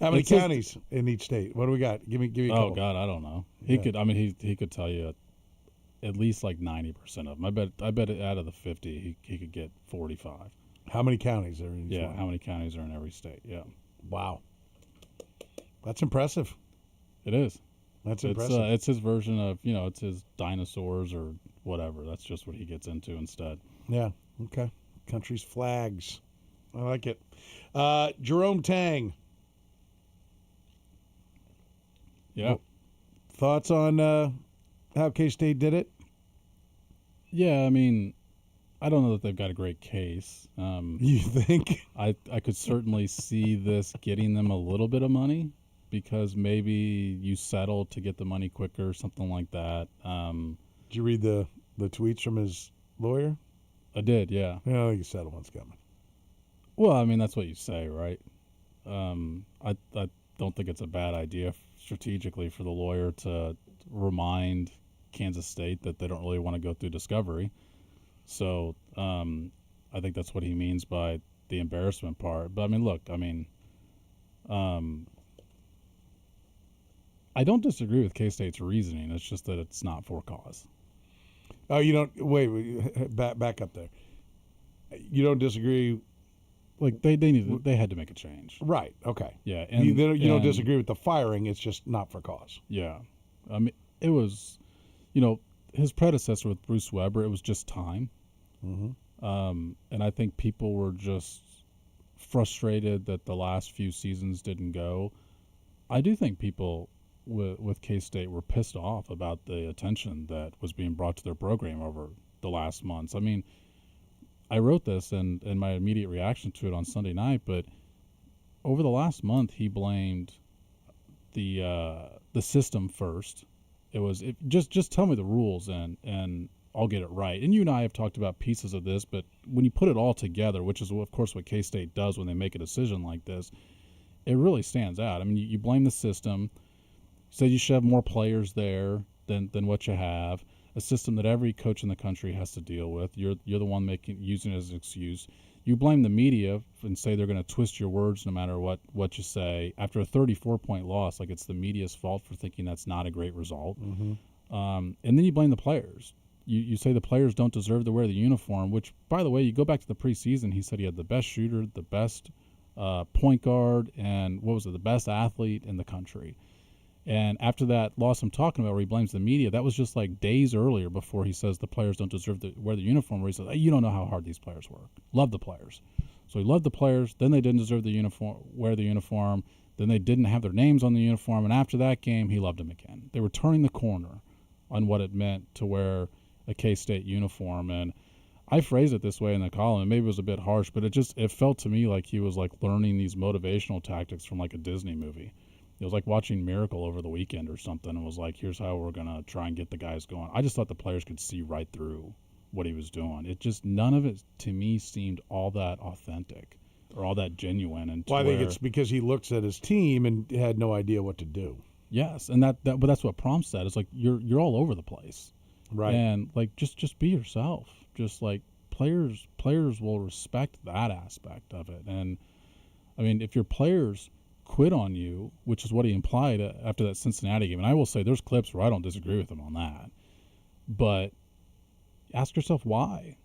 how many counties in each state? What do we got? Give me a couple. Oh God, I don't know. He could. I mean, he could tell you at least like 90% of them. I bet out of the 50, he could get 45. How many counties are in each one? How many counties are in every state? Yeah. Wow. That's impressive. It is. That's impressive. It's his version of, it's his dinosaurs or whatever. That's just what he gets into instead. Yeah. Okay. Country's flags. I like it. Jerome Tang. Yeah. Thoughts on how K-State did it? Yeah, I mean, I don't know that they've got a great case. You think? I could certainly see this getting them a little bit of money because maybe you settle to get the money quicker, something like that. Did you read the tweets from his lawyer? I did, yeah. Yeah, I think a settlement's coming. Well, I mean, that's what you say, right? I don't think it's a bad idea strategically for the lawyer to remind Kansas State that they don't really want to go through discovery. So I think that's what he means by the embarrassment part. But, I mean, look, I don't disagree with K-State's reasoning. It's just that it's not for cause. Oh, you don't – wait, back up there. You don't disagree – like they had to make a change. Right, okay. Yeah. And you don't disagree with the firing. It's just not for cause. Yeah. I mean, it was, his predecessor with Bruce Weber, it was just time. Mm-hmm. And I think people were just frustrated that the last few seasons didn't go. I do think people with K-State were pissed off about the attention that was being brought to their program over the last months. I mean, I wrote this and my immediate reaction to it on Sunday night, but over the last month he blamed the system first. It was just tell me the rules and I'll get it right. And you and I have talked about pieces of this, but when you put it all together, which is of course what K-State does when they make a decision like this, it really stands out. I mean, you blame the system, say you should have more players there than what you have. A system that every coach in the country has to deal with. You're the one using it as an excuse. You blame the media and say they're going to twist your words no matter what you say. After a 34-point loss, like it's the media's fault for thinking that's not a great result. Mm-hmm. And then you blame the players. You say the players don't deserve to wear the uniform, which, by the way, you go back to the preseason, he said he had the best shooter, the best point guard, and the best athlete in the country. And after that loss I'm talking about where he blames the media, that was just like days earlier before he says the players don't deserve to wear the uniform, where he says, hey, you don't know how hard these players work. Love the players. So he loved the players, then they didn't deserve the uniform, wear the uniform, then they didn't have their names on the uniform, and after that game, he loved them again. They were turning the corner on what it meant to wear a K-State uniform, and I phrased it this way in the column, and maybe it was a bit harsh, but it felt to me like he was like learning these motivational tactics from like a Disney movie. It was like watching Miracle over the weekend or something, and was like, here's how we're going to try and get the guys going. I just thought the players could see right through what he was doing. It just, none of it to me seemed all that authentic or all that genuine. And well, I think it's because he looks at his team and had no idea what to do. Yes, and but that's what Prom said. It's like you're all over the place, right? And like just be yourself. Just like players will respect that aspect of it. And I mean, if your players quit on you, which is what he implied after that Cincinnati game, and I will say there's clips where I don't disagree with him on that, but ask yourself why.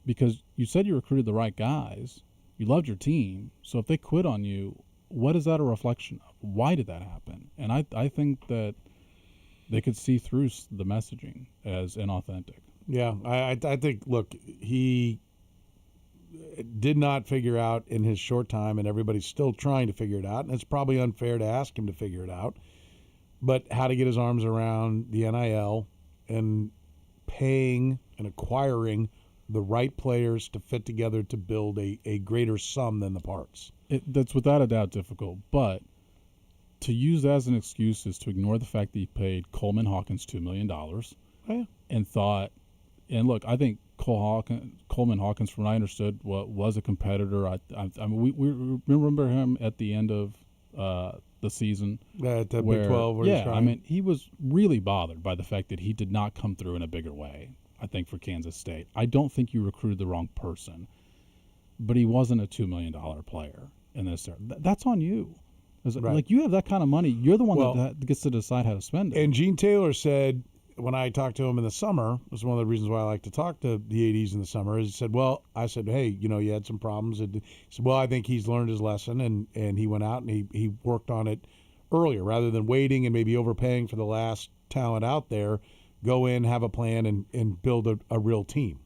Because you said you recruited the right guys, you loved your team, so if they quit on you, what is that a reflection of? Why did that happen? And I think that they could see through the messaging as inauthentic. Yeah, I think, look, he did not figure out in his short time, and everybody's still trying to figure it out, and it's probably unfair to ask him to figure it out, but how to get his arms around the NIL and paying and acquiring the right players to fit together to build a greater sum than the parts. That's without a doubt difficult, but to use that as an excuse is to ignore the fact that he paid Coleman Hawkins $2 million and thought, and look, I think Coleman Hawkins, from what I understood, was a competitor. I mean, we remember him at the end of the season. At the Big 12. I mean, he was really bothered by the fact that he did not come through in a bigger way, I think, for Kansas State. I don't think you recruited the wrong person, but he wasn't a $2 million player in this. That's on you. Right. Like, you have that kind of money. You're the one that gets to decide how to spend it. And Gene Taylor said, when I talked to him in the summer, this is one of the reasons why I like to talk to the ADs in the summer, is he said, well, I said, hey, you had some problems. He said, well, I think he's learned his lesson, and he went out and he worked on it earlier rather than waiting and maybe overpaying for the last talent out there. Go in, have a plan, and build a real team.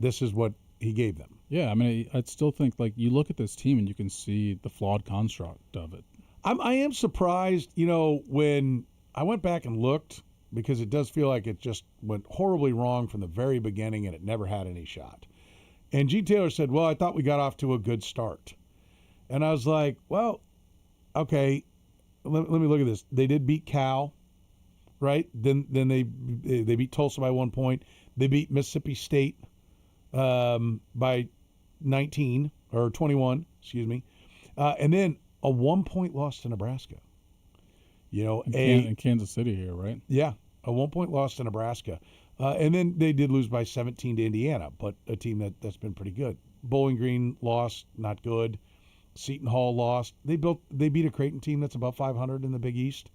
This is what he gave them. Yeah, I mean, I'd still think, like, you look at this team and you can see the flawed construct of it. I am surprised, when I went back and looked, because it does feel like it just went horribly wrong from the very beginning and it never had any shot. And Gene Taylor said, well, I thought we got off to a good start. And I was like, well, okay, let me look at this. They did beat Cal, right? Then they beat Tulsa by 1 point. They beat Mississippi State by 19 or 21, excuse me. And then a 1 point loss to Nebraska. In Kansas City here, right? Yeah, a 1 point loss to Nebraska. And then they did lose by 17 to Indiana, but a team that's been pretty good. Bowling Green lost, not good. Seton Hall lost. They beat a Creighton team that's about 500 in the Big East.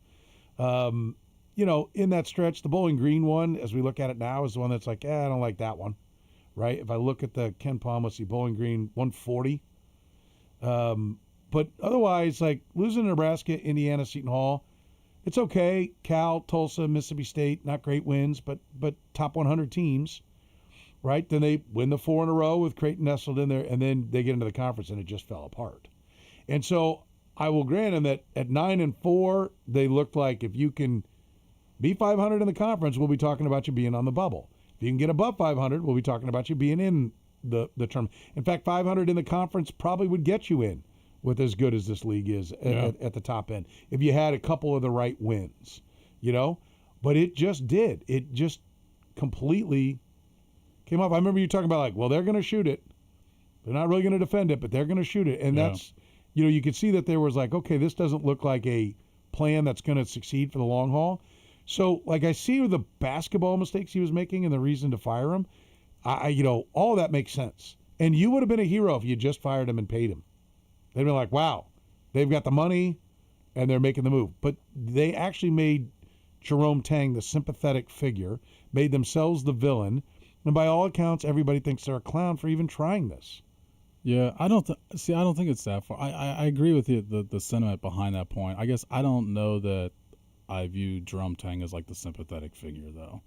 In that stretch, the Bowling Green one, as we look at it now, is the one that's like, I don't like that one, right? If I look at the Ken Palm, let's see, Bowling Green 140. But otherwise, like losing to Nebraska, Indiana, Seton Hall, it's okay. Cal, Tulsa, Mississippi State, not great wins, but top 100 teams, right? Then they win the 4 in a row with Creighton nestled in there, and then they get into the conference, and it just fell apart. And so I will grant them that at 9-4, they looked like if you can be 500 in the conference, we'll be talking about you being on the bubble. If you can get above 500, we'll be talking about you being in the tournament. In fact, 500 in the conference probably would get you in with as good as this league is at the top end, if you had a couple of the right wins, But it just did. It just completely came off. I remember you talking about, like, well, they're going to shoot it. They're not really going to defend it, but they're going to shoot it. And that's, you could see that there was like, okay, this doesn't look like a plan that's going to succeed for the long haul. So, like, I see the basketball mistakes he was making and the reason to fire him. All of that makes sense. And you would have been a hero if you just fired him and paid him. They'd be like, wow, they've got the money and they're making the move. But they actually made Jerome Tang the sympathetic figure, made themselves the villain, and by all accounts, everybody thinks they're a clown for even trying this. Yeah, I don't think it's that far. I agree with you, the sentiment behind that point. I guess I don't know that I view Jerome Tang as like the sympathetic figure though.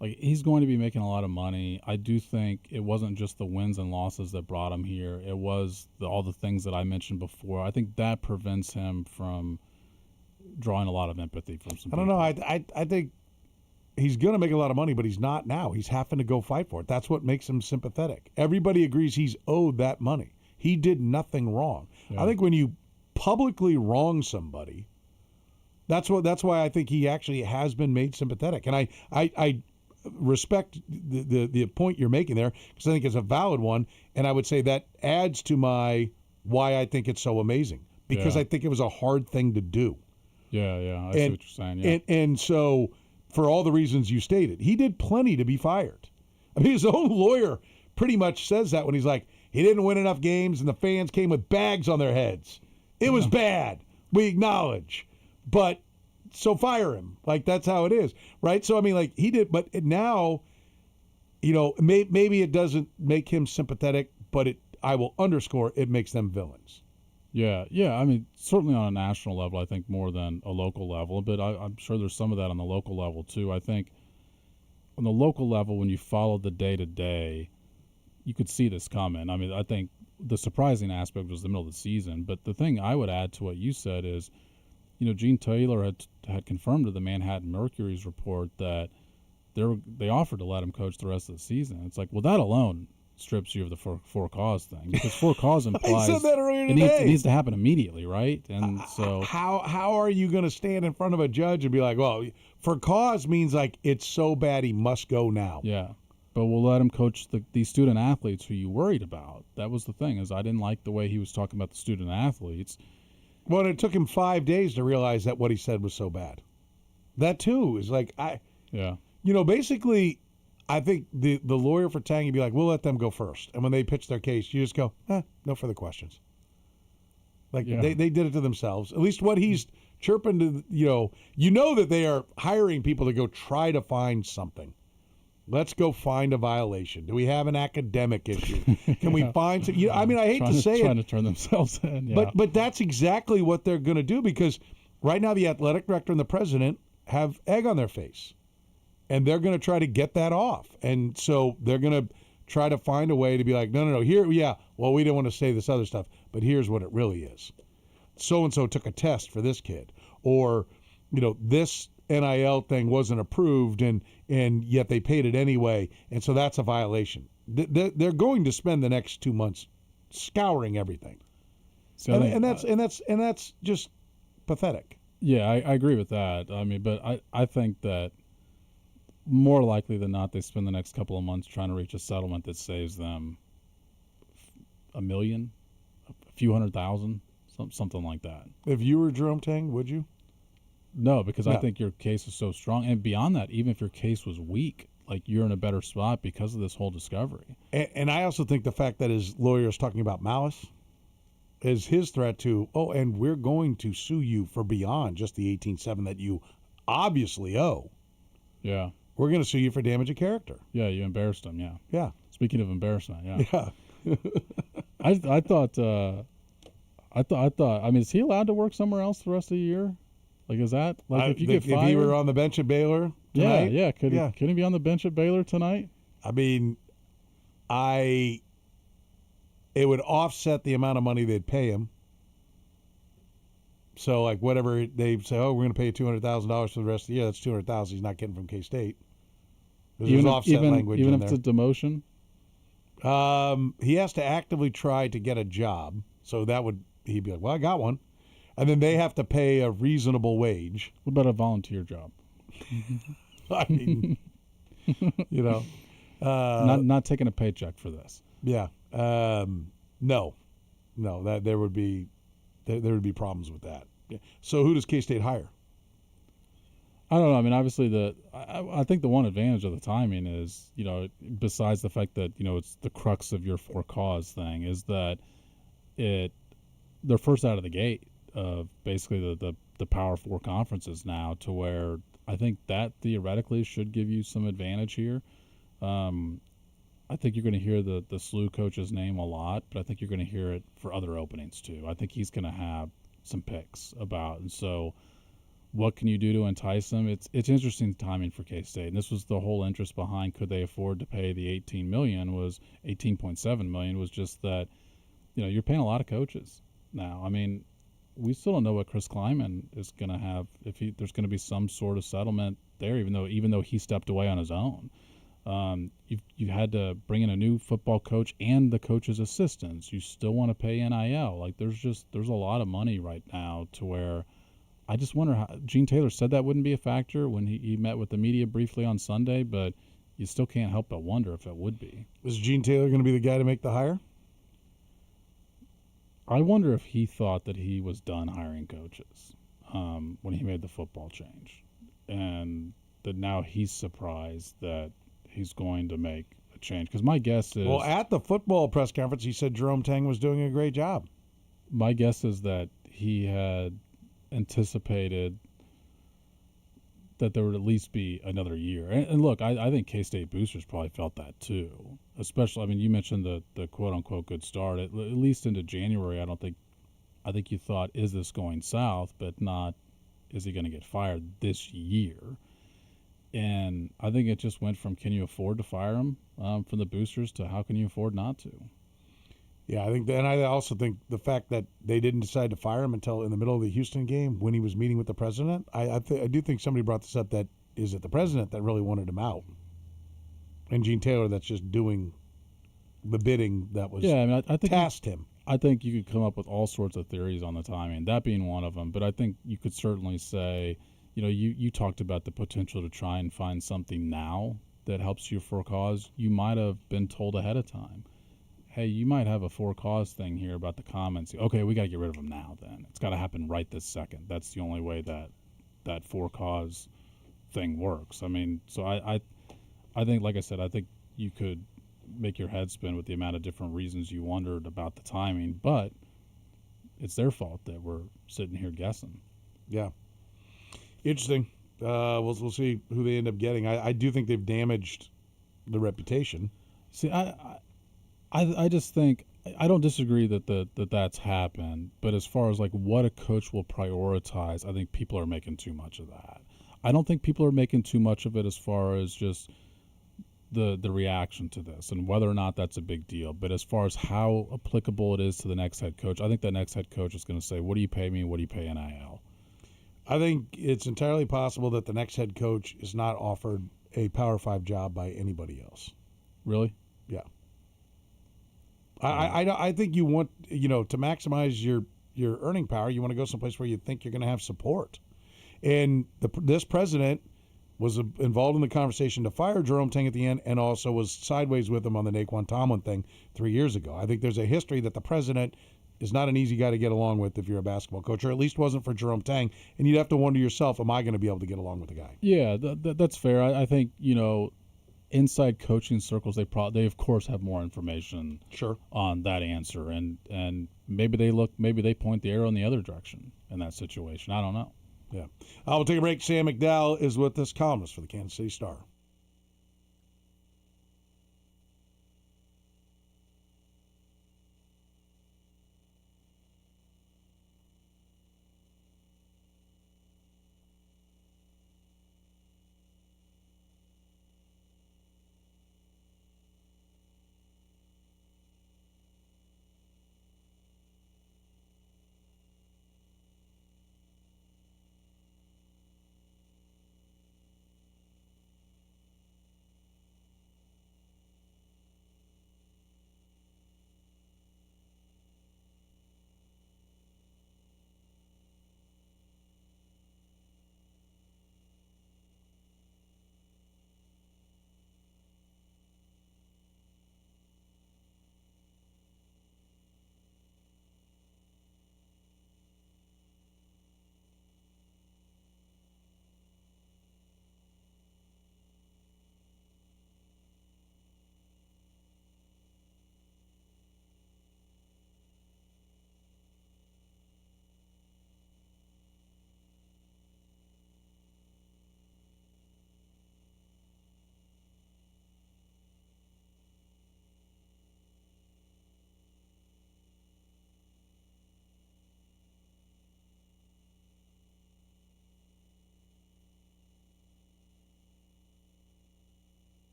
Like he's going to be making a lot of money. I do think it wasn't just the wins and losses that brought him here. It was all the things that I mentioned before. I think that prevents him from drawing a lot of empathy from some I don't know. I think he's going to make a lot of money, but he's not now. He's having to go fight for it. That's what makes him sympathetic. Everybody agrees he's owed that money. He did nothing wrong. Yeah. I think when you publicly wrong somebody, that's why I think he actually has been made sympathetic. And I respect the point you're making there because I think it's a valid one. And I would say that adds to why I think it's so amazing because I think it was a hard thing to do. Yeah, I see what you're saying. Yeah. And so, for all the reasons you stated, he did plenty to be fired. I mean, his own lawyer pretty much says that when he's like, he didn't win enough games and the fans came with bags on their heads. It was bad. We acknowledge. But, so fire him. Like, that's how it is, right? So, I mean, like, he did, but now, maybe it doesn't make him sympathetic, but I will underscore, it makes them villains. Yeah. I mean, certainly on a national level, I think more than a local level, but I'm sure there's some of that on the local level too. I think on the local level, when you follow the day-to-day, you could see this coming. I mean, I think the surprising aspect was the middle of the season, but the thing I would add to what you said is, Gene Taylor had confirmed to the Manhattan Mercury's report that they offered to let him coach the rest of the season. It's like, well, that alone strips you of the for cause thing because for cause implies I said that earlier today. It needs to happen immediately, right? And so how are you going to stand in front of a judge and be like, well, for cause means like it's so bad he must go now. Yeah, but we'll let him coach these student athletes who you worried about. That was the thing, is I didn't like the way he was talking about the student athletes. Well, it took him 5 days to realize that what he said was so bad. That too is like basically. I think the lawyer for Tang would be like, we'll let them go first. And when they pitch their case, you just go, no further questions. Like, they did it to themselves. At least what he's chirping to, that they are hiring people to go try to find something. Let's go find a violation. Do we have an academic issue? Can we find some? I mean, I hate to say it. Trying to turn themselves in, yeah. But that's exactly what they're going to do because right now the athletic director and the president have egg on their face. And they're going to try to get that off. And so they're going to try to find a way to be like, no, here, well, we didn't want to say this other stuff, but here's what it really is. So-and-so took a test for this kid. Or, this NIL thing wasn't approved and yet they paid it anyway. And so that's a violation. They're going to spend the next 2 months scouring everything. So and that's just pathetic. Yeah, I agree with that. I mean, but I think that more likely than not, they spend the next couple of months trying to reach a settlement that saves them $1 million, a few $100,000, something like that. If you were Jerome Tang, would you? No, because I think your case is so strong. And beyond that, even if your case was weak, like you're in a better spot because of this whole discovery. And I also think the fact that his lawyer is talking about malice is his threat to, and we're going to sue you for beyond just the 18.7 that you obviously owe. Yeah. We're going to sue you for damage of character. Yeah, you embarrassed him, yeah. Yeah. Speaking of embarrassment, yeah. I thought, I mean, is he allowed to work somewhere else the rest of the year? Like, is that, like, if you get fired? If he were on the bench at Baylor tonight? Yeah. Could he be on the bench at Baylor tonight? I mean, it would offset the amount of money they'd pay him. So, like, whatever they say, we're going to pay you $200,000 for the rest of the year, that's $200,000 he's not getting from K-State. There's offset language in there. Even if it's a demotion? He has to actively try to get a job. So he'd be like, well, I got one. And then they have to pay a reasonable wage. What about a volunteer job? I mean, not taking a paycheck for this. Yeah. No, that there would be problems with that. Yeah. So who does K-State hire? I don't know. I mean, obviously I think the one advantage of the timing is, besides the fact that, it's the crux of your for cause thing, is that they're first out of the gate of basically the Power Four conferences now, to where I think that theoretically should give you some advantage here. I think you're going to hear the SLU coach's name a lot, but I think you're going to hear it for other openings too. I think he's going to have some picks about, and so what can you do to entice them? It's interesting timing for K-State, and this was the whole interest behind could they afford to pay the $18.7 million was just that, you're paying a lot of coaches now. I mean, we still don't know what Chris Kleiman is going to have there's going to be some sort of settlement there, even though he stepped away on his own. You had to bring in a new football coach and the coach's assistants. You still want to pay NIL. Like there's a lot of money right now to where I just wonder how Gene Taylor said that wouldn't be a factor when he met with the media briefly on Sunday, but you still can't help but wonder if it would be. Is Gene Taylor going to be the guy to make the hire? I wonder if he thought that he was done hiring coaches when he made the football change, and that now he's surprised that he's going to make a change. Because my guess is... Well, at the football press conference, he said Jerome Tang was doing a great job. My guess is that he had anticipated that there would at least be another year. And look, I think K-State boosters probably felt that too. Especially, I mean, you mentioned the quote-unquote good start. At least into January, I think you thought, is this going south? But not, is he going to get fired this year? And I think it just went from can you afford to fire him from the boosters to how can you afford not to? Yeah, I think that, and I also think the fact that they didn't decide to fire him until in the middle of the Houston game when he was meeting with the president, I do think somebody brought this up that is it the president that really wanted him out, and Gene Taylor that's just doing the bidding that was I think tasked him. I think you could come up with all sorts of theories on the timing, that being one of them. But I think you could certainly say, you talked about the potential to try and find something now that helps you for a cause. You might have been told ahead of time, hey, you might have a for cause thing here about the comments. Okay, we got to get rid of them now then. It's got to happen right this second. That's the only way that for cause thing works. I mean, so I think, like I said, I think you could make your head spin with the amount of different reasons you wondered about the timing, but it's their fault that we're sitting here guessing. Yeah. Interesting. We'll see who they end up getting. I do think they've damaged the reputation. See, I just think I don't disagree that's happened, but as far as like what a coach will prioritize, I think people are making too much of that. I don't think people are making too much of it as far as just the reaction to this and whether or not that's a big deal. But as far as how applicable it is to the next head coach, I think the next head coach is going to say, what do you pay me? What do you pay NIL? I think it's entirely possible that the next head coach is not offered a Power 5 job by anybody else. Really? Yeah. I think you want, to maximize your earning power, you want to go someplace where you think you're going to have support. And this president was involved in the conversation to fire Jerome Tang at the end and also was sideways with him on the Naquan Tomlin thing 3 years ago. I think there's a history that the president is not an easy guy to get along with if you're a basketball coach, or at least wasn't for Jerome Tang. And you'd have to wonder yourself, am I going to be able to get along with the guy? Yeah, that's fair. I think, inside coaching circles, they of course have more information on that answer. And maybe they point the arrow in the other direction in that situation. I don't know. Yeah. We'll take a break. Sam McDowell is with us, columnist for the Kansas City Star.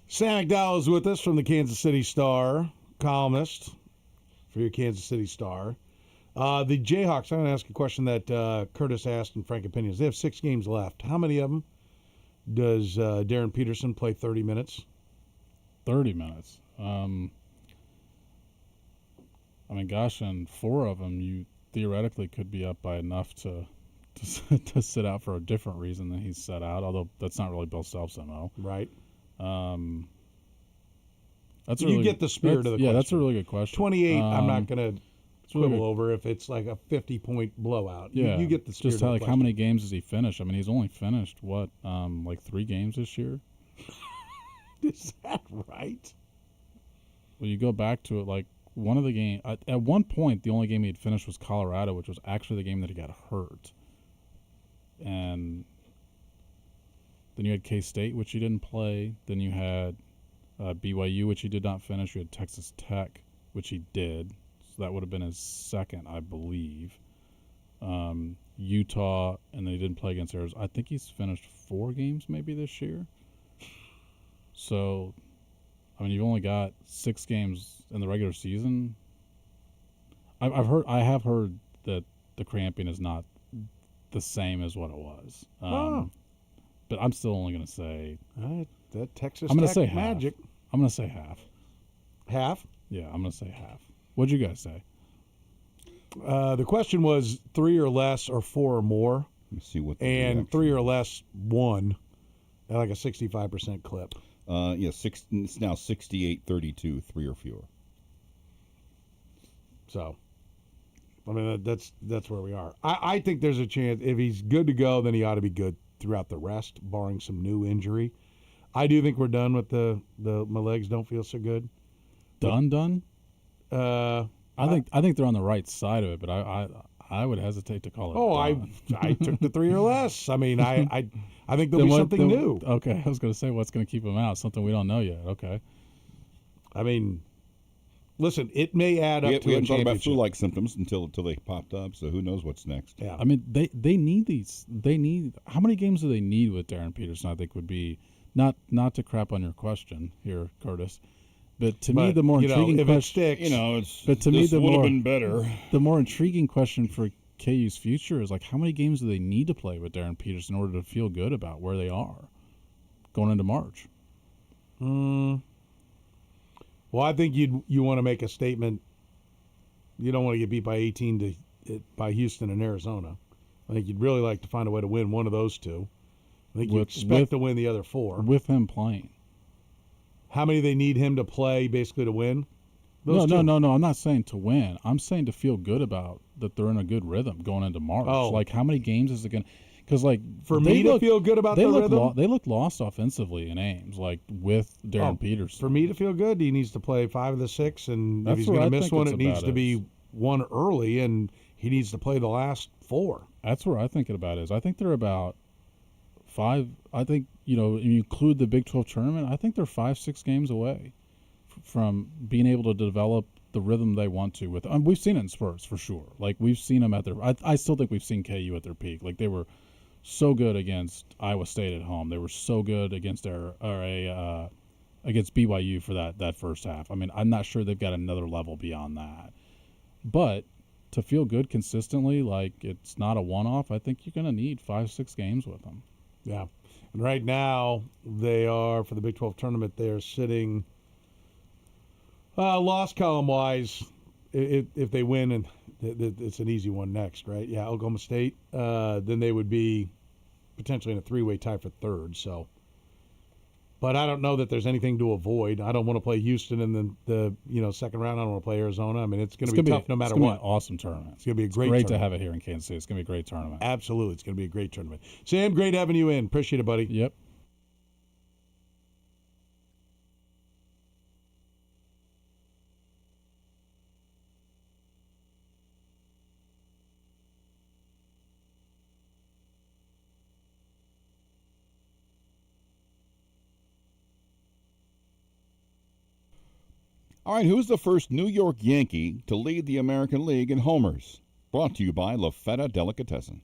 Sam McDowell is with us from the Kansas City Star, columnist for your Kansas City Star. The Jayhawks, I'm going to ask a question that Kurtis asked in Frank Opinions. They have 6 games left. How many of them does Darren Peterson play 30 minutes? 30 minutes. I mean, gosh, and 4 of them you theoretically could be up by enough to sit out for a different reason than he's set out, although that's not really Bill Self's MO. Right. That's you get the spirit of the question. Yeah, that's a really good question. 28, I'm not going to quibble really over if it's like a 50-point blowout. Yeah, you get the spirit just of the how question. many games has he finished? I mean, he's only finished, like 3 games this year? Is that right? Well, you go back to it, like, one of the games, at one point, the only game he had finished was Colorado, which was actually the game that he got hurt. And then you had K-State, which he didn't play. Then you had BYU, which he did not finish. You had Texas Tech, which he did. So that would have been his second, I believe. Utah, and then he didn't play against Arizona. I think he's finished 4 games maybe this year. So, I mean, you've only got 6 games in the regular season. I have heard that the cramping is not the same as what it was. But I'm still only going to say that Texas I'm going Tech to say magic. half. I'm going to say half. Half? Yeah, I'm going to say half. What'd you guys say? The question was 3 or less or 4 or more. Let me see what. And 3 or less, 1 at like a 65% clip. It's now 68-32, 3 or fewer. So, I mean, that's where we are. I think there's a chance if he's good to go, then he ought to be good throughout the rest, barring some new injury. I do think we're done with my legs don't feel so good. Done? I think they're on the right side of it, but I would hesitate to call it. Oh, done. I took the 3 or less. I mean, I think there'll be something new. Okay, I was going to say what's going to keep him out. Something we don't know yet. Okay. I mean, listen, it may add up to we a hadn't thought about championship. flu-like symptoms until they popped up. So who knows what's next? Yeah. I mean, they need these. They need how many games do they need with Darren Peterson? I think would be not to crap on your question here, Kurtis. But to me, the more intriguing if question, it sticks, but to me, this the would have more been better. The more intriguing question for KU's future is like, how many games do they need to play with Darren Peterson in order to feel good about where they are going into March? Well, I think you want to make a statement. You don't want to get beat by 18 by Houston and Arizona. I think you'd really like to find a way to win one of those 2. I think you expect to win the other 4 with him playing. How many they need him to play basically to win? No. I'm not saying to win. I'm saying to feel good about that they're in a good rhythm going into March. Oh. Like, how many games is it going to – because, like – For me to feel good about the rhythm? They looked lost offensively in Ames, like, with Darren Peterson. For me to feel good, he needs to play 5 of the 6, and if he's what going to I miss think one, it's it needs about to be one early, and he needs to play the last 4. That's where I think it about is. I think they're about 5 – I think, you include the Big 12 tournament, I think they're 5-6 games away from being able to develop the rhythm they want to. We've seen it in spurts for sure. Like, we've seen them at their. I still think we've seen KU at their peak. Like, they were so good against Iowa State at home. They were so good against against BYU for that first half. I mean, I'm not sure they've got another level beyond that. But to feel good consistently, like it's not a one-off, I think you're going to need 5-6 games with them. Yeah. And right now, they are, for the Big 12 tournament, they're sitting loss column-wise. If they win, and it's an easy one next, right? Yeah, Oklahoma State. Then they would be potentially in a 3-way tie for 3rd. So, but I don't know that there's anything to avoid. I don't want to play Houston in the second round. I don't want to play Arizona. I mean, it's going to be tough no matter what. It's going to be an awesome tournament. It's going to be a great tournament. tournament. To have it here in Kansas City. It's going to be a great tournament. Absolutely. It's going to be a great tournament. Sam, great having you in. Appreciate it, buddy. Yep. All right, who's the first New York Yankee to lead the American League in homers? Brought to you by La Feta Delicatessen.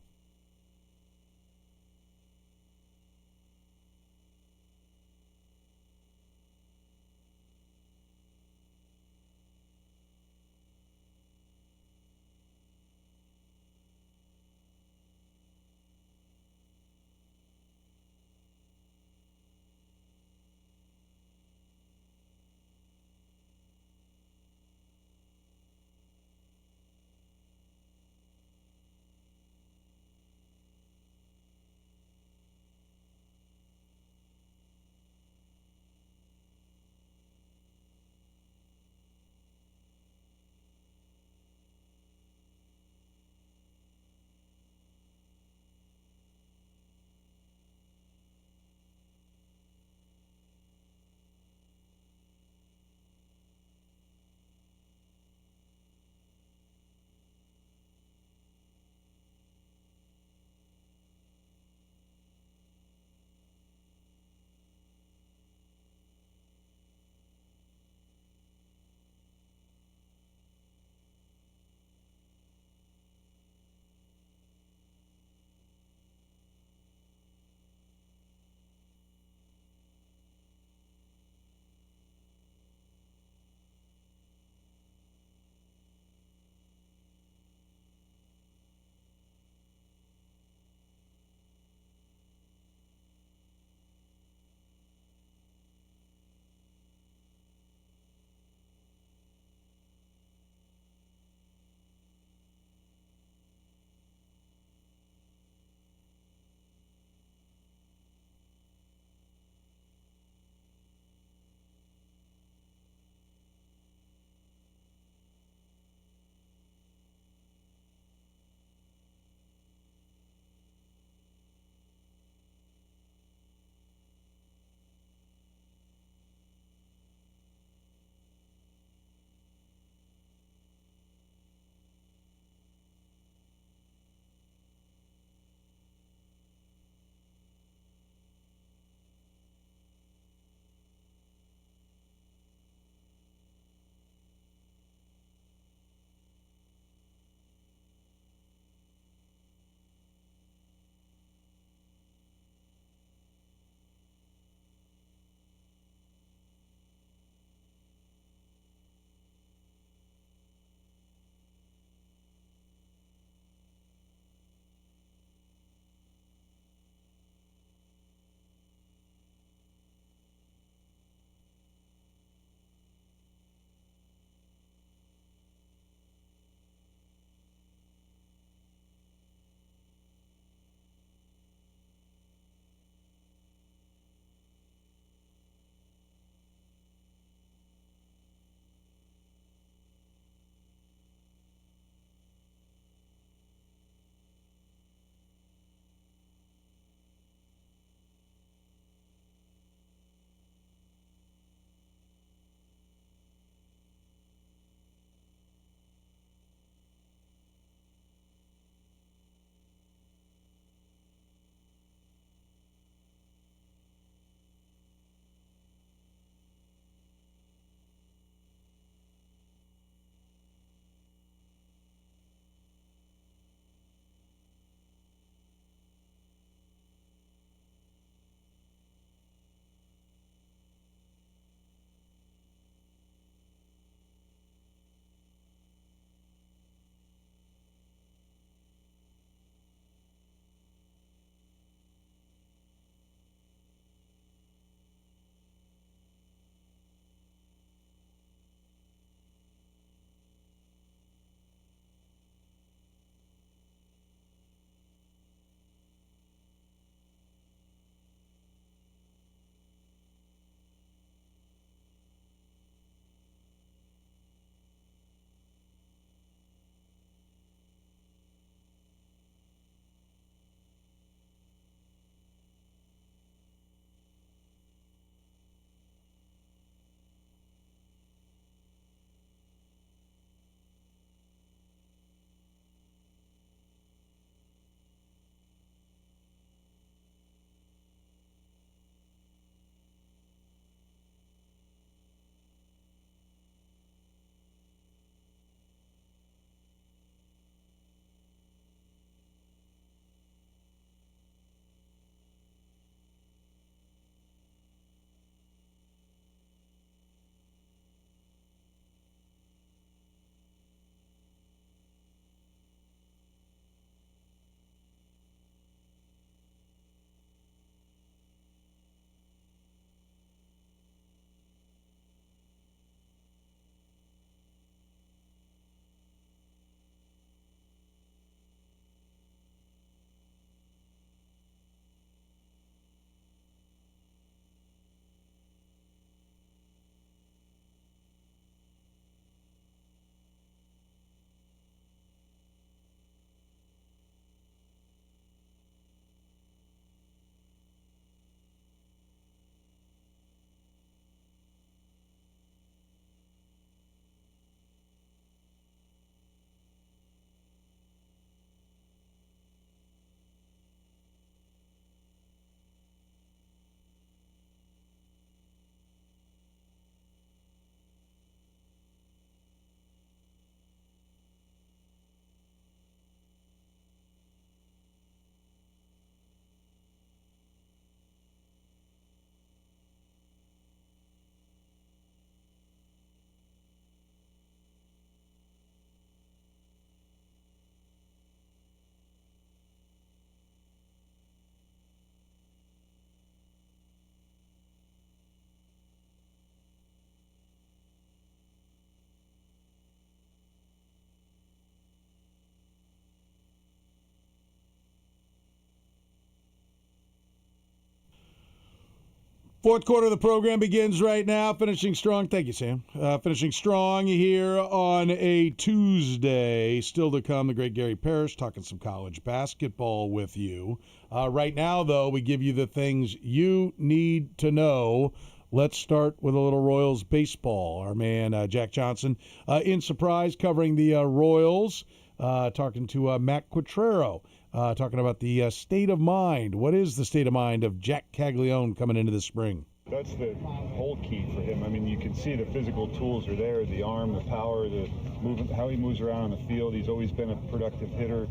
Fourth quarter of the program begins right now. Finishing strong. Thank you, Sam. Finishing strong here on a Tuesday. Still to come, the great Gary Parrish talking some college basketball with you. Right now, though, we give you the things you need to know. Let's start with a little Royals baseball. Our man, Jack Johnson, in Surprise, covering the Royals, talking to Matt Quattrero. Talking about the state of mind. What is the state of mind of Jack Caglione coming into the spring? That's the whole key for him. I mean, you can see the physical tools are there, the arm, the power, the movement, how he moves around on the field. He's always been a productive hitter.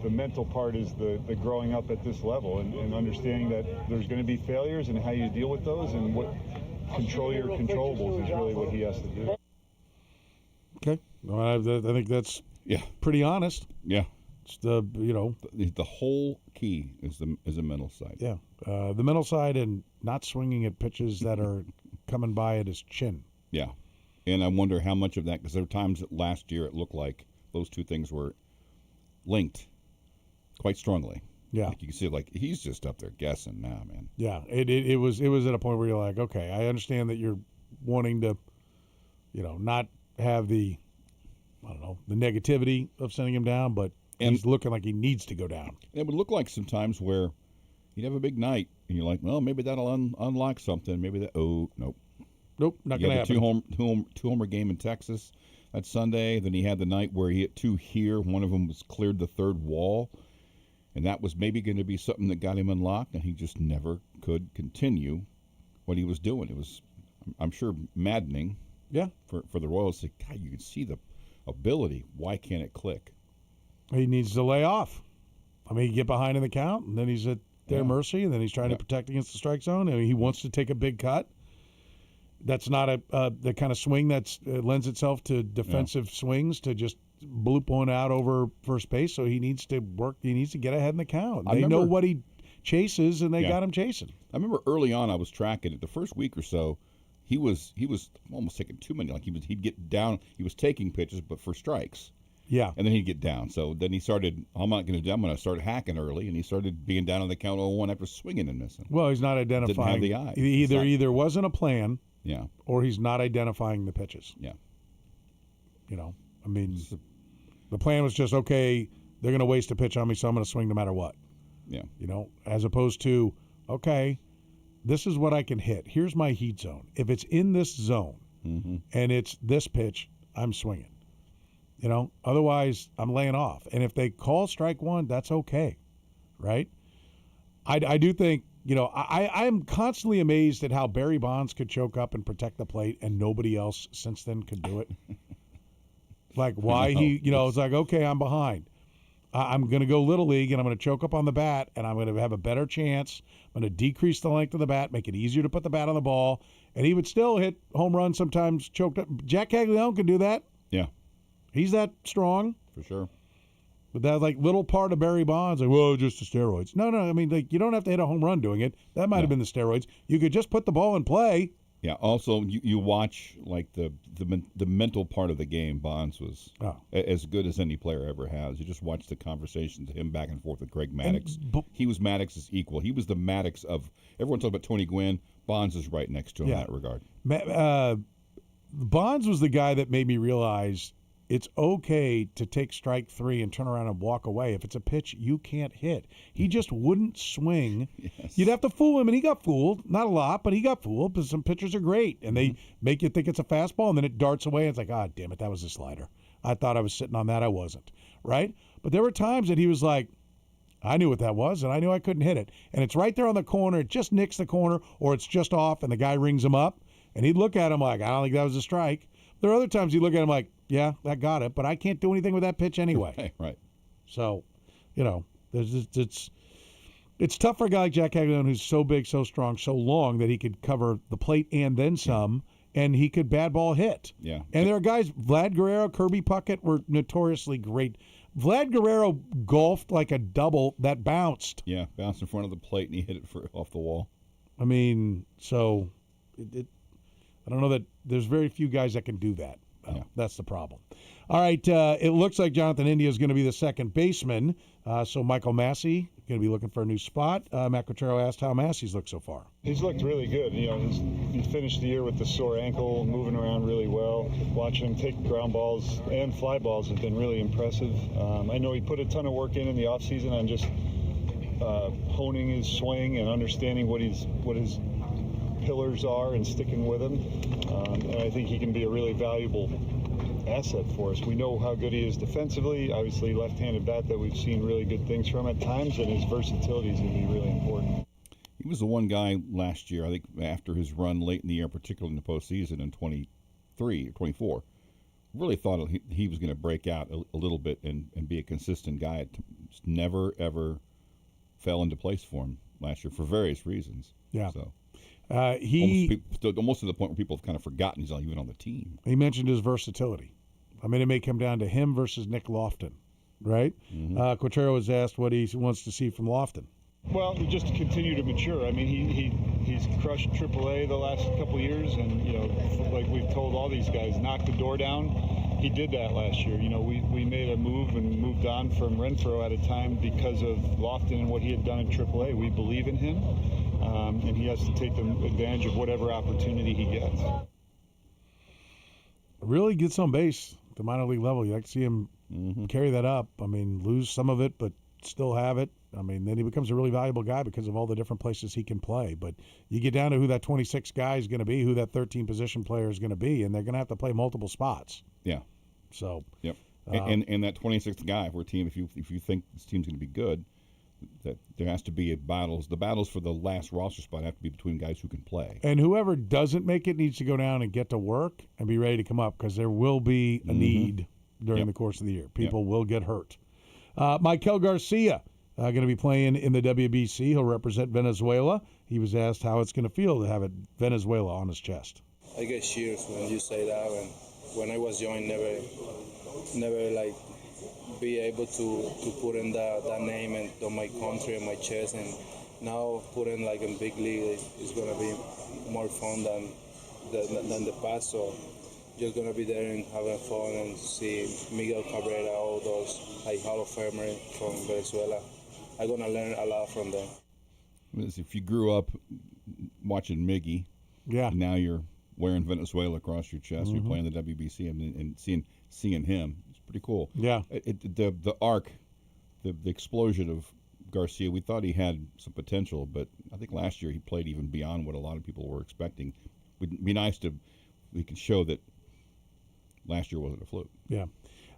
The mental part is the growing up at this level and understanding that there's going to be failures and how you deal with those and what control your controllables is really what he has to do. Okay. Well, I think that's pretty honest. Yeah. It's the whole key is the mental side. Yeah, the mental side and not swinging at pitches that are coming by at his chin. Yeah, and I wonder how much of that, because there were times that last year it looked like those two things were linked quite strongly. Yeah, like you can see, like he's just up there guessing now, man. Yeah, it was at a point where you're like, okay, I understand that you're wanting to, not have the negativity of sending him down, but. And he's looking like he needs to go down. It would look like sometimes where you'd have a big night, and you're like, well, maybe that'll unlock something. Maybe that. Oh, nope. Nope, not going to happen. Two homer game in Texas that Sunday. Then he had the night where he hit two here. One of them was cleared the third wall, and that was maybe going to be something that got him unlocked, and he just never could continue what he was doing. It was, I'm sure, maddening. Yeah. For the Royals, God, you can see the ability. Why can't it click? He needs to lay off. I mean, he get behind in the count, and then he's at their mercy, and then he's trying to protect against the strike zone, and he wants to take a big cut. That's not the kind of swing that lends itself to defensive swings, to just bloop one out over first base. So he needs to work. He needs to get ahead in the count. They know what he chases, and they got him chasing. I remember early on I was tracking it. The first week or so, he was almost taking too many. Like he'd get down. He was taking pitches, but for strikes. Yeah. And then he'd get down. So then he started, I'm going to start hacking early, and he started being down on the count 0-1 after swinging and missing. Well, he's not identifying. Didn't have the eye. Either wasn't a plan, yeah, or he's not identifying the pitches. Yeah. I mean, the plan was just, okay, they're going to waste a pitch on me, so I'm going to swing no matter what. Yeah. As opposed to, okay, this is what I can hit. Here's my heat zone. If it's in this zone and it's this pitch, I'm swinging. Otherwise I'm laying off. And if they call strike one, that's okay, right? I do think, I'm constantly amazed at how Barry Bonds could choke up and protect the plate and nobody else since then could do it. Like why it's like, okay, I'm behind. I'm going to go Little League, and I'm going to choke up on the bat, and I'm going to have a better chance. I'm going to decrease the length of the bat, make it easier to put the bat on the ball, and he would still hit home runs sometimes choked up. Jack Caglione could do that. Yeah. He's that strong. For sure. But that little part of Barry Bonds, just the steroids. No, I mean, you don't have to hit a home run doing it. That might have been the steroids. You could just put the ball in play. Yeah. Also, you watch the mental part of the game. Bonds was as good as any player ever has. You just watch the conversations, him back and forth with Greg Maddux. He was Maddox's equal. He was the Maddux of everyone talks about Tony Gwynn. Bonds is right next to him in that regard. Bonds was the guy that made me realize it's okay to take strike three and turn around and walk away if it's a pitch you can't hit. He just wouldn't swing. Yes. You'd have to fool him, and he got fooled. Not a lot, but he got fooled because some pitchers are great, and they make you think it's a fastball, and then it darts away, and it's like, damn it, that was a slider. I thought I was sitting on that. I wasn't, right? But there were times that he was like, I knew what that was, and I knew I couldn't hit it. And it's right there on the corner. It just nicks the corner, or it's just off, and the guy rings him up, and he'd look at him like, I don't think that was a strike. There are other times he'd look at him like, yeah, that got it, but I can't do anything with that pitch anyway. Right. So, it's tough for a guy like Jack Caglione who's so big, so strong, so long that he could cover the plate and then some, and he could bad ball hit. Yeah. And there are guys, Vlad Guerrero, Kirby Puckett were notoriously great. Vlad Guerrero golfed like a double that bounced. Yeah, bounced in front of the plate, and he hit it off the wall. I mean, so I don't know that there's very few guys that can do that. that's the problem. All right, it looks like Jonathan India is going to be the second baseman. So Michael Massey going to be looking for a new spot. Matt Quatrero asked how Massey's looked so far. He's looked really good. He finished the year with the sore ankle, moving around really well. Watching him take ground balls and fly balls has been really impressive. I know he put a ton of work in the offseason on just honing his swing and understanding what his pillars are and sticking with them. And I think he can be a really valuable asset for us. We know how good he is defensively. Obviously, left-handed bat that we've seen really good things from at times, and his versatility is going to be really important. He was the one guy last year, I think, after his run late in the year, particularly in the postseason in 23 or 24, really thought he was going to break out a little bit and be a consistent guy. It never, ever fell into place for him last year for various reasons. Yeah. So he almost to the point where people have kind of forgotten he's not even on the team. He mentioned his versatility. I mean, it may come down to him versus Nick Lofton, right? Mm-hmm. Quatrero was asked what he wants to see from Lofton. Well, just to continue to mature. I mean, he's crushed AAA the last couple years, and like we've told all these guys, knock the door down. He did that last year. We made a move and moved on from Renfroe at a time because of Lofton and what he had done in AAA. We believe in him, and he has to take advantage of whatever opportunity he gets. Really gets on base at the minor league level. You like to see him carry that up. I mean, lose some of it, but still have it. I mean, then he becomes a really valuable guy because of all the different places he can play. But you get down to who that 26 guy is going to be, who that 13 position player is going to be, and they're going to have to play multiple spots. Yeah. So. Yep. And that 26th guy for a team, if you think this team's going to be good, that there has to be battles. The battles for the last roster spot have to be between guys who can play. And whoever doesn't make it needs to go down and get to work and be ready to come up because there will be a need during the course of the year. People will get hurt. Michael Garcia going to be playing in the WBC. He'll represent Venezuela. He was asked how it's going to feel to have Venezuela on his chest. I get cheers when you say that. And when I was young, never like be able to put in that name and on my country and my chest. And now putting like in big league is going to be more fun than the past. So just going to be there and having fun and see Miguel Cabrera, all those like Hall of Famers from Venezuela. I'm going to learn a lot from them. If you grew up watching Miggy, and now you're wearing Venezuela across your chest, you're playing the WBC and seeing him, it's pretty cool. Yeah. The arc, the explosion of Garcia, we thought he had some potential, but I think last year he played even beyond what a lot of people were expecting. It'd be nice we can show that last year wasn't a fluke. Yeah.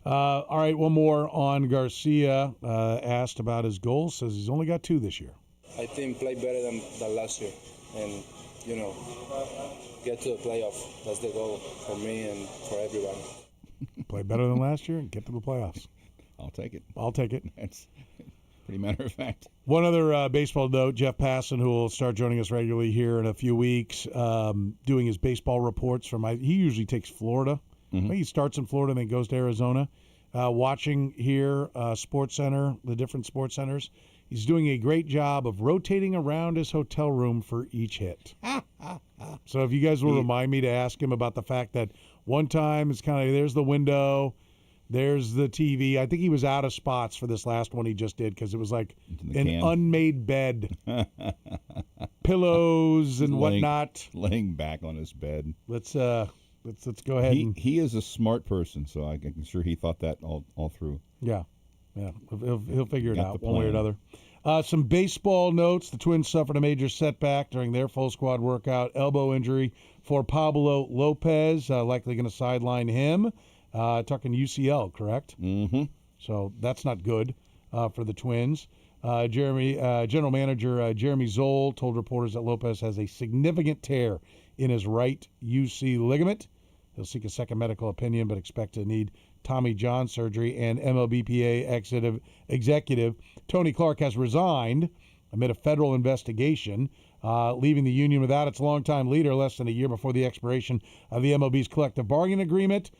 All right, one more on Garcia. Asked about his goals, says he's only got 2 this year. I think play better than last year and, get to the playoff. That's the goal for me and for everybody. Play better than last year and get to the playoffs. I'll take it. That's pretty matter of fact. One other baseball note, Jeff Passan, who will start joining us regularly here in a few weeks, doing his baseball reports he usually takes Florida. I think he starts in Florida and then goes to Arizona. Watching here, Sports Center, the different sports centers, he's doing a great job of rotating around his hotel room for each hit. So if you guys will remind me to ask him about the fact that one time it's kind of there's the window, there's the TV. I think he was out of spots for this last one he just did because it was like an unmade bed, pillows and whatnot, laying back on his bed. Let's go ahead. He is a smart person, so I'm sure he thought that all through. Yeah. He'll figure it out one way or another. Some baseball notes. The Twins suffered a major setback during their full squad workout. Elbow injury for Pablo Lopez, likely going to sideline him. Talking UCL, correct? Mm-hmm. So that's not good for the Twins. General Manager Jeremy Zoll told reporters that Lopez has a significant tear in his right UC ligament. He'll seek a second medical opinion, but expect to need Tommy John surgery. And MLBPA executive Tony Clark has resigned amid a federal investigation, leaving the union without its longtime leader less than a year before the expiration of the MLB's collective bargaining agreement.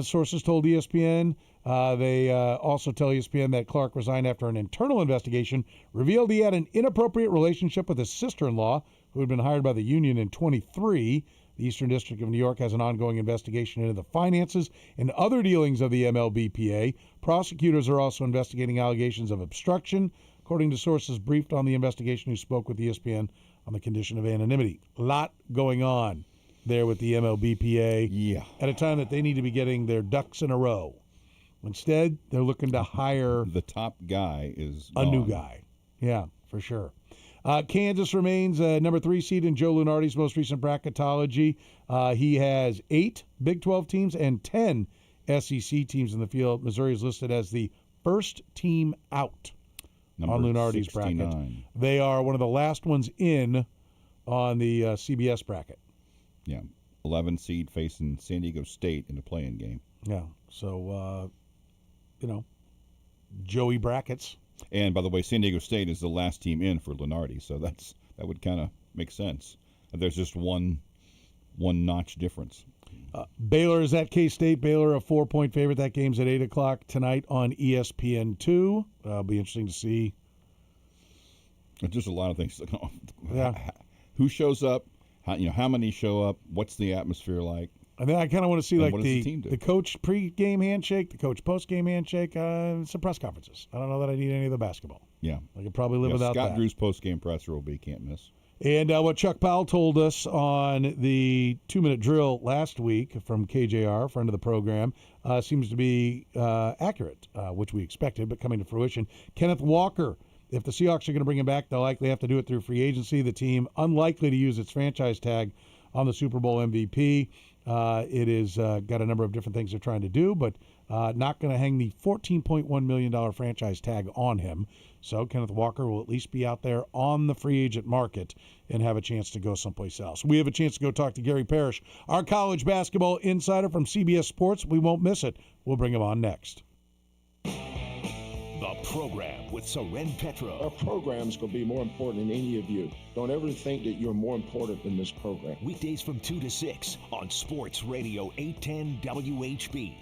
Sources told ESPN. They also tell ESPN that Clark resigned after an internal investigation revealed he had an inappropriate relationship with his sister-in-law, who had been hired by the union in 23. The Eastern District of New York has an ongoing investigation into the finances and other dealings of the MLBPA. Prosecutors are also investigating allegations of obstruction, according to sources briefed on the investigation who spoke with ESPN on the condition of anonymity. A lot going on there with the MLBPA at a time that they need to be getting their ducks in a row. Instead, they're looking to hire the top guy is a new gone. guy. Yeah, for sure. Kansas remains number 3 seed in Joe Lunardi's most recent bracketology. He has 8 Big 12 teams and 10 SEC teams in the field. Missouri is listed as the first team out Number on Lunardi's 69. bracket. They are one of the last ones in on the CBS bracket. Yeah, 11 seed facing San Diego State in the play-in game. Yeah, so, Joey brackets. And by the way, San Diego State is the last team in for Lunardi, so that would kind of make sense. There's just one notch difference. Baylor is at K-State. Baylor a 4-point favorite. That game's at 8 o'clock tonight on ESPN2. It'll be interesting to see. There's just a lot of things. Yeah. Who shows up? How many show up? What's the atmosphere like? And then I kind of want to see And like what does the team do? the coach pre-game handshake, the coach post-game handshake, some press conferences. I don't know that I need any of the basketball. Yeah. I could probably live without Scott that. Drew's post-game presser will be can't miss. And what Chuck Powell told us on the 2-minute drill last week from KJR, friend of the program, seems to be accurate, which we expected, but coming to fruition. Kenneth Walker, if the Seahawks are going to bring him back, they'll likely have to do it through free agency. The team unlikely to use its franchise tag on the Super Bowl MVP. It is got a number of different things they're trying to do, but not going to hang the $14.1 million franchise tag on him. So Kenneth Walker will at least be out there on the free agent market and have a chance to go someplace else. We have a chance to go talk to Gary Parrish, our college basketball insider from CBS Sports. We won't miss it. We'll bring him on next. The program with Soren Petro. Our program's going to be more important than any of you. Don't ever think that you're more important than this program. Weekdays from 2 to 6 on Sports Radio 810 WHB.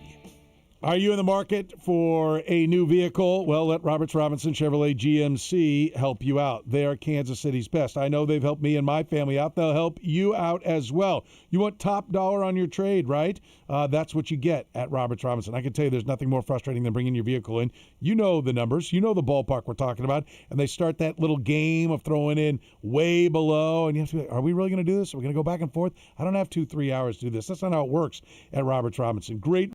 Are you in the market for a new vehicle? Well, let Roberts Robinson Chevrolet GMC help you out. They are Kansas City's best. I know they've helped me and my family out. They'll help you out as well. You want top dollar on your trade, right? That's what you get at Roberts Robinson. I can tell you there's nothing more frustrating than bringing your vehicle in. You know the numbers. You know the ballpark we're talking about. And they start that little game of throwing in way below. And you have to be like, are we really going to do this? Are we going to go back and forth? I don't have 2-3 hours to do this. That's not how it works at Roberts Robinson. Great